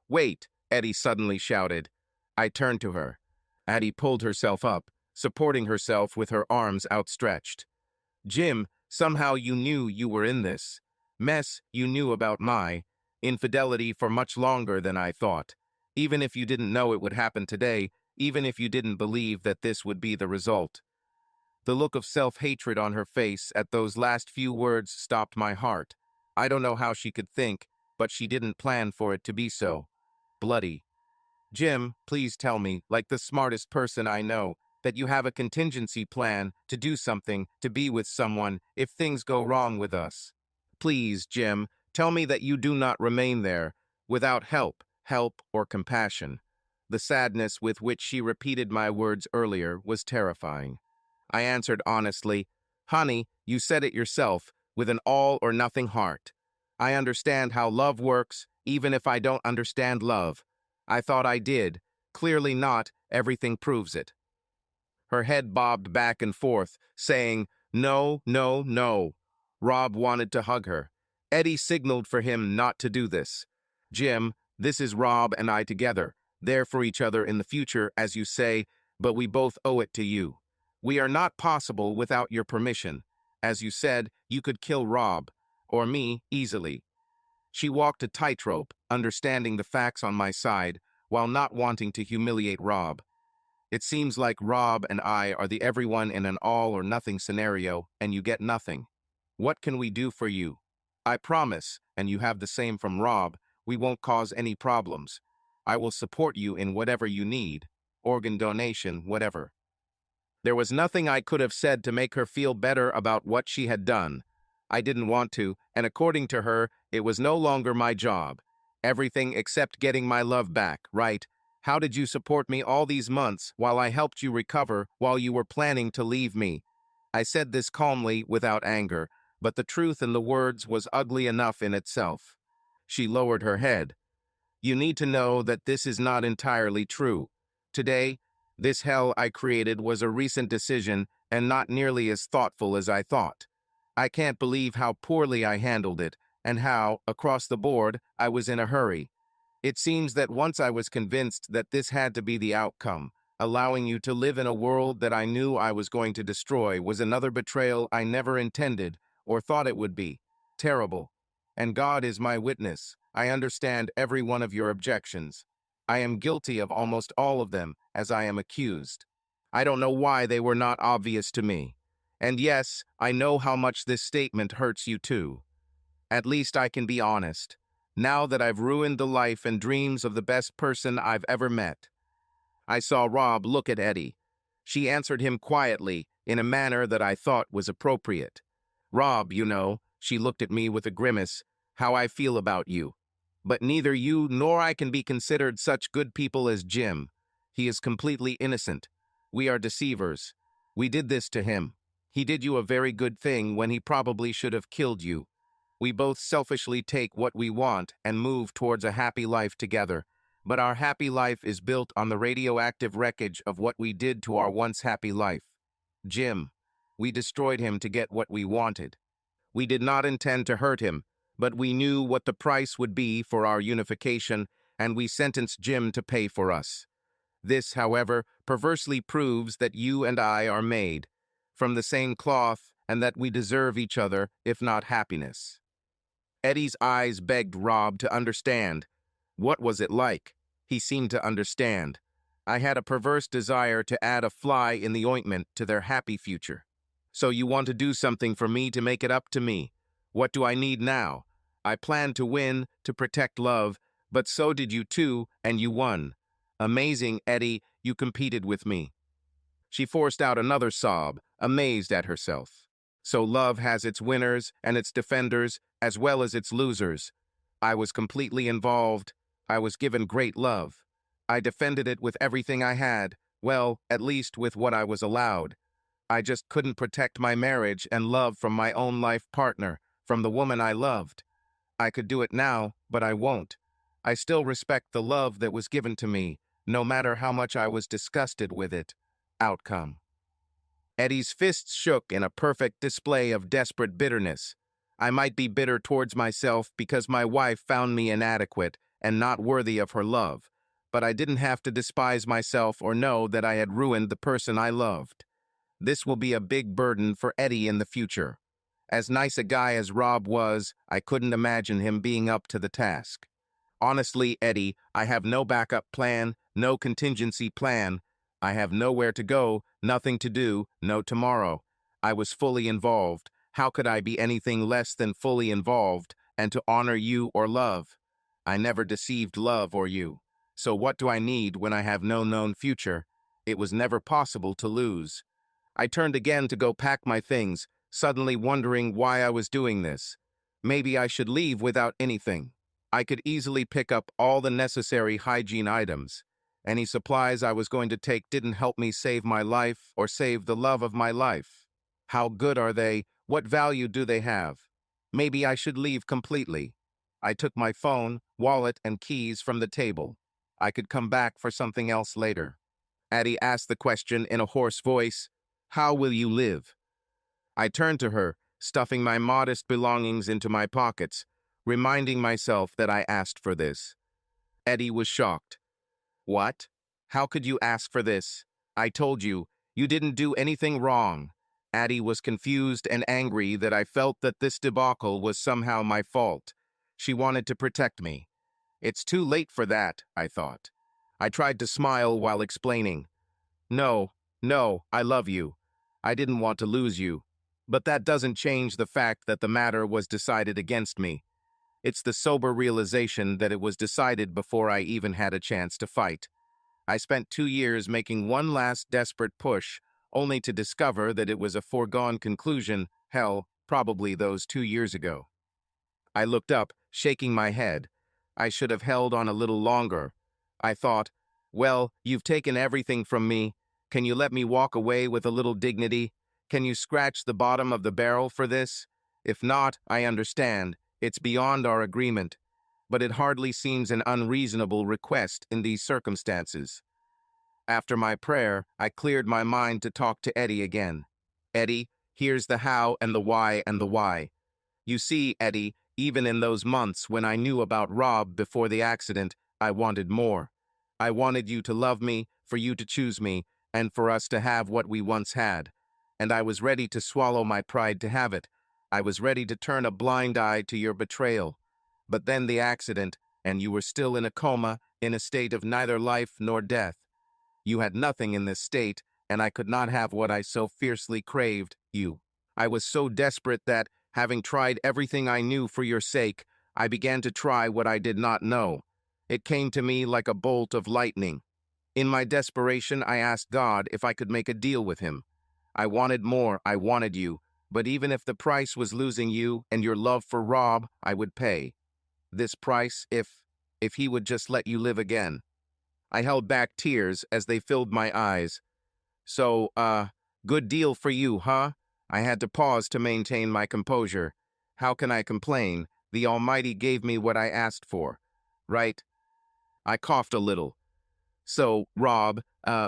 Wait, Eddie suddenly shouted. I turned to her. Addie pulled herself up, supporting herself with her arms outstretched. Jim, somehow you knew you were in this mess. You knew about my infidelity for much longer than I thought. Even if you didn't know it would happen today, even if you didn't believe that this would be the result. The look of self-hatred on her face at those last few words stopped my heart. I don't know how she could think, but she didn't plan for it to be so. Bloody. Jim, please tell me, like the smartest person I know, that you have a contingency plan to do something, to be with someone, if things go wrong with us. Please, Jim, tell me that you do not remain there, without help or compassion. The sadness with which she repeated my words earlier was terrifying. I answered honestly, honey, you said it yourself, with an all-or-nothing heart. I understand how love works, even if I don't understand love. I thought I did. Clearly not. Everything proves it. Her head bobbed back and forth, saying, no, no, no. Rob wanted to hug her. Eddie signaled for him not to do this. Jim, this is Rob and I together, there for each other in the future, as you say, but we both owe it to you. We are not possible without your permission. As you said, you could kill Rob, or me, easily. She walked a tightrope, understanding the facts on my side, while not wanting to humiliate Rob. It seems like Rob and I are the everyone in an all-or-nothing scenario, and you get nothing. What can we do for you? I promise, and you have the same from Rob, we won't cause any problems. I will support you in whatever you need, organ donation, whatever. There was nothing I could have said to make her feel better about what she had done. I didn't want to, and according to her, it was no longer my job. Everything except getting my love back, right? How did you support me all these months while I helped you recover while you were planning to leave me? I said this calmly, without anger, but the truth in the words was ugly enough in itself. She lowered her head. You need to know that this is not entirely true. Today, this hell I created was a recent decision and not nearly as thoughtful as I thought. I can't believe how poorly I handled it, and how, across the board, I was in a hurry. It seems that once I was convinced that this had to be the outcome, allowing you to live in a world that I knew I was going to destroy was another betrayal I never intended or thought it would be. Terrible. And God is my witness. I understand every one of your objections. I am guilty of almost all of them, as I am accused. I don't know why they were not obvious to me. And yes, I know how much this statement hurts you too. At least I can be honest. Now that I've ruined the life and dreams of the best person I've ever met. I saw Rob look at Eddie. She answered him quietly, in a manner that I thought was appropriate. Rob, you know, she looked at me with a grimace, how I feel about you. But neither you nor I can be considered such good people as Jim. He is completely innocent. We are deceivers. We did this to him. He did you a very good thing when he probably should have killed you. We both selfishly take what we want and move towards a happy life together. But our happy life is built on the radioactive wreckage of what we did to our once happy life. Jim, we destroyed him to get what we wanted. We did not intend to hurt him, but we knew what the price would be for our unification, and we sentenced Jim to pay for us. This, however, perversely proves that you and I are made from the same cloth and that we deserve each other, if not happiness. Eddie's eyes begged Rob to understand. What was it like? He seemed to understand. I had a perverse desire to add a fly in the ointment to their happy future. So you want to do something for me to make it up to me. What do I need now? I planned to win, to protect love, but so did you too, and you won. Amazing, Eddie, you competed with me. She forced out another sob, amazed at herself. So love has its winners and its defenders, as well as its losers. I was completely involved. I was given great love. I defended it with everything I had, well, at least with what I was allowed. I just couldn't protect my marriage and love from my own life partner, from the woman I loved. I could do it now, but I won't. I still respect the love that was given to me, no matter how much I was disgusted with it. Outcome. Eddie's fists shook in a perfect display of desperate bitterness. I might be bitter towards myself because my wife found me inadequate and not worthy of her love, but I didn't have to despise myself or know that I had ruined the person I loved. This will be a big burden for Eddie in the future. As nice a guy as Rob was, I couldn't imagine him being up to the task. Honestly, Eddie, I have no backup plan, no contingency plan. I have nowhere to go, nothing to do, no tomorrow. I was fully involved. How could I be anything less than fully involved and to honor you or love? I never deceived love or you. So what do I need when I have no known future? It was never possible to lose. I turned again to go pack my things, suddenly wondering why I was doing this. Maybe I should leave without anything. I could easily pick up all the necessary hygiene items. Any supplies I was going to take didn't help me save my life or save the love of my life. How good are they? What value do they have? Maybe I should leave completely. I took my phone, wallet, and keys from the table. I could come back for something else later. Addie asked the question in a hoarse voice. How will you live? I turned to her, stuffing my modest belongings into my pockets, reminding myself that I asked for this. Eddie was shocked. What? How could you ask for this? I told you, you didn't do anything wrong. Addie was confused and angry that I felt that this debacle was somehow my fault. She wanted to protect me. It's too late for that, I thought. I tried to smile while explaining. No, I love you. I didn't want to lose you. But that doesn't change the fact that the matter was decided against me. It's the sober realization that it was decided before I even had a chance to fight. I spent 2 years making one last desperate push, only to discover that it was a foregone conclusion, hell, probably those 2 years ago. I looked up, shaking my head. I should have held on a little longer. I thought, well, you've taken everything from me. Can you let me walk away with a little dignity? Can you scratch the bottom of the barrel for this? If not, I understand. It's beyond our agreement. But it hardly seems an unreasonable request in these circumstances. After my prayer, I cleared my mind to talk to Eddie again. Eddie, here's the how and the why and the why. You see, Eddie, Even in those months when I knew about Rob before the accident, I wanted more. I wanted you to love me, for you to choose me, and for us to have what we once had. And I was ready to swallow my pride to have it. I was ready to turn a blind eye to your betrayal. But then the accident, and you were still in a coma, in a state of neither life nor death. You had nothing in this state, and I could not have what I so fiercely craved, you. I was so desperate that, having tried everything I knew for your sake, I began to try what I did not know. It came to me like a bolt of lightning. In my desperation, I asked God if I could make a deal with him. I wanted more, I wanted you, but even if the price was losing you and your love for Rob, I would pay. This price if he would just let you live again. I held back tears as they filled my eyes. So, good deal for you, huh? I had to pause to maintain my composure. How can I complain? The Almighty gave me what I asked for. Right? I coughed a little. So, Rob,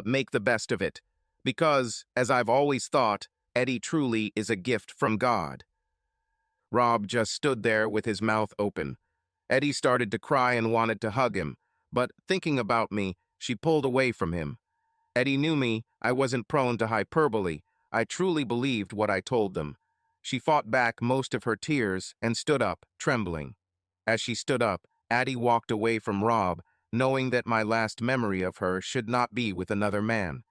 make the best of it. Because, as I've always thought, Eddie truly is a gift from God. Rob just stood there with his mouth open. Eddie started to cry and wanted to hug him, but thinking about me, she pulled away from him. Eddie knew me, I wasn't prone to hyperbole. I truly believed what I told them. She fought back most of her tears and stood up, trembling. As she stood up, Addie walked away from Rob, knowing that my last memory of her should not be with another man.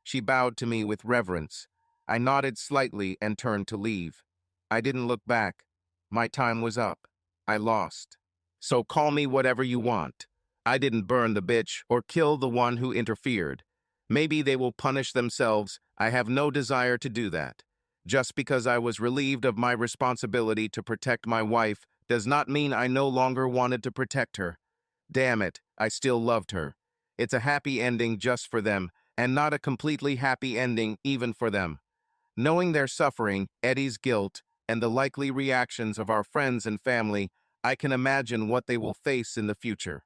She bowed to me with reverence. I nodded slightly and turned to leave. I didn't look back. My time was up. I lost. So call me whatever you want. I didn't burn the bitch or kill the one who interfered. Maybe they will punish themselves. I have no desire to do that. Just because I was relieved of my responsibility to protect my wife does not mean I no longer wanted to protect her. Damn it, I still loved her. It's a happy ending just for them, and not a completely happy ending even for them. Knowing their suffering, Eddie's guilt, and the likely reactions of our friends and family, I can imagine what they will face in the future.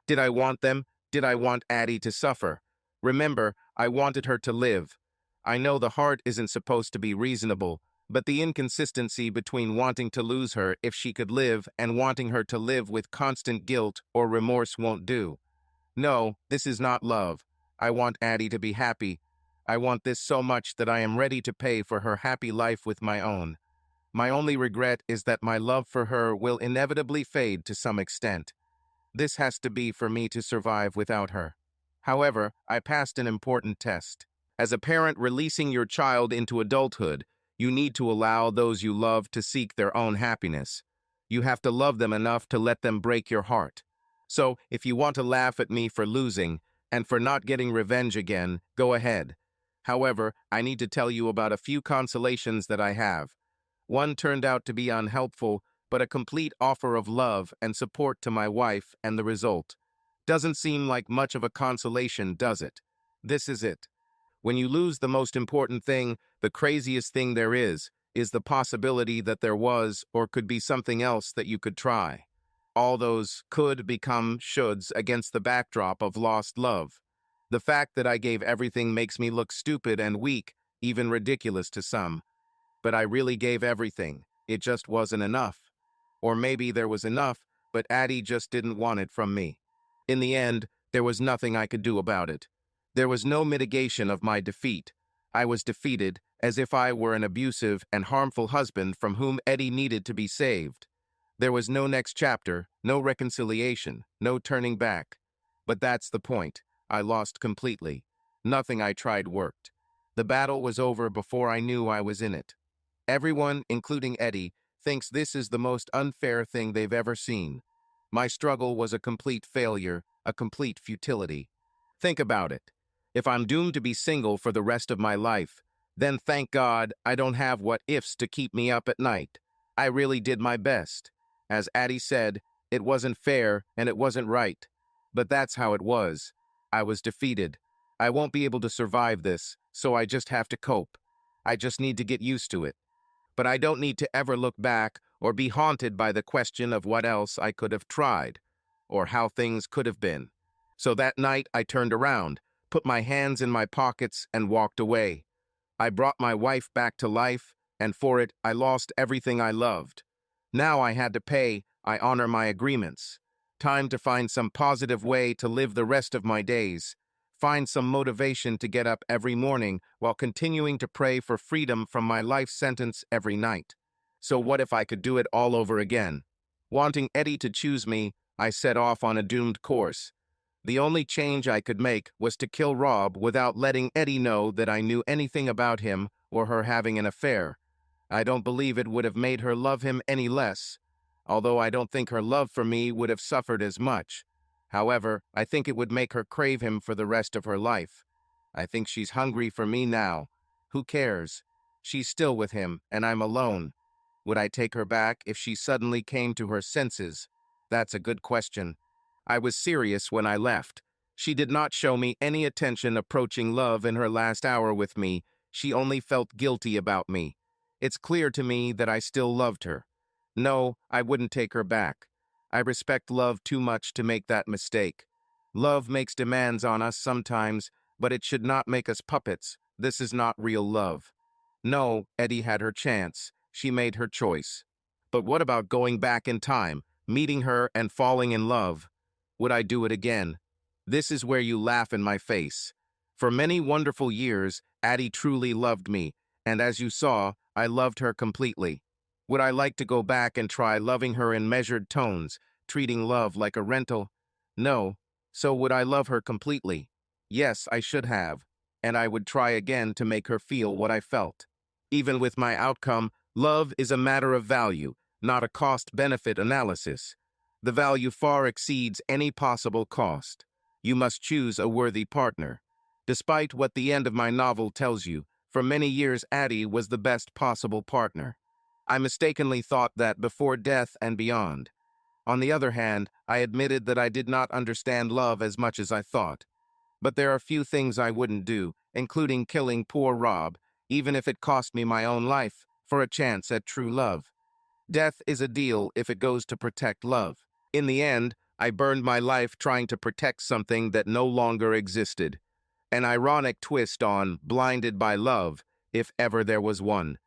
Did I want them? Did I want Addie to suffer? Remember, I wanted her to live. I know the heart isn't supposed to be reasonable, but the inconsistency between wanting to lose her if she could live and wanting her to live with constant guilt or remorse won't do. No, this is not love. I want Addie to be happy. I want this so much that I am ready to pay for her happy life with my own. My only regret is that my love for her will inevitably fade to some extent. This has to be for me to survive without her. However, I passed an important test. As a parent releasing your child into adulthood, you need to allow those you love to seek their own happiness. You have to love them enough to let them break your heart. So, if you want to laugh at me for losing and for not getting revenge again, go ahead. However, I need to tell you about a few consolations that I have. One turned out to be unhelpful, but a complete offer of love and support to my wife, and the result doesn't seem like much of a consolation, does it? This is it. When you lose the most important thing, the craziest thing there is the possibility that there was or could be something else that you could try. All those could become shoulds against the backdrop of lost love. The fact that I gave everything makes me look stupid and weak, even ridiculous to some. But I really gave everything. It just wasn't enough. Or maybe there was enough, but Addie just didn't want it from me. In the end, there was nothing I could do about it. There was no mitigation of my defeat. I was defeated, as if I were an abusive and harmful husband from whom Eddie needed to be saved. There was no next chapter, no reconciliation, no turning back. But that's the point. I lost completely. Nothing I tried worked. The battle was over before I knew I was in it. Everyone, including Eddie, thinks this is the most unfair thing they've ever seen. My struggle was a complete failure, a complete futility. Think about it. If I'm doomed to be single for the rest of my life, then thank God I don't have what ifs to keep me up at night. I really did my best. As Addie said, it wasn't fair and it wasn't right. But that's how it was. I was defeated. I won't be able to survive this, so I just have to cope. I just need to get used to it. But I don't need to ever look back or be haunted by the question of what else I could have tried, or how things could have been. So that night I turned around, put my hands in my pockets, and walked away. I brought my wife back to life, and for it I lost everything I loved. Now I had to pay. I honor my agreements. Time to find some positive way to live the rest of my days. Find some motivation to get up every morning while continuing to pray for freedom from my life sentence every night. So what if I could do it all over again? Wanting Eddie to choose me, I set off on a doomed course. The only change I could make was to kill Rob without letting Eddie know that I knew anything about him or her having an affair. I don't believe it would have made her love him any less, although I don't think her love for me would have suffered as much. However, I think it would make her crave him for the rest of her life. I think she's hungry for me now. Who cares? She's still with him, and I'm alone. Would I take her back if she suddenly came to her senses? That's a good question. I was serious when I left. She did not show me any attention approaching love in her last hour with me. She only felt guilty about me. It's clear to me that I still loved her. No, I wouldn't take her back. I respect love too much to make that mistake. Love makes demands on us sometimes, but it should not make us puppets. This is not real love. No, Eddie had her chance. She made her choice. But what about going back in time, meeting her and falling in love? Would I do it again? This is where you laugh in my face. For many wonderful years, Addie truly loved me, and as you saw, I loved her completely. Would I like to go back and try loving her in measured tones, treating love like a rental? No. So would I love her completely? Yes, I should have, and I would try again to make her feel what I felt. Even with my outcome, love is a matter of value, not a cost-benefit analysis. The value far exceeds any possible cost. You must choose a worthy partner. Despite what the end of my novel tells you, for many years Addie was the best possible partner. I mistakenly thought that before death and beyond. On the other hand, I admitted that I did not understand love as much as I thought. But there are few things I wouldn't do, including killing poor Rob, even if it cost me my own life, for a chance at true love. Death is a deal if it goes to protect love. In the end, I burned my life trying to protect something that no longer existed. An ironic twist on blinded by love, if ever there was one.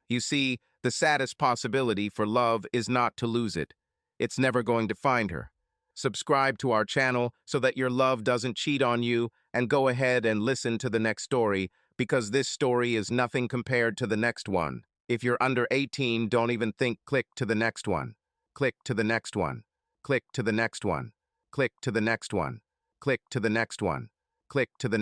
You see, the saddest possibility for love is not to lose it. It's never going to find her. Subscribe to our channel so that your love doesn't cheat on you, and go ahead and listen to the next story, because this story is nothing compared to the next one. If you're under 18, don't even think. Click to the next one. Click to the next one. Click to the next one. Click to the next one. Click to the next one. Click to the